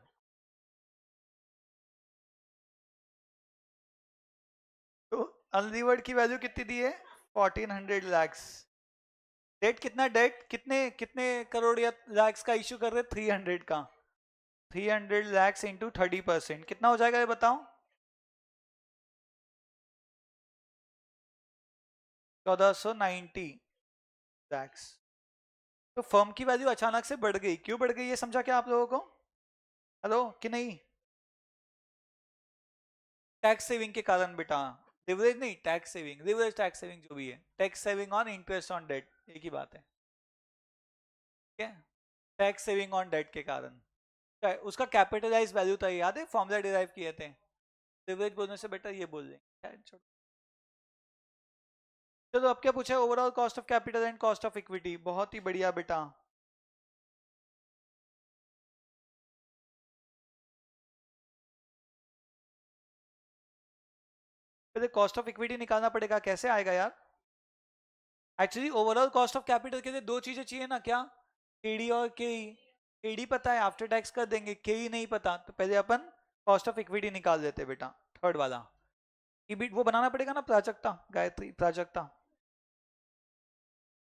तो अनरिवर्ड की वैल्यू कितनी दी है, 1400 लैक्स। डेट कितना, डेट कितने कितने करोड़ या लैक्स का इश्यू कर रहे, 300 का, 300 लैक्स इंटू 30%, कितना हो जाएगा ये बताओ, 1490 लैक्स। तो फर्म की वैल्यू अचानक से बढ़ गई, क्यों बढ़ गई ये समझा क्या आप लोगों को, हेलो कि नहीं, टैक्स सेविंग के कारण बेटा, लिवरेज नहीं, tax saving, leverage tax saving जो भी है, tax saving on interest on debt, एक ही बात है, ठीक है, टैक्स सेविंग ऑन डेट के कारण, उसका कैपिटलाइज वैल्यू था, याद है फॉर्मूला डिराइव किए थे, लिवरेज बोलने से बेटर ये बोल दें। चलो अब क्या पूछा है, overall cost of capital and cost of equity, बहुत ही बढ़िया बेटा। पहले कॉस्ट ऑफ इक्विटी निकालना पड़ेगा, कैसे आएगा यार, actually overall cost of capital के लिए दो चीजें चाहिए ना, क्या, केडी और केई, केडी पता है आफ्टर टैक्स कर देंगे, केई नहीं पता, तो पहले अपन कॉस्ट ऑफ इक्विटी निकाल देते बेटा, थर्ड वाला, इबिट वो बनाना पड़ेगा ना, प्राजक्ता गायत्री प्राजक्ता,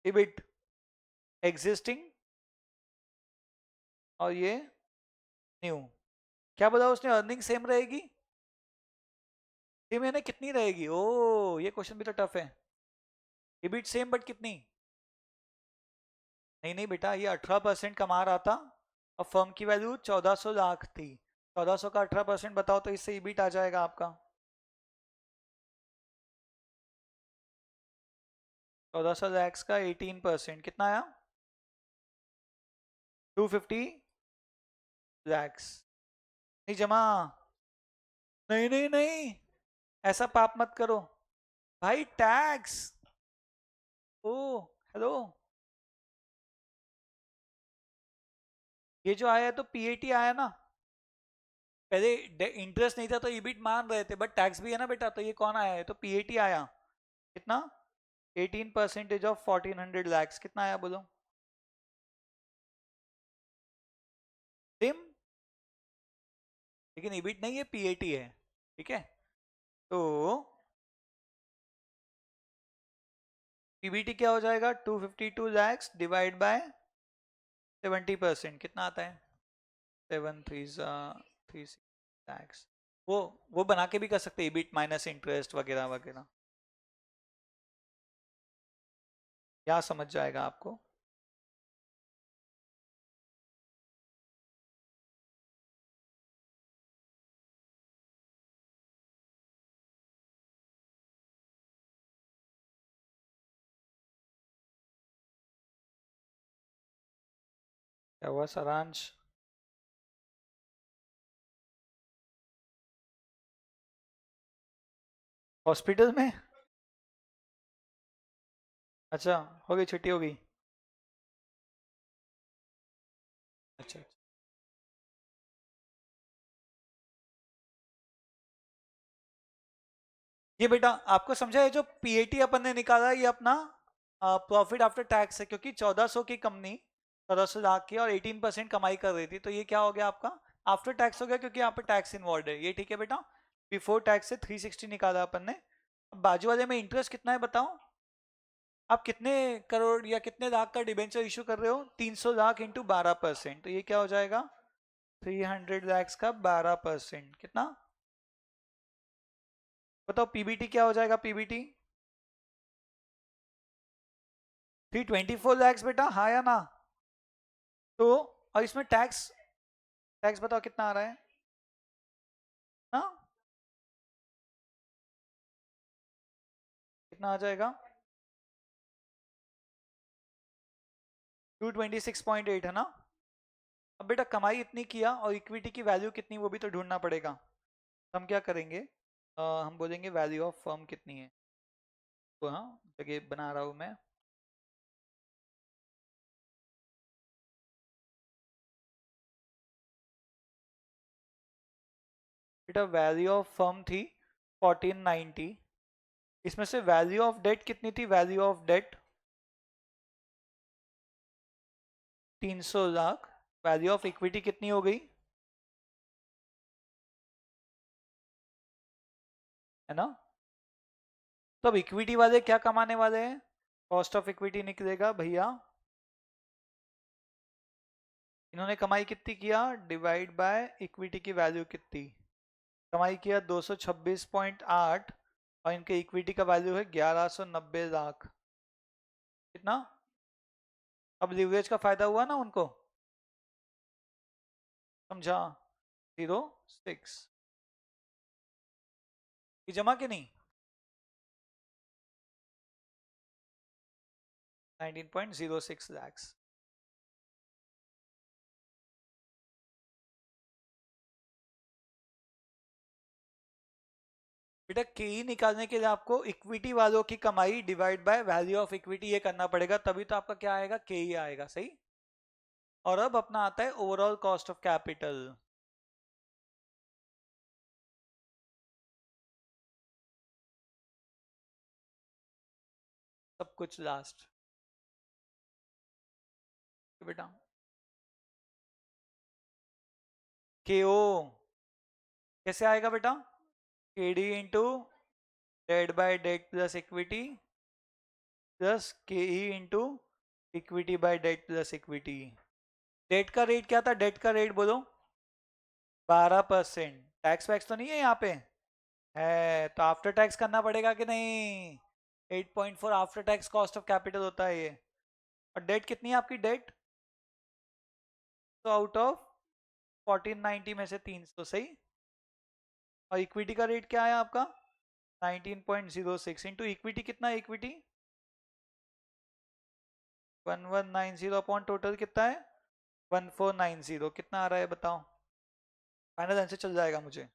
इबिट एग्जिस्टिंग, और ये न्यू, क्या बोला उसने, अर्निंग सेम रहेगी, सेम यानी कितनी रहेगी, ओ ये क्वेश्चन भी तो टफ है, इबिट सेम बट कितनी, नहीं नहीं बेटा ये 18% कमा रहा था, और फर्म की वैल्यू 1400 लाख थी, 1400 का 18% बताओ तो इससे ईबिट आ जाएगा आपका, 1400 लैक्स का 18% कितना आया, 250 लैक्स, नहीं जमा, नहीं नहीं नहीं, ऐसा पाप मत करो भाई, टैक्स, ओ हेलो, ये जो आया तो पीएटी आया ना, पहले इंटरेस्ट नहीं था तो ईबिट मान रहे थे, बट टैक्स भी है ना बेटा, तो ये कौन आया है, तो पीएटी आया, कितना, 18% ऑफ 1400 लैक्स, कितना आया बोलो, सेम, लेकिन ईबिट नहीं है, पीएटी है, ठीक है। तो पीबीटी क्या हो जाएगा, 252 लैक्स डिवाइड बाय 70%, कितना आता है, 7 3 लैक्स। वो बना के भी कर सकते हैं, ईबिट माइनस इंटरेस्ट वगैरह वगैरह, क्या समझ जाएगा आपको। क्या हुआ सारांश? हॉस्पिटल में? अच्छा, हो गई, छुट्टी हो गई। अच्छा, ये बेटा आपको समझा है, जो पीएटी अपन ने निकाला ये अपना प्रॉफिट आफ्टर टैक्स है, क्योंकि 1400 की कंपनी 1400 लाख की और 18% कमाई कर रही थी, तो ये क्या हो गया आपका आफ्टर टैक्स हो गया, क्योंकि यहाँ पे टैक्स इन्वॉल्व है, ये ठीक है बेटा। बिफोर टैक्स से 360 निकाला अपन ने। अब बाजू वाले में इंटरेस्ट कितना है बताओ, आप कितने करोड़ या कितने लाख का डिबेंचर इशू कर रहे हो, 300 लाख इंटू 12%, तो ये क्या हो जाएगा, 300 लैक्स का 12%, कितना बताओ, पीबीटी क्या हो जाएगा, पीबीटी 324 लैक्स बेटा, हाँ या ना। तो और इसमें टैक्स, टैक्स बताओ कितना आ रहा है, हाँ कितना आ जाएगा, 226.8 है ना। अब बेटा कमाई इतनी किया और इक्विटी की वैल्यू कितनी वो भी तो ढूंढना पड़ेगा। तो हम क्या करेंगे, हम बोलेंगे वैल्यू ऑफ फर्म कितनी है, तो हाँ जगह बना रहा हूं मैं। बेटा वैल्यू ऑफ फर्म थी 1490, इसमें से वैल्यू ऑफ डेट कितनी थी, value of debt 300 lakh, value of equity कितनी हो गई, है ना। तो अब इक्विटी वाले क्या कमाने वाले हैं, कॉस्ट ऑफ इक्विटी निकलेगा भैया, इन्होंने कमाई कितनी किया डिवाइड बाय इक्विटी की वैल्यू कितनी, कमाई किया 226.8 और इनके इक्विटी का वैल्यू है 1190 लाख, कितना। अब लिवरेज का फायदा हुआ ना उनको, समझा, 06 ये जमा के नहीं, 19.06 लैक्स। बेटा के निकालने के लिए आपको इक्विटी वालों की कमाई divide by value of equity ये करना पड़ेगा, तभी तो आपका क्या आएगा, के ही आएगा, सही। और अब अपना आता है ओवरऑल कॉस्ट ऑफ कैपिटल, सब कुछ लास्ट, बेटा के ओ कैसे आएगा बेटा, K D into debt by debt plus equity plus K E into equity by debt plus equity. Debt का रेट क्या था, डेट का रेट बोलो, 12%, टैक्स वैक्स तो नहीं है यहाँ पे, है तो आफ्टर टैक्स करना पड़ेगा कि नहीं, 8.4 after tax cost of capital होता है ये। और डेट कितनी है आपकी, डेट तो आउट ऑफ 1490 में से 300, सही। और इक्विटी का रेट क्या है आपका, 19.06 इंटू इक्विटी कितना है, इक्विटी 1190 अपॉन टोटल कितना है 1490, कितना आ रहा है बताओ, फाइनल आंसर चल जाएगा मुझे,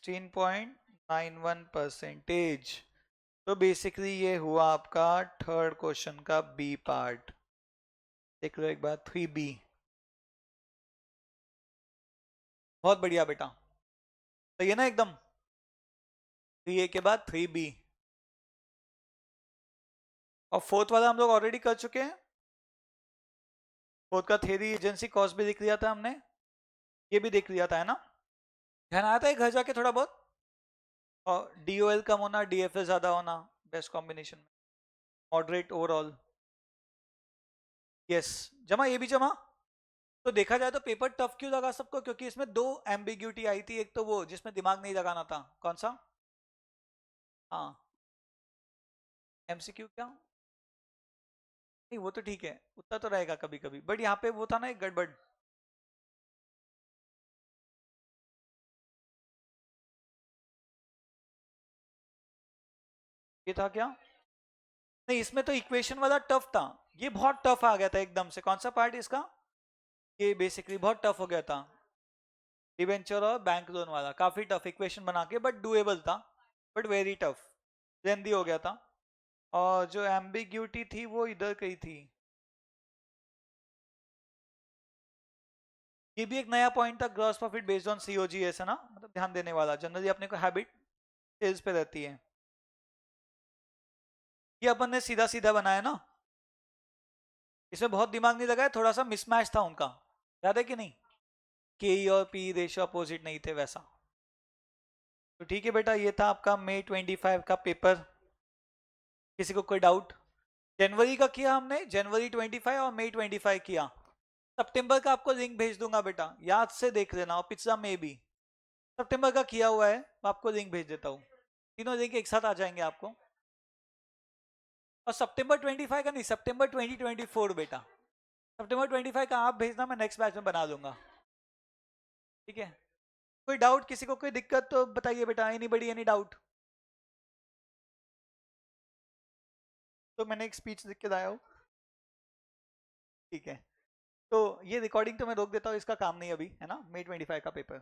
16.91%। तो बेसिकली ये हुआ आपका थर्ड क्वेश्चन का बी पार्ट, देख लो एक बार 3B। बहुत बढ़िया बेटा, सही है ना एकदम, 3A के बाद 3B। और फोर्थ वाला हम लोग ऑलरेडी कर चुके हैं, बोथ का थ्योरी एजेंसी कॉस्ट भी देख लिया था हमने, ये भी देख लिया था, है ना? ध्यान आया था घर जाके थोड़ा बहुत? और डीओएल कम होना, डीएफएल ज्यादा होना, बेस्ट कॉम्बिनेशन में, मॉडरेट ओवरऑल। यस, जमा, ये भी जमा। तो देखा जाए तो पेपर टफ क्यों लगा सबको? क्योंकि इसमें दो एम्बिग्यूटी आई थी। एक तो वो जिसमें दिमाग नहीं लगाना था, कौन सा? हाँ, एमसीक्यू क्या? नहीं वो तो ठीक है, उतना तो रहेगा कभी कभी, बट यहाँ पे वो था ना एक गड़बड़। ये था क्या? नहीं, इसमें तो इक्वेशन वाला टफ था। ये बहुत टफ आ गया था एकदम से। कौन सा पार्ट इसका? ये बेसिकली बहुत टफ हो गया था। डिवेंचर और बैंक लोन वाला काफी टफ इक्वेशन बना के, बट डुएबल था, बट वेरी टफ, लेंदी हो गया था। और जो एम्बिग्यूटी थी वो इधर कही थी। ये भी एक नया पॉइंट था, gross profit based on COGS, है ना? मतलब ध्यान देने वाला, जनरली अपने को हैबिट सेल्स पे रहती है। ये अपन ने सीधा सीधा बनाया ना, इसमें बहुत दिमाग नहीं लगाया, थोड़ा सा मिसमैच था उनका, याद है कि नहीं? के और पी रेशियो अपोजिट नहीं थे वैसा। तो ठीक है बेटा, ये था आपका मई 25 का पेपर। किसी को कोई डाउट? जनवरी का किया हमने, जनवरी 25 और मई 25 किया। सितंबर का आपको लिंक भेज दूंगा बेटा, याद से देख लेना, और पिछला में भी सितंबर का किया हुआ है, मैं आपको लिंक भेज देता हूँ। तीनों लिंक एक साथ आ जाएंगे आपको। और सितंबर 25 का नहीं, सितंबर 2024 बेटा। सितंबर 25 का आप भेजना, मैं नेक्स्ट बैच में बना दूंगा। ठीक है? कोई डाउट, किसी को कोई दिक्कत तो बताइए बेटा, एनीबॉडी एनी डाउट? तो मैंने एक स्पीच लिख के लाया हूँ। ठीक है, तो ये रिकॉर्डिंग तो मैं रोक देता हूँ, इसका काम नहीं अभी, है ना? मई 25 का पेपर।